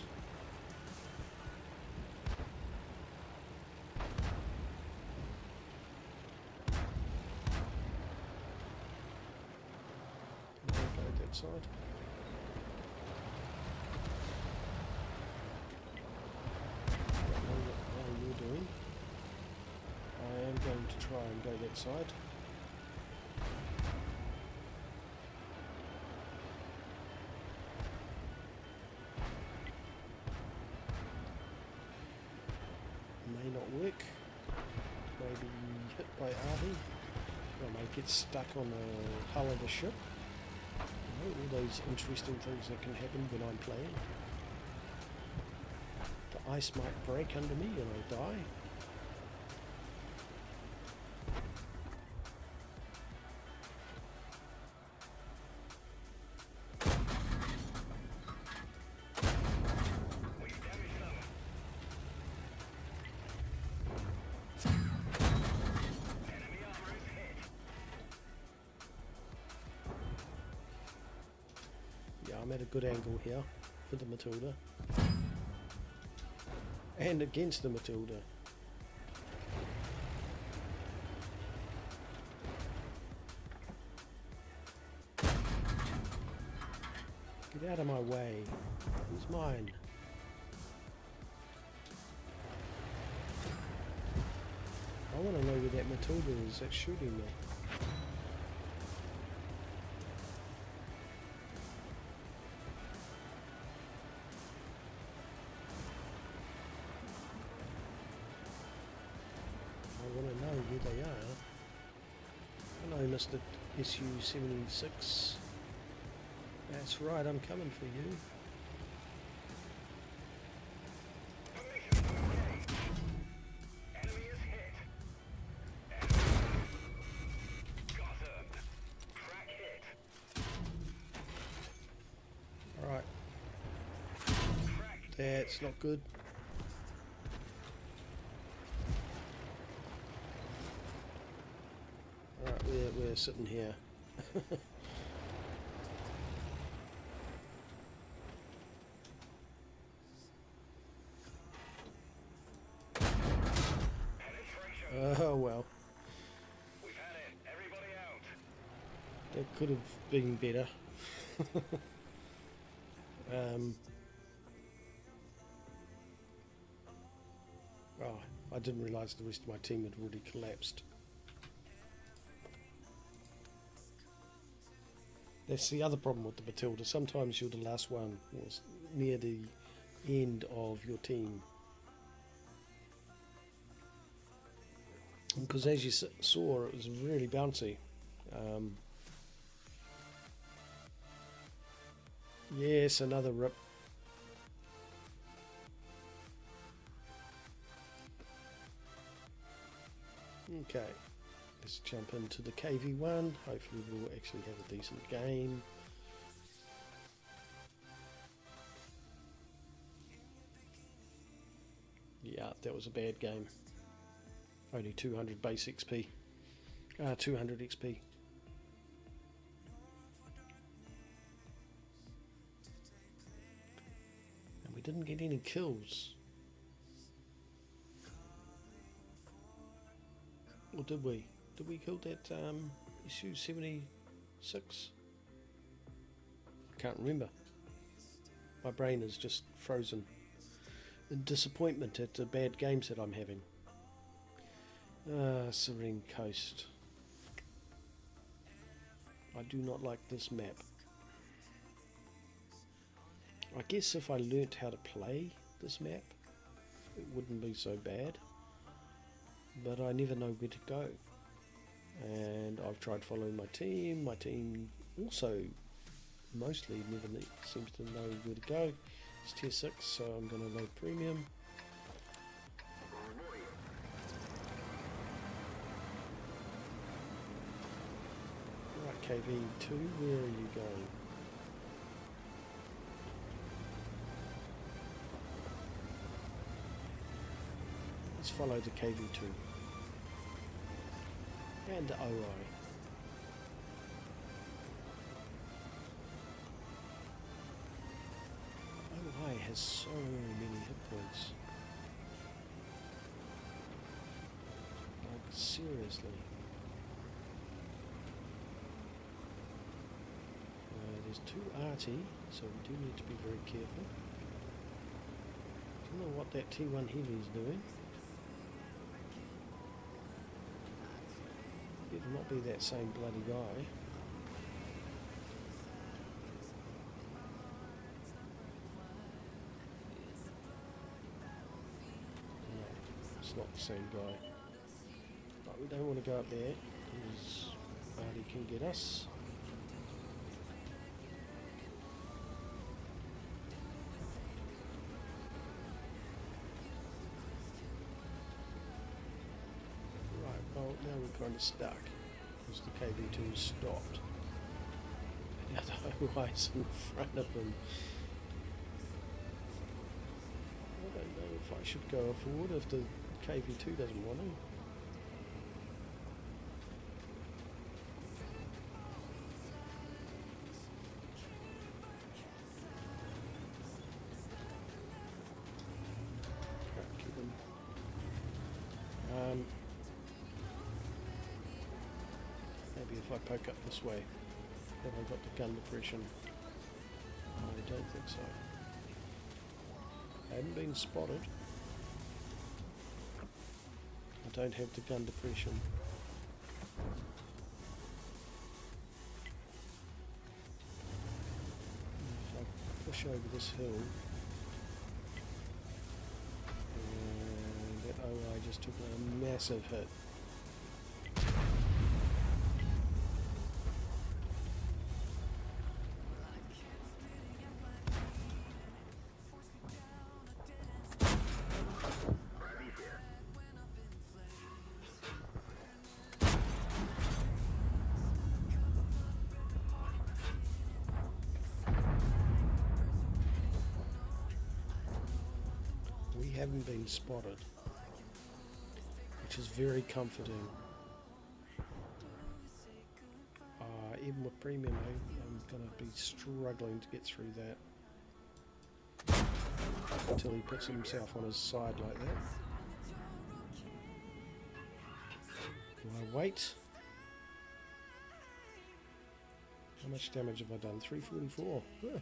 Side. I don't know what you're doing. I am going to try and go that side. May not work. Maybe hit by Artie. I may get stuck on the hull of the ship. All those interesting things that can happen when I'm playing. The ice might break under me and I'll die. I'm at a good angle here for the Matilda and against the Matilda. Get out of my way. It's mine. I want to know where that Matilda is that's shooting me. I want to know where they are. Hello, Mr. SU-76. That's right, I'm coming for you. Enemy is hit. Got him. Crack hit. Alright. That's not good. Alright, we're sitting here. Oh well. We've had it. Everybody out. That could have been better. Oh, I didn't realise the rest of my team had already collapsed. That's the other problem with the Matilda. Sometimes you're the last one, or near the end of your team. Because as you saw, it was really bouncy. Yes, another rip. Okay, let's jump into the KV1. Hopefully we'll actually have a decent game. Yeah, that was a bad game. Only 200 base XP. 200 XP. And we didn't get any kills. Or did we? Did we kill that SU-76? I can't remember. My brain is just frozen in disappointment at the bad games that I'm having. Serene Coast. I do not like this map. I guess if I learnt how to play this map, it wouldn't be so bad. But I never know where to go. And I've tried following my team. My team also mostly never seems to know where to go. It's tier 6, so I'm going to load premium. Right, KV2, where are you going? Let's follow the KV2 and the OI. OI has so many hit points. Like, seriously. There's 2 RT, so we do need to be very careful. Don't know what that T1 Heavy is doing. Better not be that same bloody guy. No, it's not the same guy. But we don't want to go up there because Artie can get us. Well, now we're kind of stuck because the KV2 stopped. And the other OI's in front of him. I don't know if I should go forward if the KV2 doesn't want to. Can't get him. Maybe if I poke up this way, have I got the gun depression? I don't think so. I haven't been spotted. I don't have the gun depression. If I push over this hill, and that OI just took a massive hit. Haven't been spotted, which is very comforting. Even with premium, I'm going to be struggling to get through that until he puts himself on his side like that. Do I wait? How much damage have I done? 344. Huh.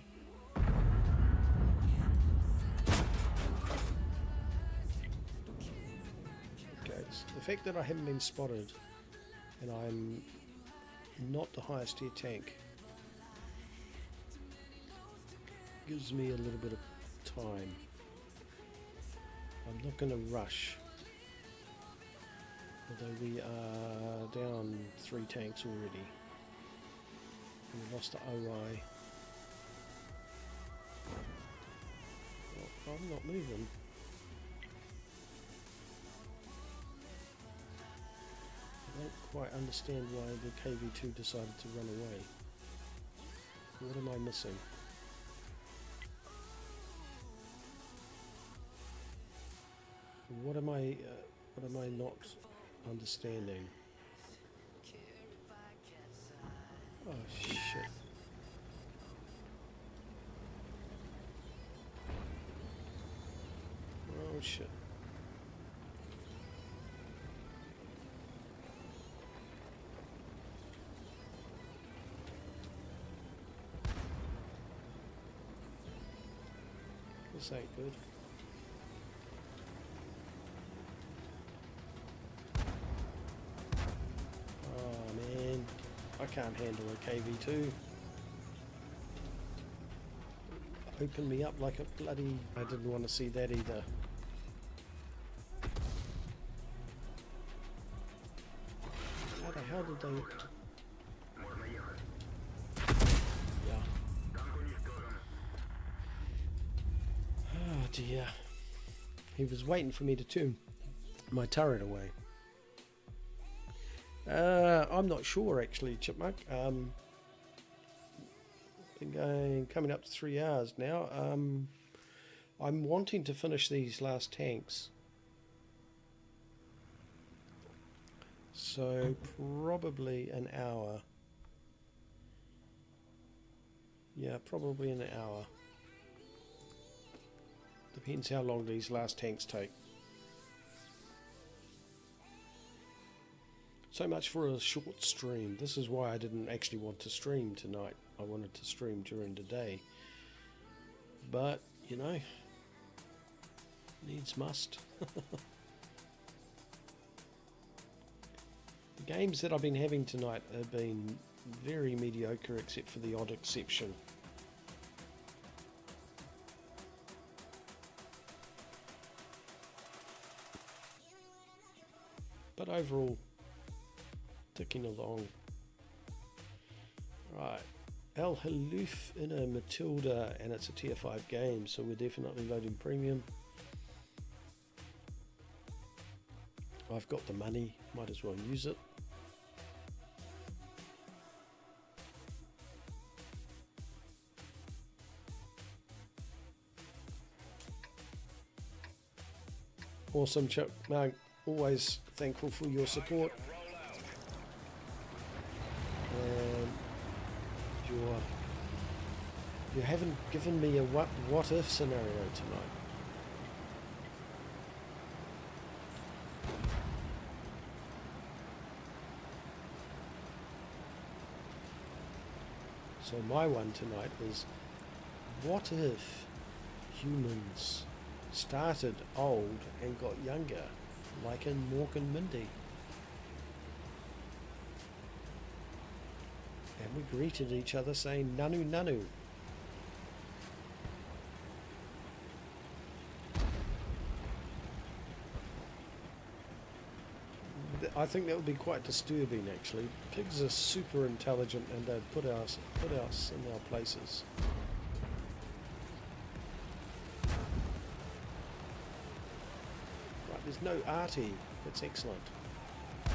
The fact that I haven't been spotted and I'm not the highest tier tank gives me a little bit of time. I'm not going to rush, although we are down 3 tanks already. We lost to OI. Well, I'm not moving. I don't quite understand why the KV2 decided to run away. What am I missing? What am I not understanding? Oh shit. Oh shit. This ain't good. Oh man, I can't handle a KV2. Open me up like a bloody... I didn't want to see that either. How the hell did they... Yeah. Oh dear. He was waiting for me to turn my turret away. I'm not sure actually, Chipmunk. Been coming up to 3 hours now. I'm wanting to finish these last tanks. So probably an hour. Yeah, probably an hour. Depends how long these last tanks take. So much for a short stream. This is why I didn't actually want to stream tonight. I wanted to stream during the day. But, you know, needs must. The games that I've been having tonight have been very mediocre except for the odd exception. But overall, ticking along. Right, El Haloof in a Matilda, and it's a tier 5 game, so we're definitely loading premium. I've got the money, might as well use it. Awesome, Chip. No, always thankful for your support. You haven't given me a what if scenario tonight. So my one tonight is, what if humans started old and got younger, like in Mork and Mindy? And we greeted each other saying nanu nanu. I think that would be quite disturbing actually. Pigs are super intelligent and they'd put us in our places. Right, there's no arty. That's excellent. The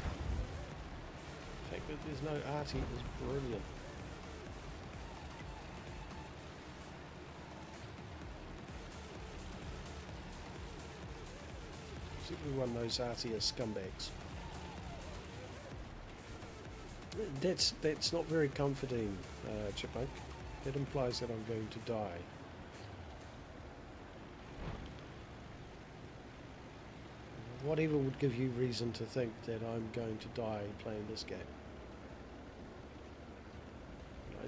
fact that there's no arty is brilliant. Everyone knows arty are scumbags. That's not very comforting, Chipmunk. That implies that I'm going to die. Whatever would give you reason to think that I'm going to die playing this game? No,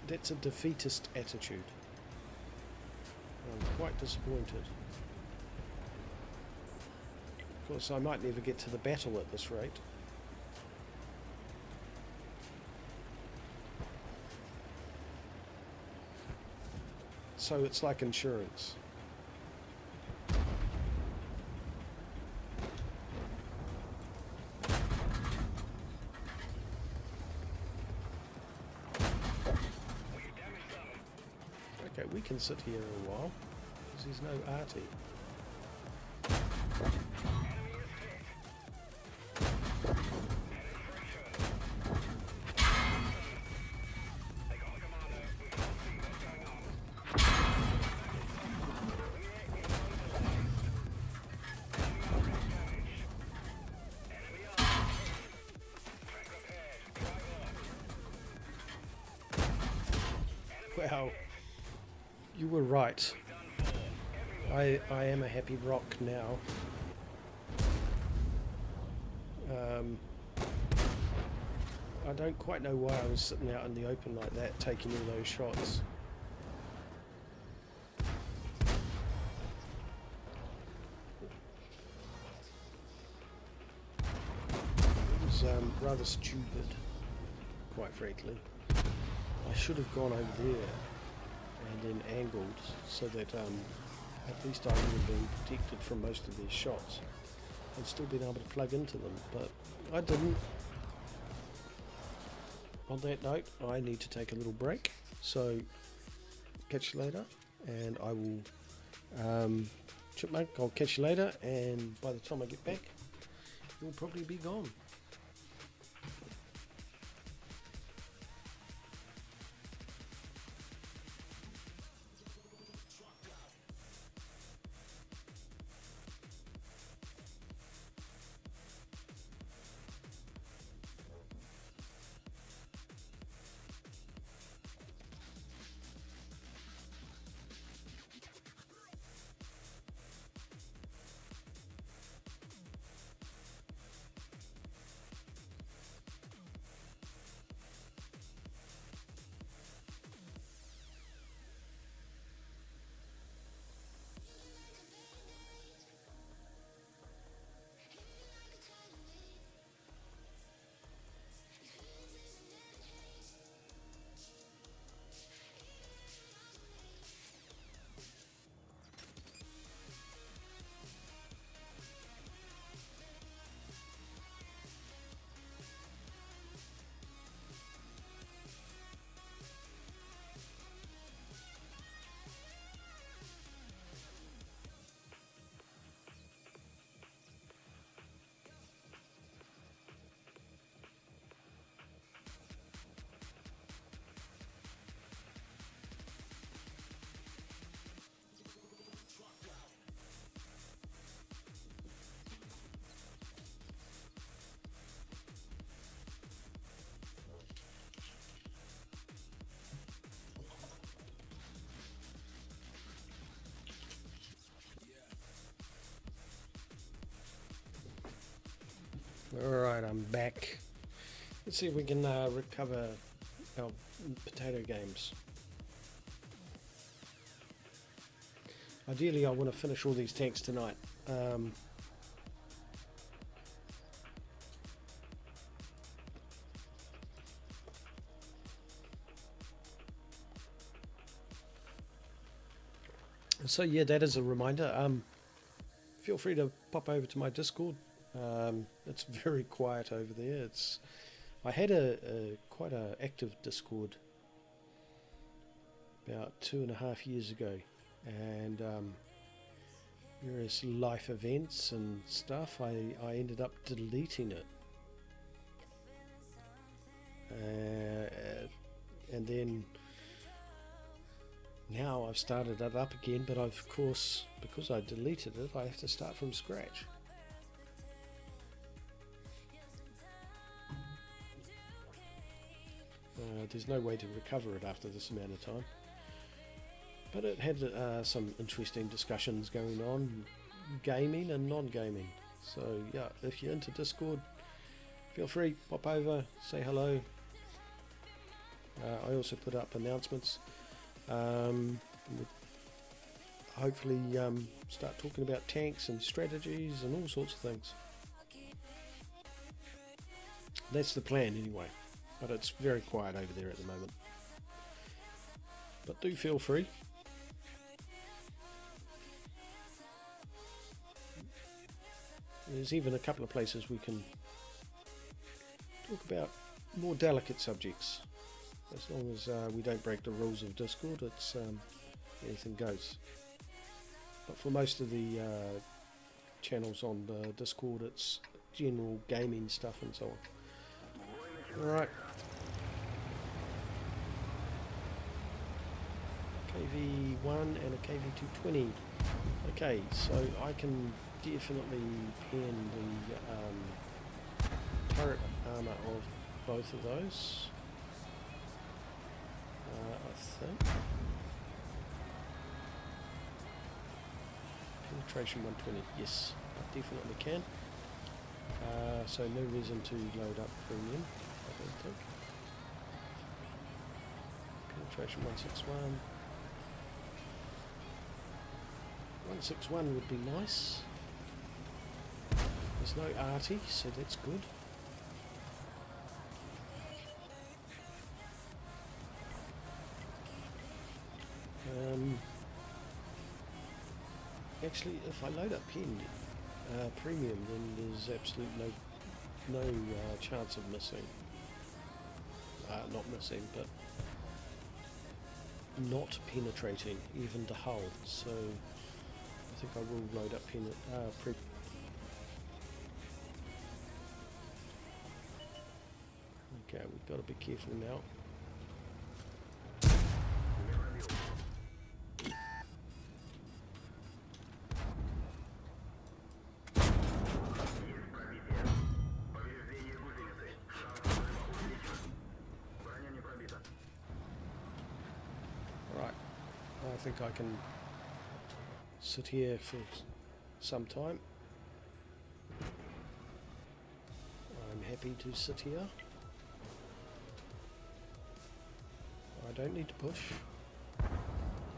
that's a defeatist attitude. I'm quite disappointed. Of course, I might never get to the battle at this rate. So it's like insurance. Okay, we can sit here a while, because there's no arty. Wow, you were right. I am a happy rock now. I don't quite know why I was sitting out in the open like that, taking all those shots. rather stupid, quite frankly. I should have gone over there and then angled so that at least I would have been protected from most of their shots and still been able to plug into them, but I didn't. On that note, I need to take a little break, so catch you later, and I will Chipmunk, I'll catch you later, and by the time I get back you'll probably be gone. Alright, I'm back. Let's see if we can recover our potato games. Ideally I want to finish all these tanks tonight. So yeah, that is a reminder. Feel free to pop over to my Discord. It's very quiet over there. I had a quite a active Discord about 2.5 years ago, and various life events and stuff, I ended up deleting it, and then now I've started it up again, but of course, because I deleted it, I have to start from scratch. There's no way to recover it after this amount of time. But it had some interesting discussions going on, gaming and non-gaming. So yeah, if you're into Discord, feel free, pop over, say hello. I also put up announcements. Hopefully start talking about tanks and strategies and all sorts of things. That's the plan anyway. But it's very quiet over there at the moment. But do feel free. There's even a couple of places we can talk about more delicate subjects. As long as we don't break the rules of Discord, it's anything goes. But for most of the channels on the Discord, it's general gaming stuff and so on. Alright. KV1 and a KV220. Okay, so I can definitely pen the turret armor of both of those. I think. Penetration 120, yes, I definitely can. So no reason to load up premium, I don't think. Penetration 161. 161 would be nice. There's no arty, so that's good. Actually, if I load up premium, then there's absolutely no chance of missing. Not missing, but not penetrating even to hull. So I think I will load up premium. Okay, we've got to be careful now. Right, I think I can sit here for some time. I'm happy to sit here. I don't need to push.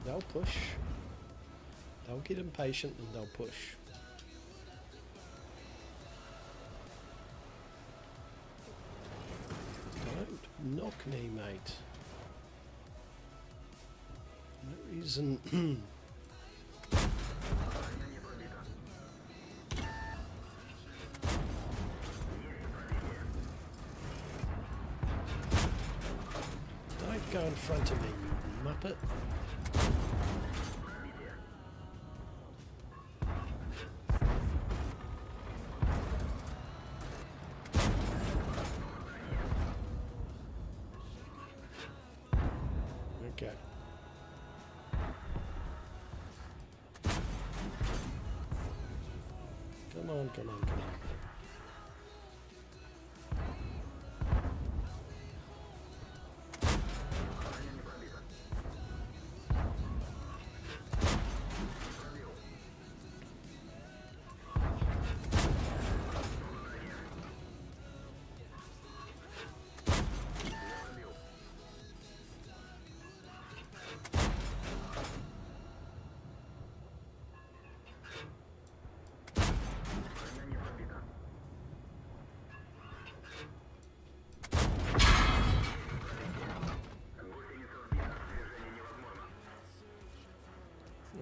They'll push. They'll get impatient and they'll push. Don't knock me, mate. No reason. Don't go in front of me, you muppet. Okay. Come on, come on, come on.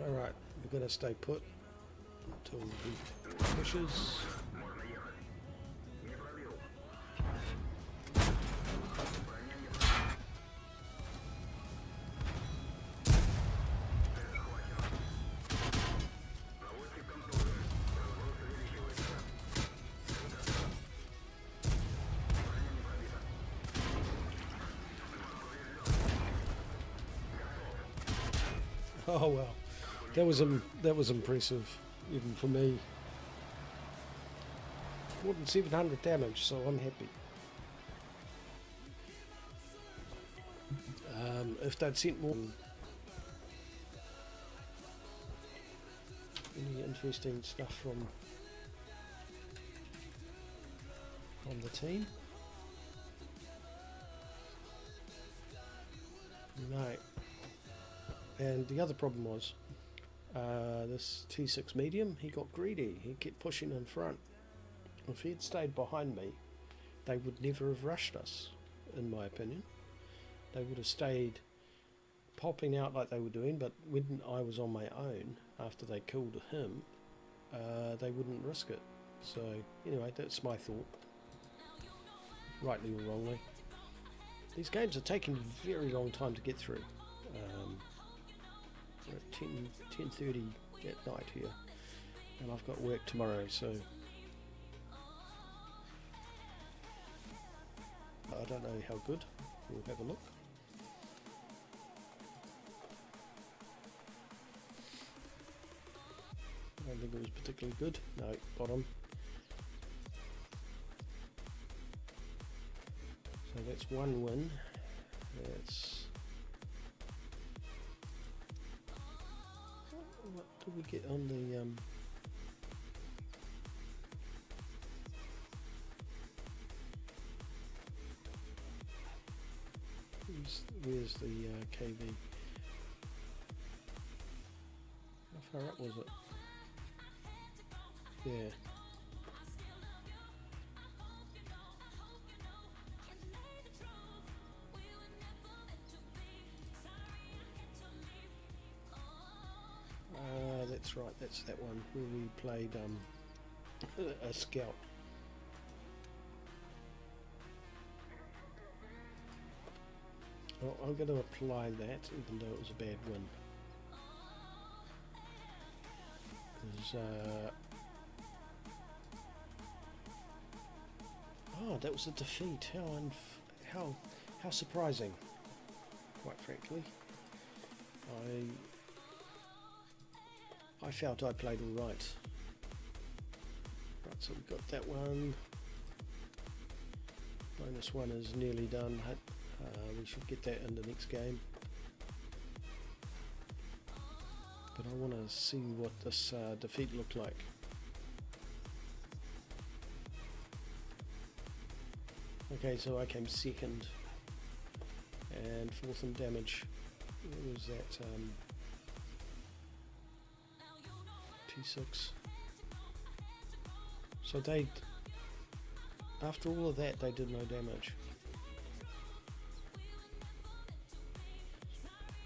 Alright, we're going to stay put until he pushes. Oh well. That was impressive, even for me. More than 700 damage, so I'm happy. If they'd sent more, any interesting stuff from the team? No. And the other problem was, this T6 medium, he got greedy. He kept pushing in front. If he had stayed behind me, they would never have rushed us, in my opinion. They would have stayed popping out like they were doing, but when I was on my own, after they killed him, they wouldn't risk it. So, anyway, that's my thought. Rightly or wrongly. These games are taking a very long time to get through. We're at 10:30 at night here, and I've got work tomorrow, so I don't know how good. We'll have a look. I don't think it was particularly good. No, bottom. So that's one win. That's... What did we get on the... Where's the KV? How far up was it? Yeah. That's that's right, that's that one where we played a scout. Well, I'm going to apply that even though it was a bad win. Because, oh, that was a defeat. How surprising, quite frankly. I felt I played all right. Right, so we've got that one. Bonus one is nearly done. We should get that in the next game. But I want to see what this defeat looked like. Okay, so I came second and fourth in damage. What was that? T6. So they, after all of that, they did no damage.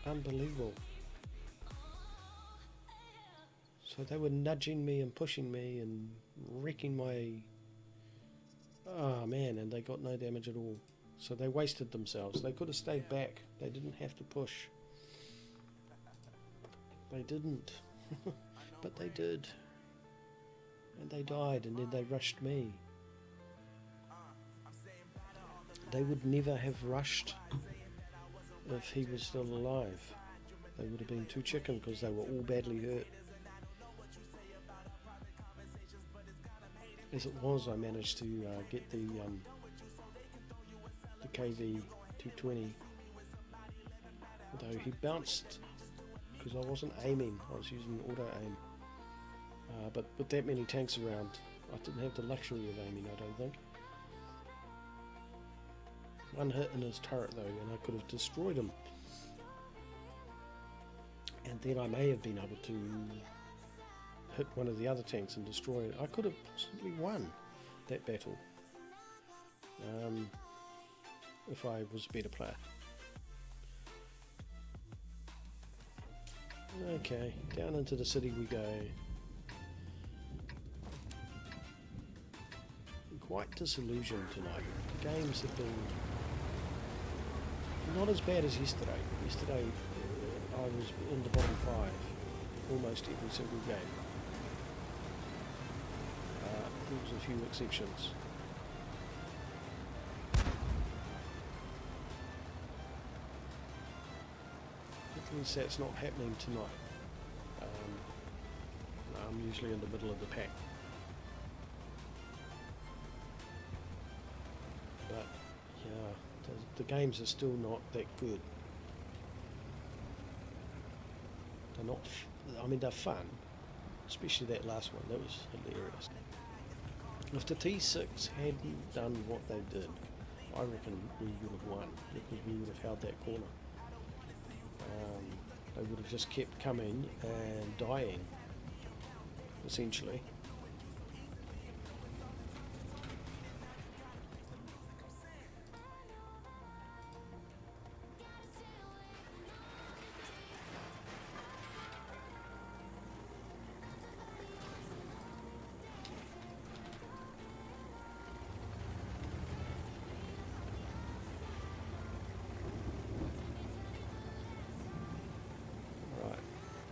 Unbelievable. So they were nudging me and pushing me and wrecking my... Oh man, and they got no damage at all. So they wasted themselves. They could have stayed back. They didn't have to push. They didn't. But they did. And they died, and then they rushed me. They would never have rushed if he was still alive. They would have been too chicken because they were all badly hurt. As it was, I managed to get the KV 220. Although he bounced because I wasn't aiming, I was using auto aim. But with that many tanks around, I didn't have the luxury of aiming, I don't think. One hit in his turret though, and I could have destroyed him. And then I may have been able to hit one of the other tanks and destroy it. I could have possibly won that battle if I was a better player. Okay, down into the city we go. I'm quite disillusioned tonight. The games have been not as bad as yesterday. Yesterday I was in the bottom 5 almost every single game. There was a few exceptions. At least that's not happening tonight. I'm usually in the middle of the pack. But yeah, the games are still not that good. They're not, I mean they're fun, especially that last one, that was hilarious. If the T6 hadn't done what they did, I reckon we would have won, because we would have held that corner. They would have just kept coming and dying, essentially.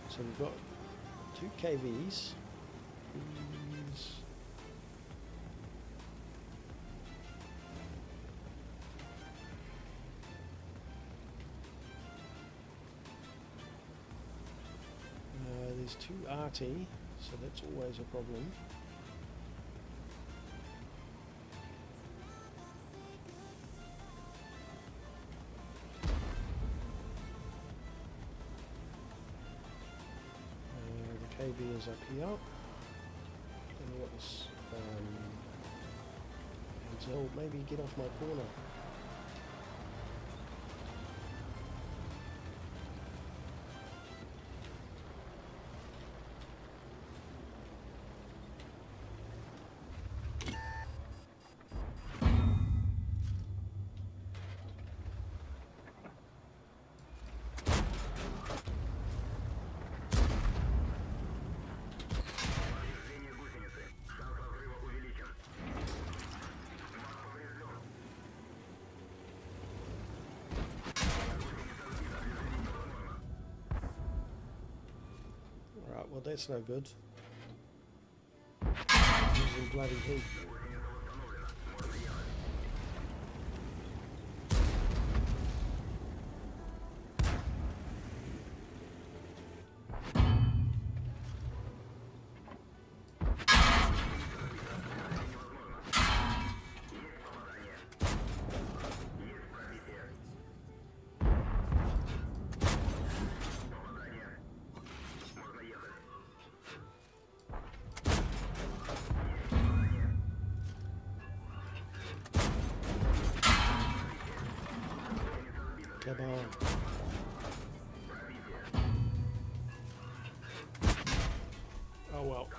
So we've got 2 KVs. There's 2 RT, so that's always a problem. KB is up here. And what's Denzel, maybe get off my corner. well, that's no good. Using bloody heat. Come on. Oh well.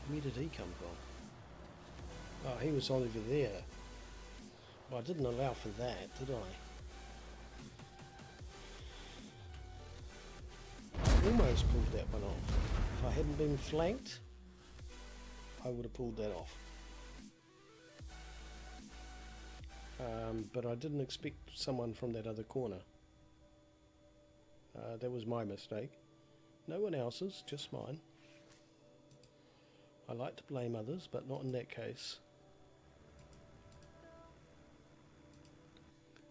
Where did he come from? Oh, he was over there. Well, I didn't allow for that, did I? I almost pulled that one off. If I hadn't been flanked, I would have pulled that off. But I didn't expect someone from that other corner. That was my mistake. No one else's, just mine. I like to blame others, but not in that case.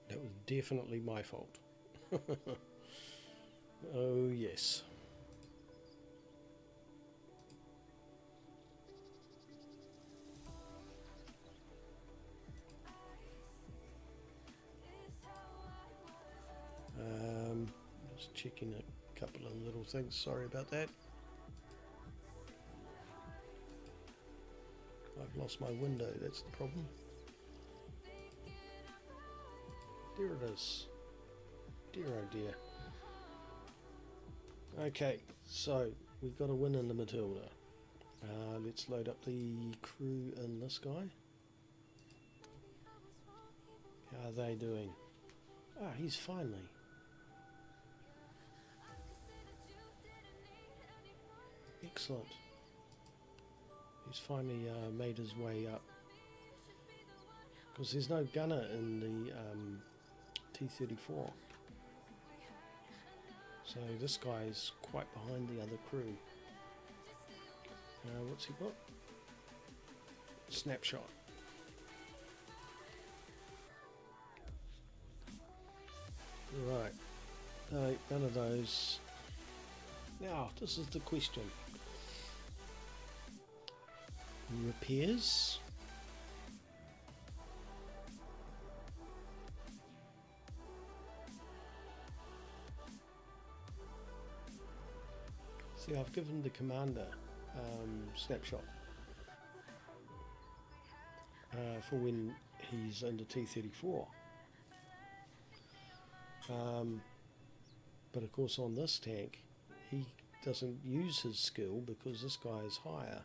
That was definitely my fault. Oh yes. Just checking a couple of little things. Sorry about that. I've lost my window, that's the problem. There it is. Dear oh dear. Okay, so we've got a win in the Matilda. Let's load up the crew in this guy. How are they doing? Ah, he's finally. Excellent. He's finally made his way up. Because there's no gunner in the T-34. So this guy's quite behind the other crew. What's he got? Snapshot. Right. No, none of those. Now, this is the question. Repairs. See, I've given the commander snapshot for when he's under T-34. But of course on this tank he doesn't use his skill because this guy is higher.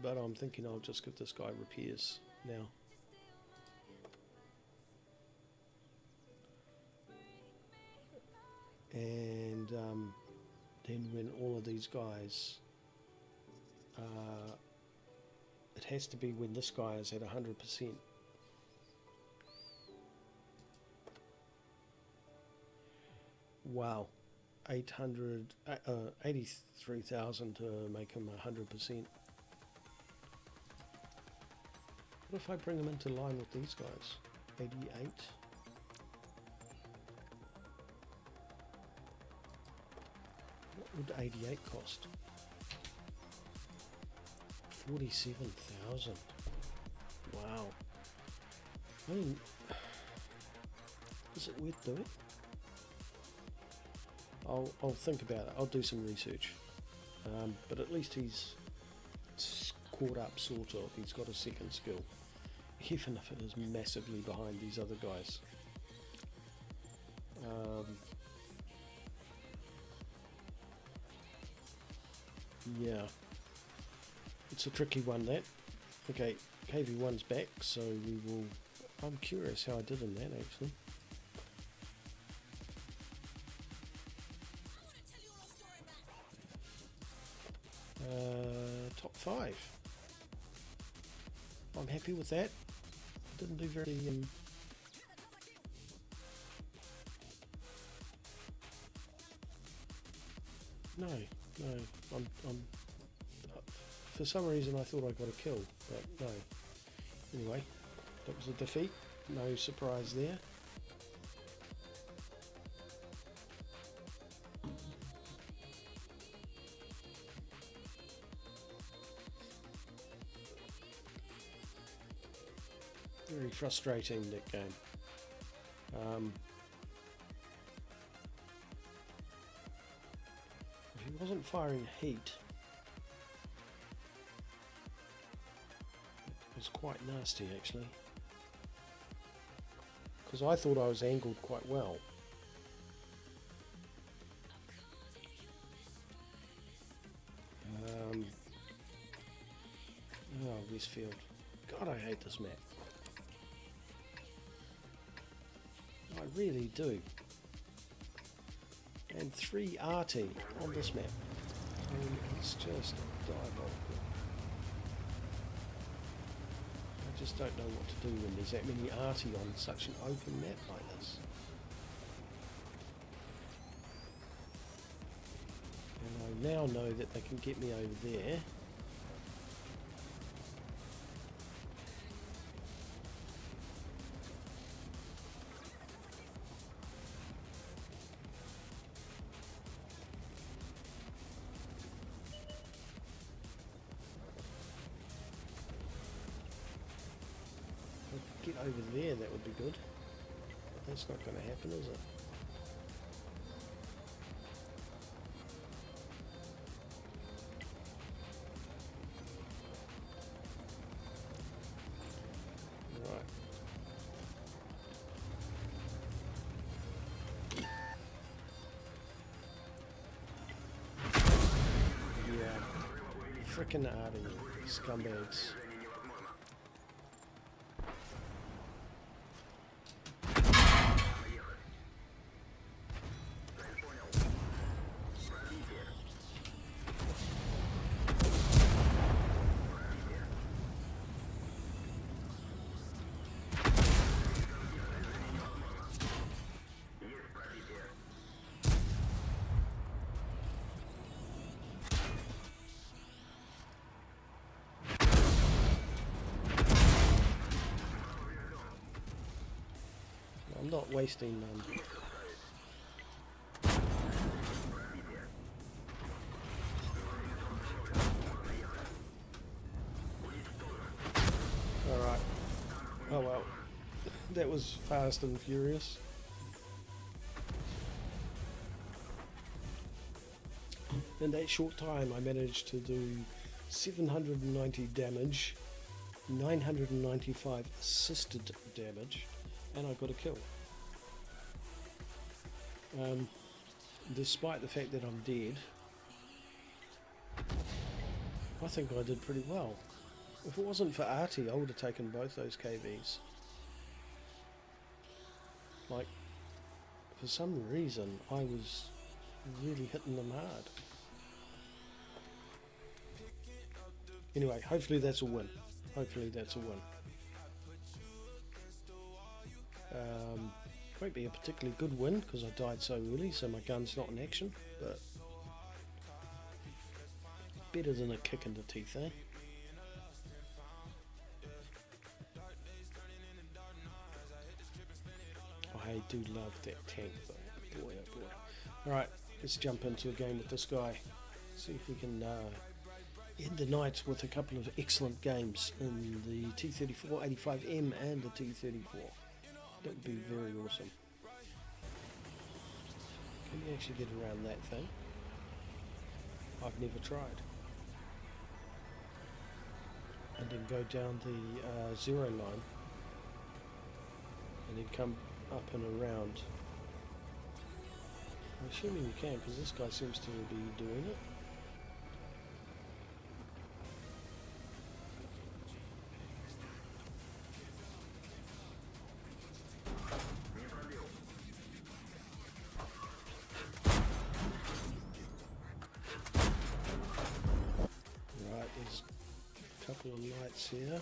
But I'm thinking I'll just give this guy repairs now. And then when all of these guys, it has to be when this guy is at 100%. Wow, 83,000 to make him 100%. What if I bring him into line with these guys? 88. What would 88 cost? 47,000. Wow. I mean, is it worth doing? I'll think about it. I'll do some research. But at least he's caught up, sort of. He's got a second skill. Even if it is massively behind these other guys. Yeah. It's a tricky one, that. Okay, KV1's back, so we will... I'm curious how I did in that, actually. Top 5. I'm happy with that. Didn't do very No, no. I'm. For some reason, I thought I got a kill, but no. Anyway, that was a defeat. No surprise there. Very frustrating, that game. If he wasn't firing heat, it was quite nasty actually. Because I thought I was angled quite well. Oh, Westfield. God, I hate this map. I really do. And 3 RT on this map. I mean, it's just diabolical. I just don't know what to do when there's that many RT on such an open map like this. And I now know that they can get me over there. Get over there, that would be good. But that's not going to happen, is it? Right. Yeah. Frickin' Artie, scumbags. I'm not wasting Alright. Oh well. That was fast and furious. In that short time I managed to do 790 damage, 995 assisted damage, and I got a kill. Despite the fact that I'm dead, I think I did pretty well. If it wasn't for Artie, I would have taken both those KVs. Like, for some reason, I was really hitting them hard. Anyway, hopefully that's a win. Hopefully that's a win. Won't be a particularly good win because I died so early, so my gun's not in action, but better than a kick in the teeth, eh? I do love that tank though, boy oh boy. Alright, let's jump into a game with this guy. See if we can end the night with a couple of excellent games in the T-34-85M and the T-34. That would be very awesome. Can you actually get around that thing? I've never tried. And then go down the 0 line and then come up and around. I'm assuming you can because this guy seems to be doing it. Couple of lights here.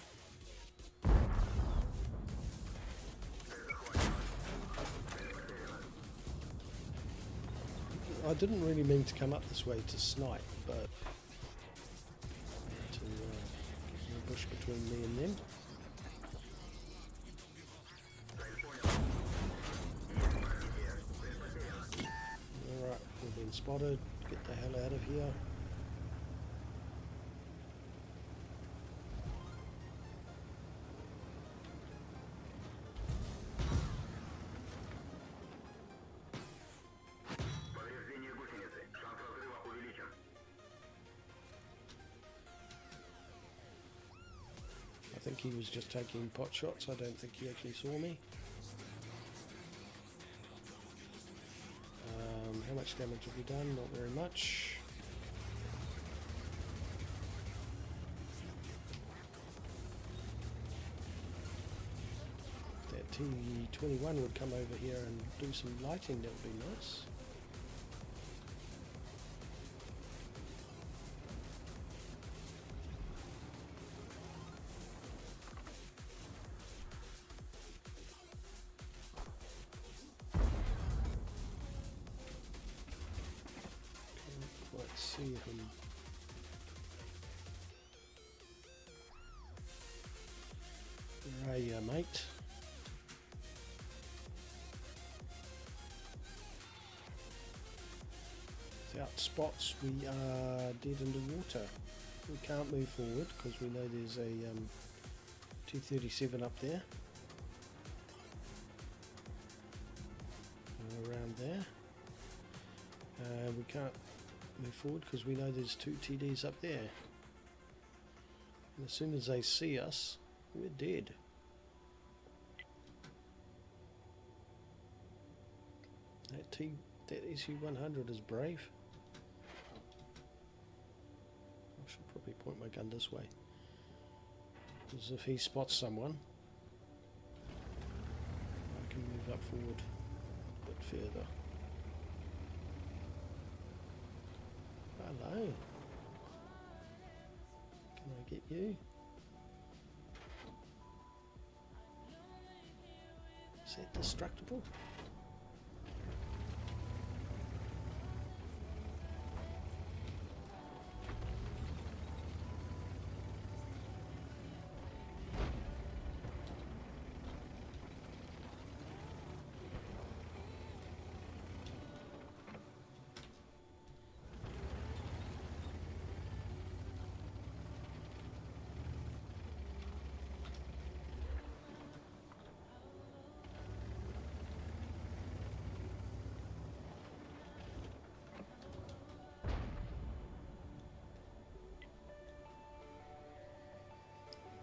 I didn't really mean to come up this way to snipe, but to get a bush between me and them. Alright, we've been spotted. Get the hell out of here. I think he was just taking pot shots. I don't think he actually saw me. How much damage have we done? Not very much. If that T21 would come over here and do some lighting, that would be nice. See him. Where are you, mate? Without spots, we are dead underwater. We can't move forward because we know there's a 237 up there. Around there. We can't move forward because we know there's 2 TDs up there. And as soon as they see us, we're dead. That SU-100 is brave. I should probably point my gun this way, because if he spots someone, I can move up forward a bit further. Hello. Can I get you? Is that destructible?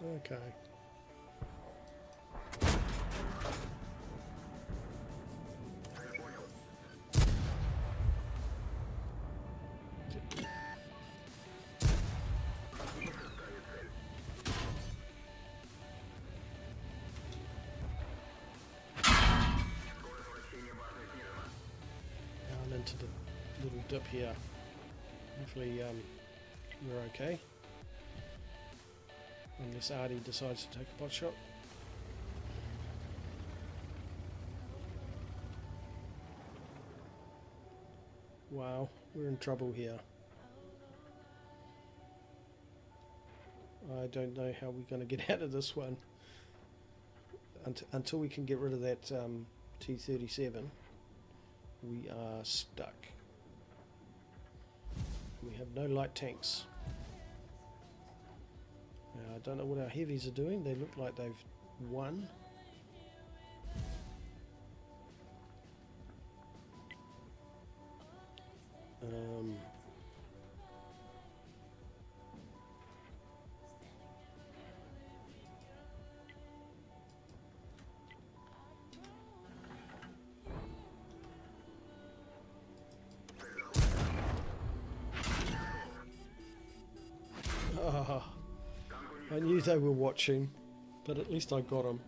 Okay. Down into the little dip here. Hopefully we're okay. Unless Artie decides to take a pot shot. Wow, we're in trouble here. I don't know how we're going to get out of this one. Until we can get rid of that T-37, we are stuck. We have no light tanks. Now, I don't know what our heavies are doing. They look like they've won. I knew they were watching, but at least I got them.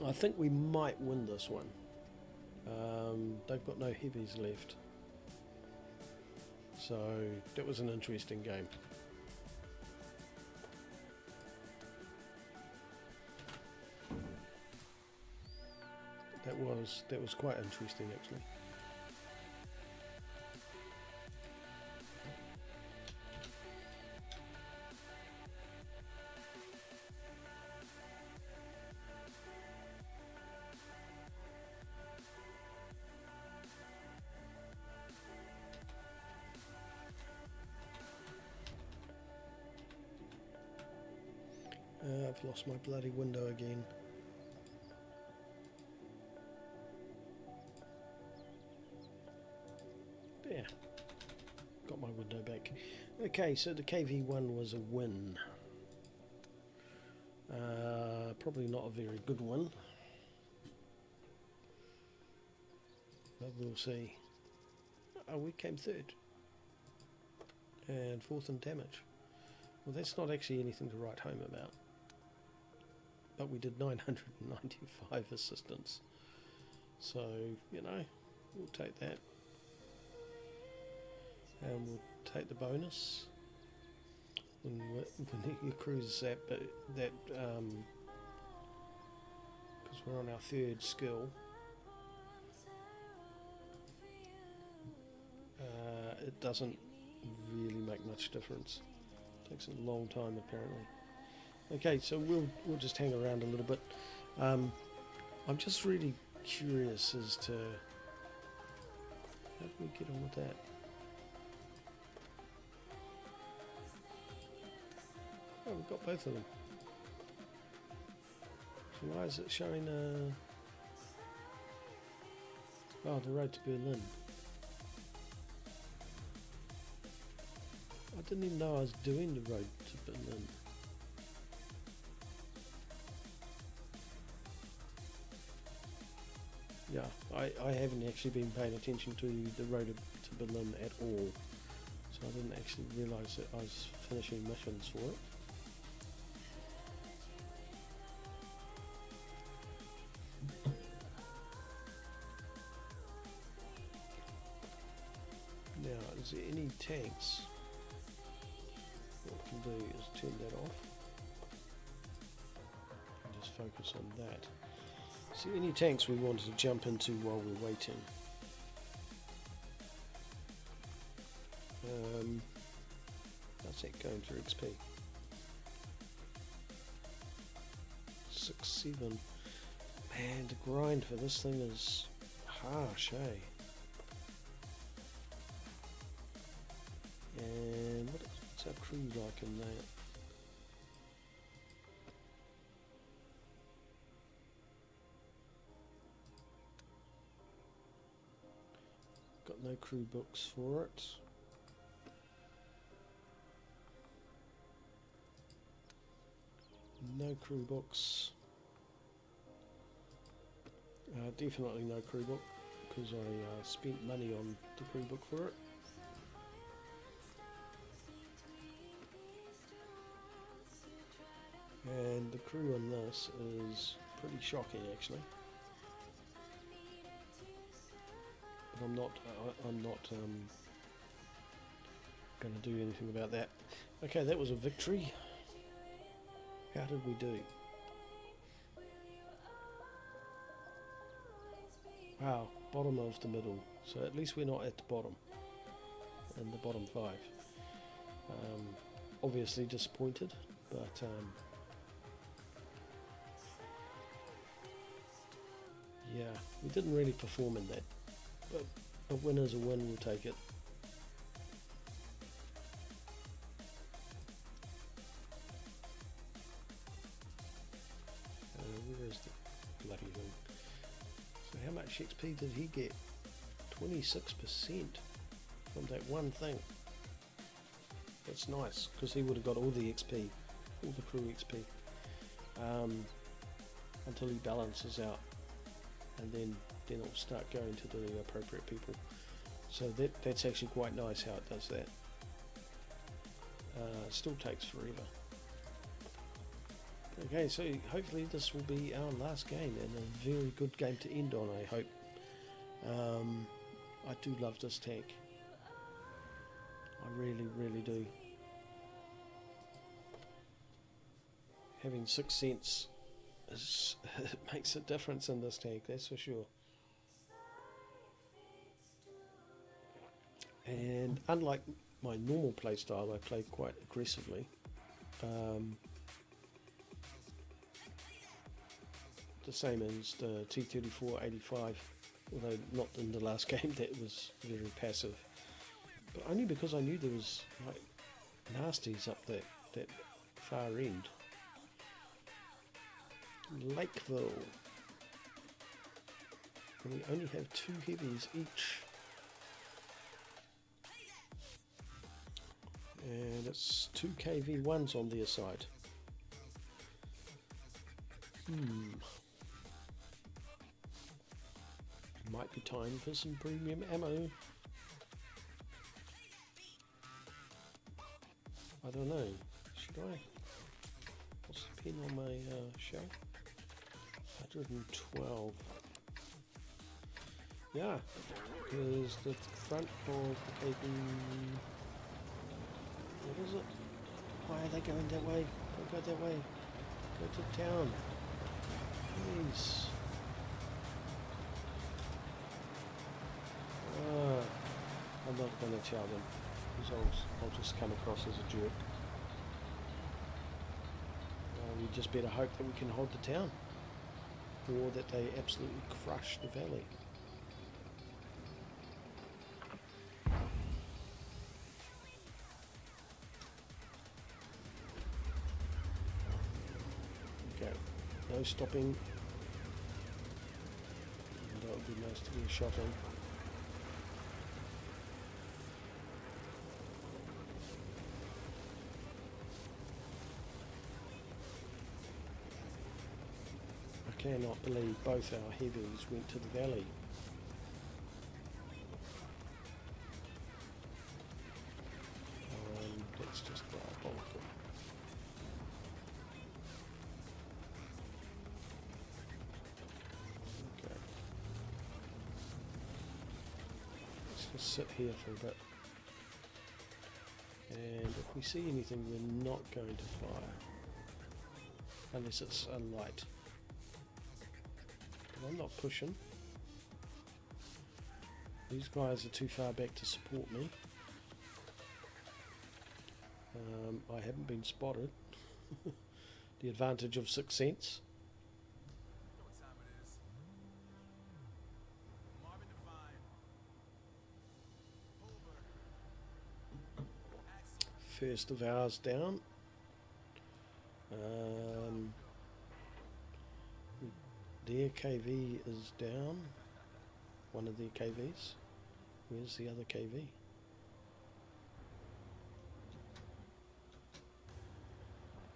I think we might win this one. They've got no heavies left. So that was an interesting game. That was quite interesting actually. I've lost my bloody window again. There. Got my window back. Okay, so the KV1 was a win. Probably not a very good one. But we'll see. Oh, we came third. And fourth in damage. Well, that's not actually anything to write home about. But we did 995 assistance. So, you know, we'll take that. And we'll take the bonus. When your crew's that, but that, because we're on our third skill. It doesn't really make much difference. It takes a long time apparently. Okay, so we'll just hang around a little bit. I'm just really curious as to how do we get on with that. Oh, we've got both of them. So why is it showing? Oh, the road to Berlin. I didn't even know I was doing the road to Berlin. Yeah, I haven't actually been paying attention to the road to Berlin at all. So I didn't actually realise that I was finishing missions for it. Now, is there any tanks? What we can do is turn that off and just focus on that. So any tanks we wanted to jump into while we're waiting. How's that going for XP? 6, 7. Man, the grind for this thing is harsh, eh? And what's our crew like in that? Got no crew books for it. No crew books. Definitely no crew book because I spent money on the crew book for it. And the crew on this is pretty shocking actually. But I'm not going to do anything about that. Okay, that was a victory. How did we do? Wow, bottom of the middle. So at least we're not at the bottom. In the bottom 5. Obviously disappointed, but yeah, we didn't really perform in that. But a win is a win, we'll take it. Where is the bloody thing? So how much XP did he get? 26% from that one thing. That's nice, because he would have got all the XP, all the crew XP, until he balances out, and then it'll start going to the appropriate people. So that's actually quite nice how it does that. It still takes forever. Okay, so hopefully this will be our last game, and a very good game to end on, I hope. I do love this tank. I really, really do. Having 6 cents it makes a difference in this tank, that's for sure. And unlike my normal playstyle, I play quite aggressively. The same as the T-34-85, although not in the last game. That was very passive. But only because I knew there was like nasties up that far end. Lakeville. And we only have 2 heavies each. And it's 2 KV1s on their side. Might be time for some premium ammo. I don't know. Should I? What's the pin on my shell? 112. Yeah, because the front of the KV. What is it? Why are they going that way? Don't go that way. Go to town. Please. I'm not going to tell them, because I'll just come across as a jerk. We just better hope that we can hold the town, or that they absolutely crush the valley. Okay, no stopping. That would be nice to be a shot in. I cannot believe both our heavies went to the valley. That's just diabolical. Okay. Let's just sit here for a bit. And if we see anything, we're not going to fire. Unless it's a light. I'm not pushing. These guys are too far back to support me. I haven't been spotted. The advantage of 6th sense. First of ours down. Their KV is down. One of their KVs. Where's the other KV?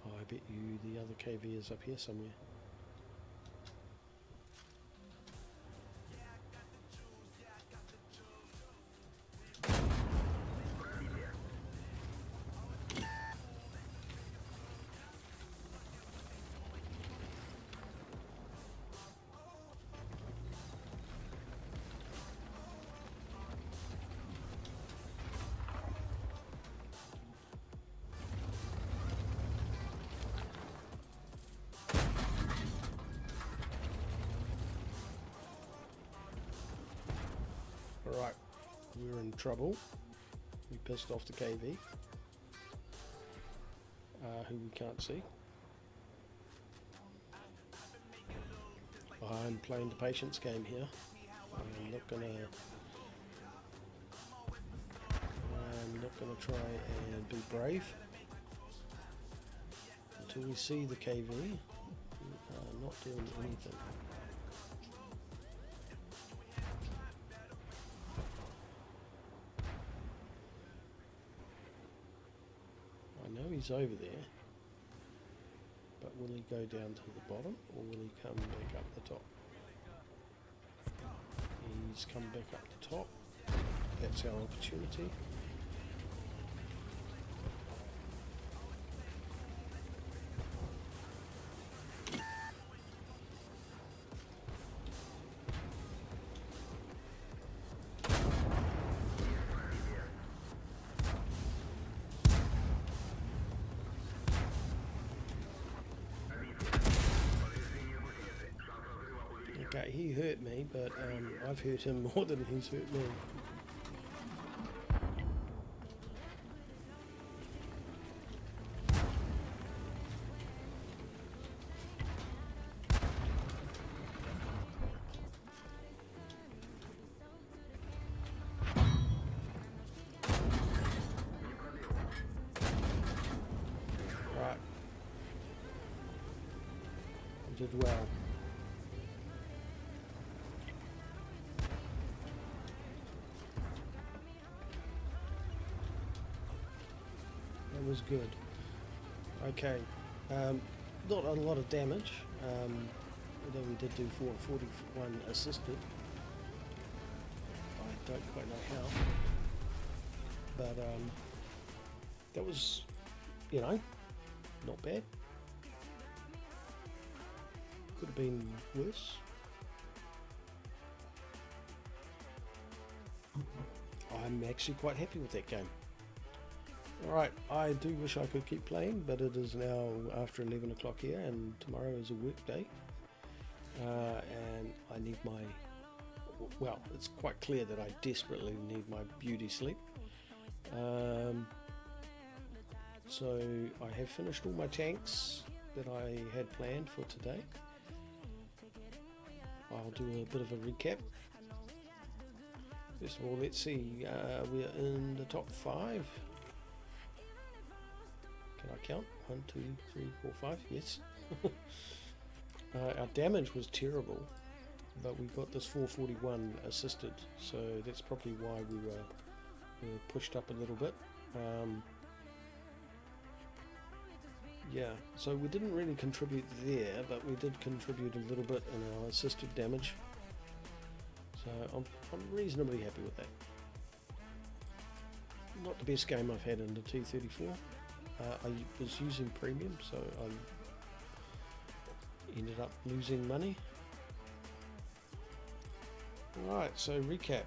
Oh, I bet you the other KV is up here somewhere. Right, we're in trouble. We pissed off the KV, who we can't see. I'm playing the patience game here. I'm not gonna try and be brave until we see the KV. We are not doing anything. He's over there, but will he go down to the bottom or will he come back up the top? He's come back up the top. That's our opportunity. he hurt me, but I've hurt him more than he's hurt me. Right. I did well. That was good. Okay. Not a lot of damage, although we did do 441 assisted. I don't quite know how. But that was, you know, not bad. Could have been worse. I'm actually quite happy with that game. Alright, I do wish I could keep playing, but it is now after 11 o'clock here, and tomorrow is a work day. And I need my... well, it's quite clear that I desperately need my beauty sleep. So I have finished all my tanks that I had planned for today. I'll do a bit of a recap. First of all, let's see, we're in the top 5. Can I count? 1, 2, 3, 4, 5, yes. Our damage was terrible, but we got this 441 assisted, so that's probably why we were pushed up a little bit. Yeah, so we didn't really contribute there, but we did contribute a little bit in our assisted damage. So I'm reasonably happy with that. Not the best game I've had in the T34. I was using premium, so I ended up losing money. Alright, so recap.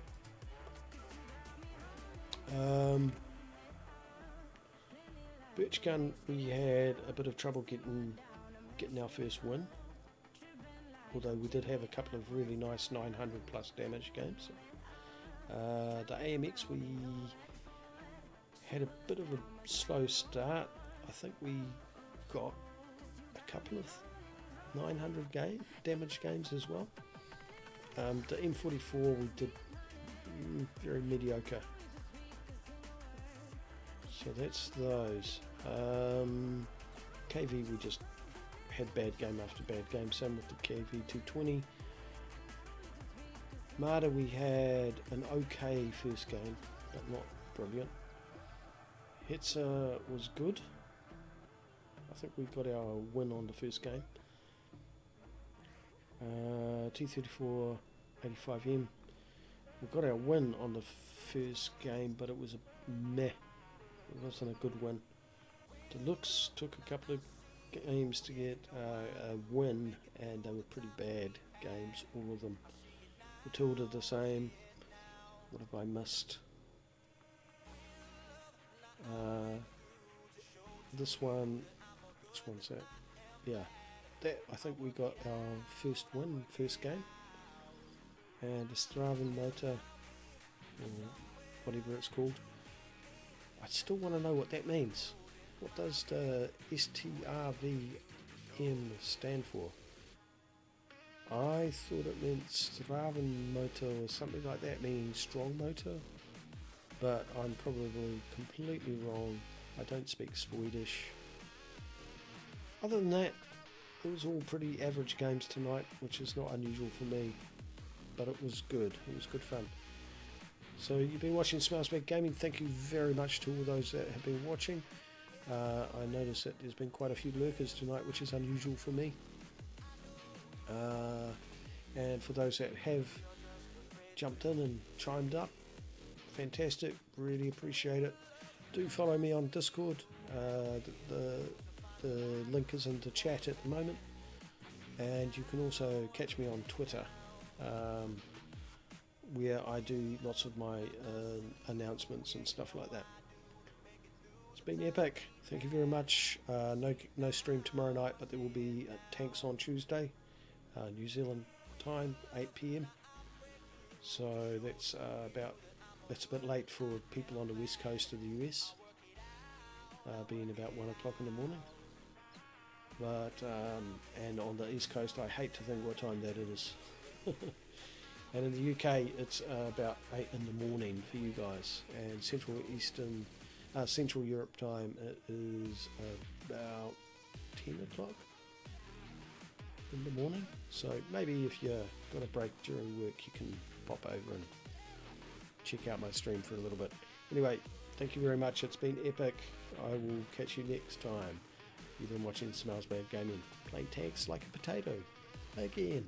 Birch gun, we had a bit of trouble getting our first win, although we did have a couple of really nice 900 plus damage games. The AMX, we had a bit of a slow start. I think we got a couple of 900 damage games as well. The M44 we did very mediocre. So that's those. KV we just had bad game after bad game. Same with the KV 220. Marder we had an okay first game, but not brilliant. Hetzer was good. I think we got our win on the first game. T34 85M. We got our win on the first game, but it was a meh. It wasn't a good win. Deluxe took a couple of games to get a win, and they were pretty bad games, all of them. Matilda the same. What have I missed? This one, which one's that? Yeah, that I think we got our first win, first game. And the Straven motor, or whatever it's called. I still want to know what that means. What does the STRVM stand for? I thought it meant Straven motor or something like that, meaning strong motor. But I'm probably completely wrong. I don't speak Swedish. Other than that, it was all pretty average games tonight, which is not unusual for me. But it was good. It was good fun. So you've been watching Smartsback Gaming. Thank you very much to all those that have been watching. I noticed that there's been quite a few lurkers tonight, which is unusual for me. And for those that have jumped in and chimed up, fantastic, really appreciate it. Do follow me on Discord. The link is in the chat at the moment, and you can also catch me on Twitter, where I do lots of my announcements and stuff like that. It's been epic. Thank you very much. No stream tomorrow night, but there will be tanks on Tuesday. New Zealand time, 8 p.m. So that's that's a bit late for people on the west coast of the US, being about 1 o'clock in the morning. But and on the east coast, I hate to think what time that is. And in the UK, it's about 8 in the morning for you guys, and Central Europe time it is about 10 o'clock in the morning. So maybe if you've got a break during work, you can pop over and check out my stream for a little bit. Anyway, thank you very much. It's been epic. I will catch you next time. You've been watching Smells Bad Gaming. Play tags like a potato. Again.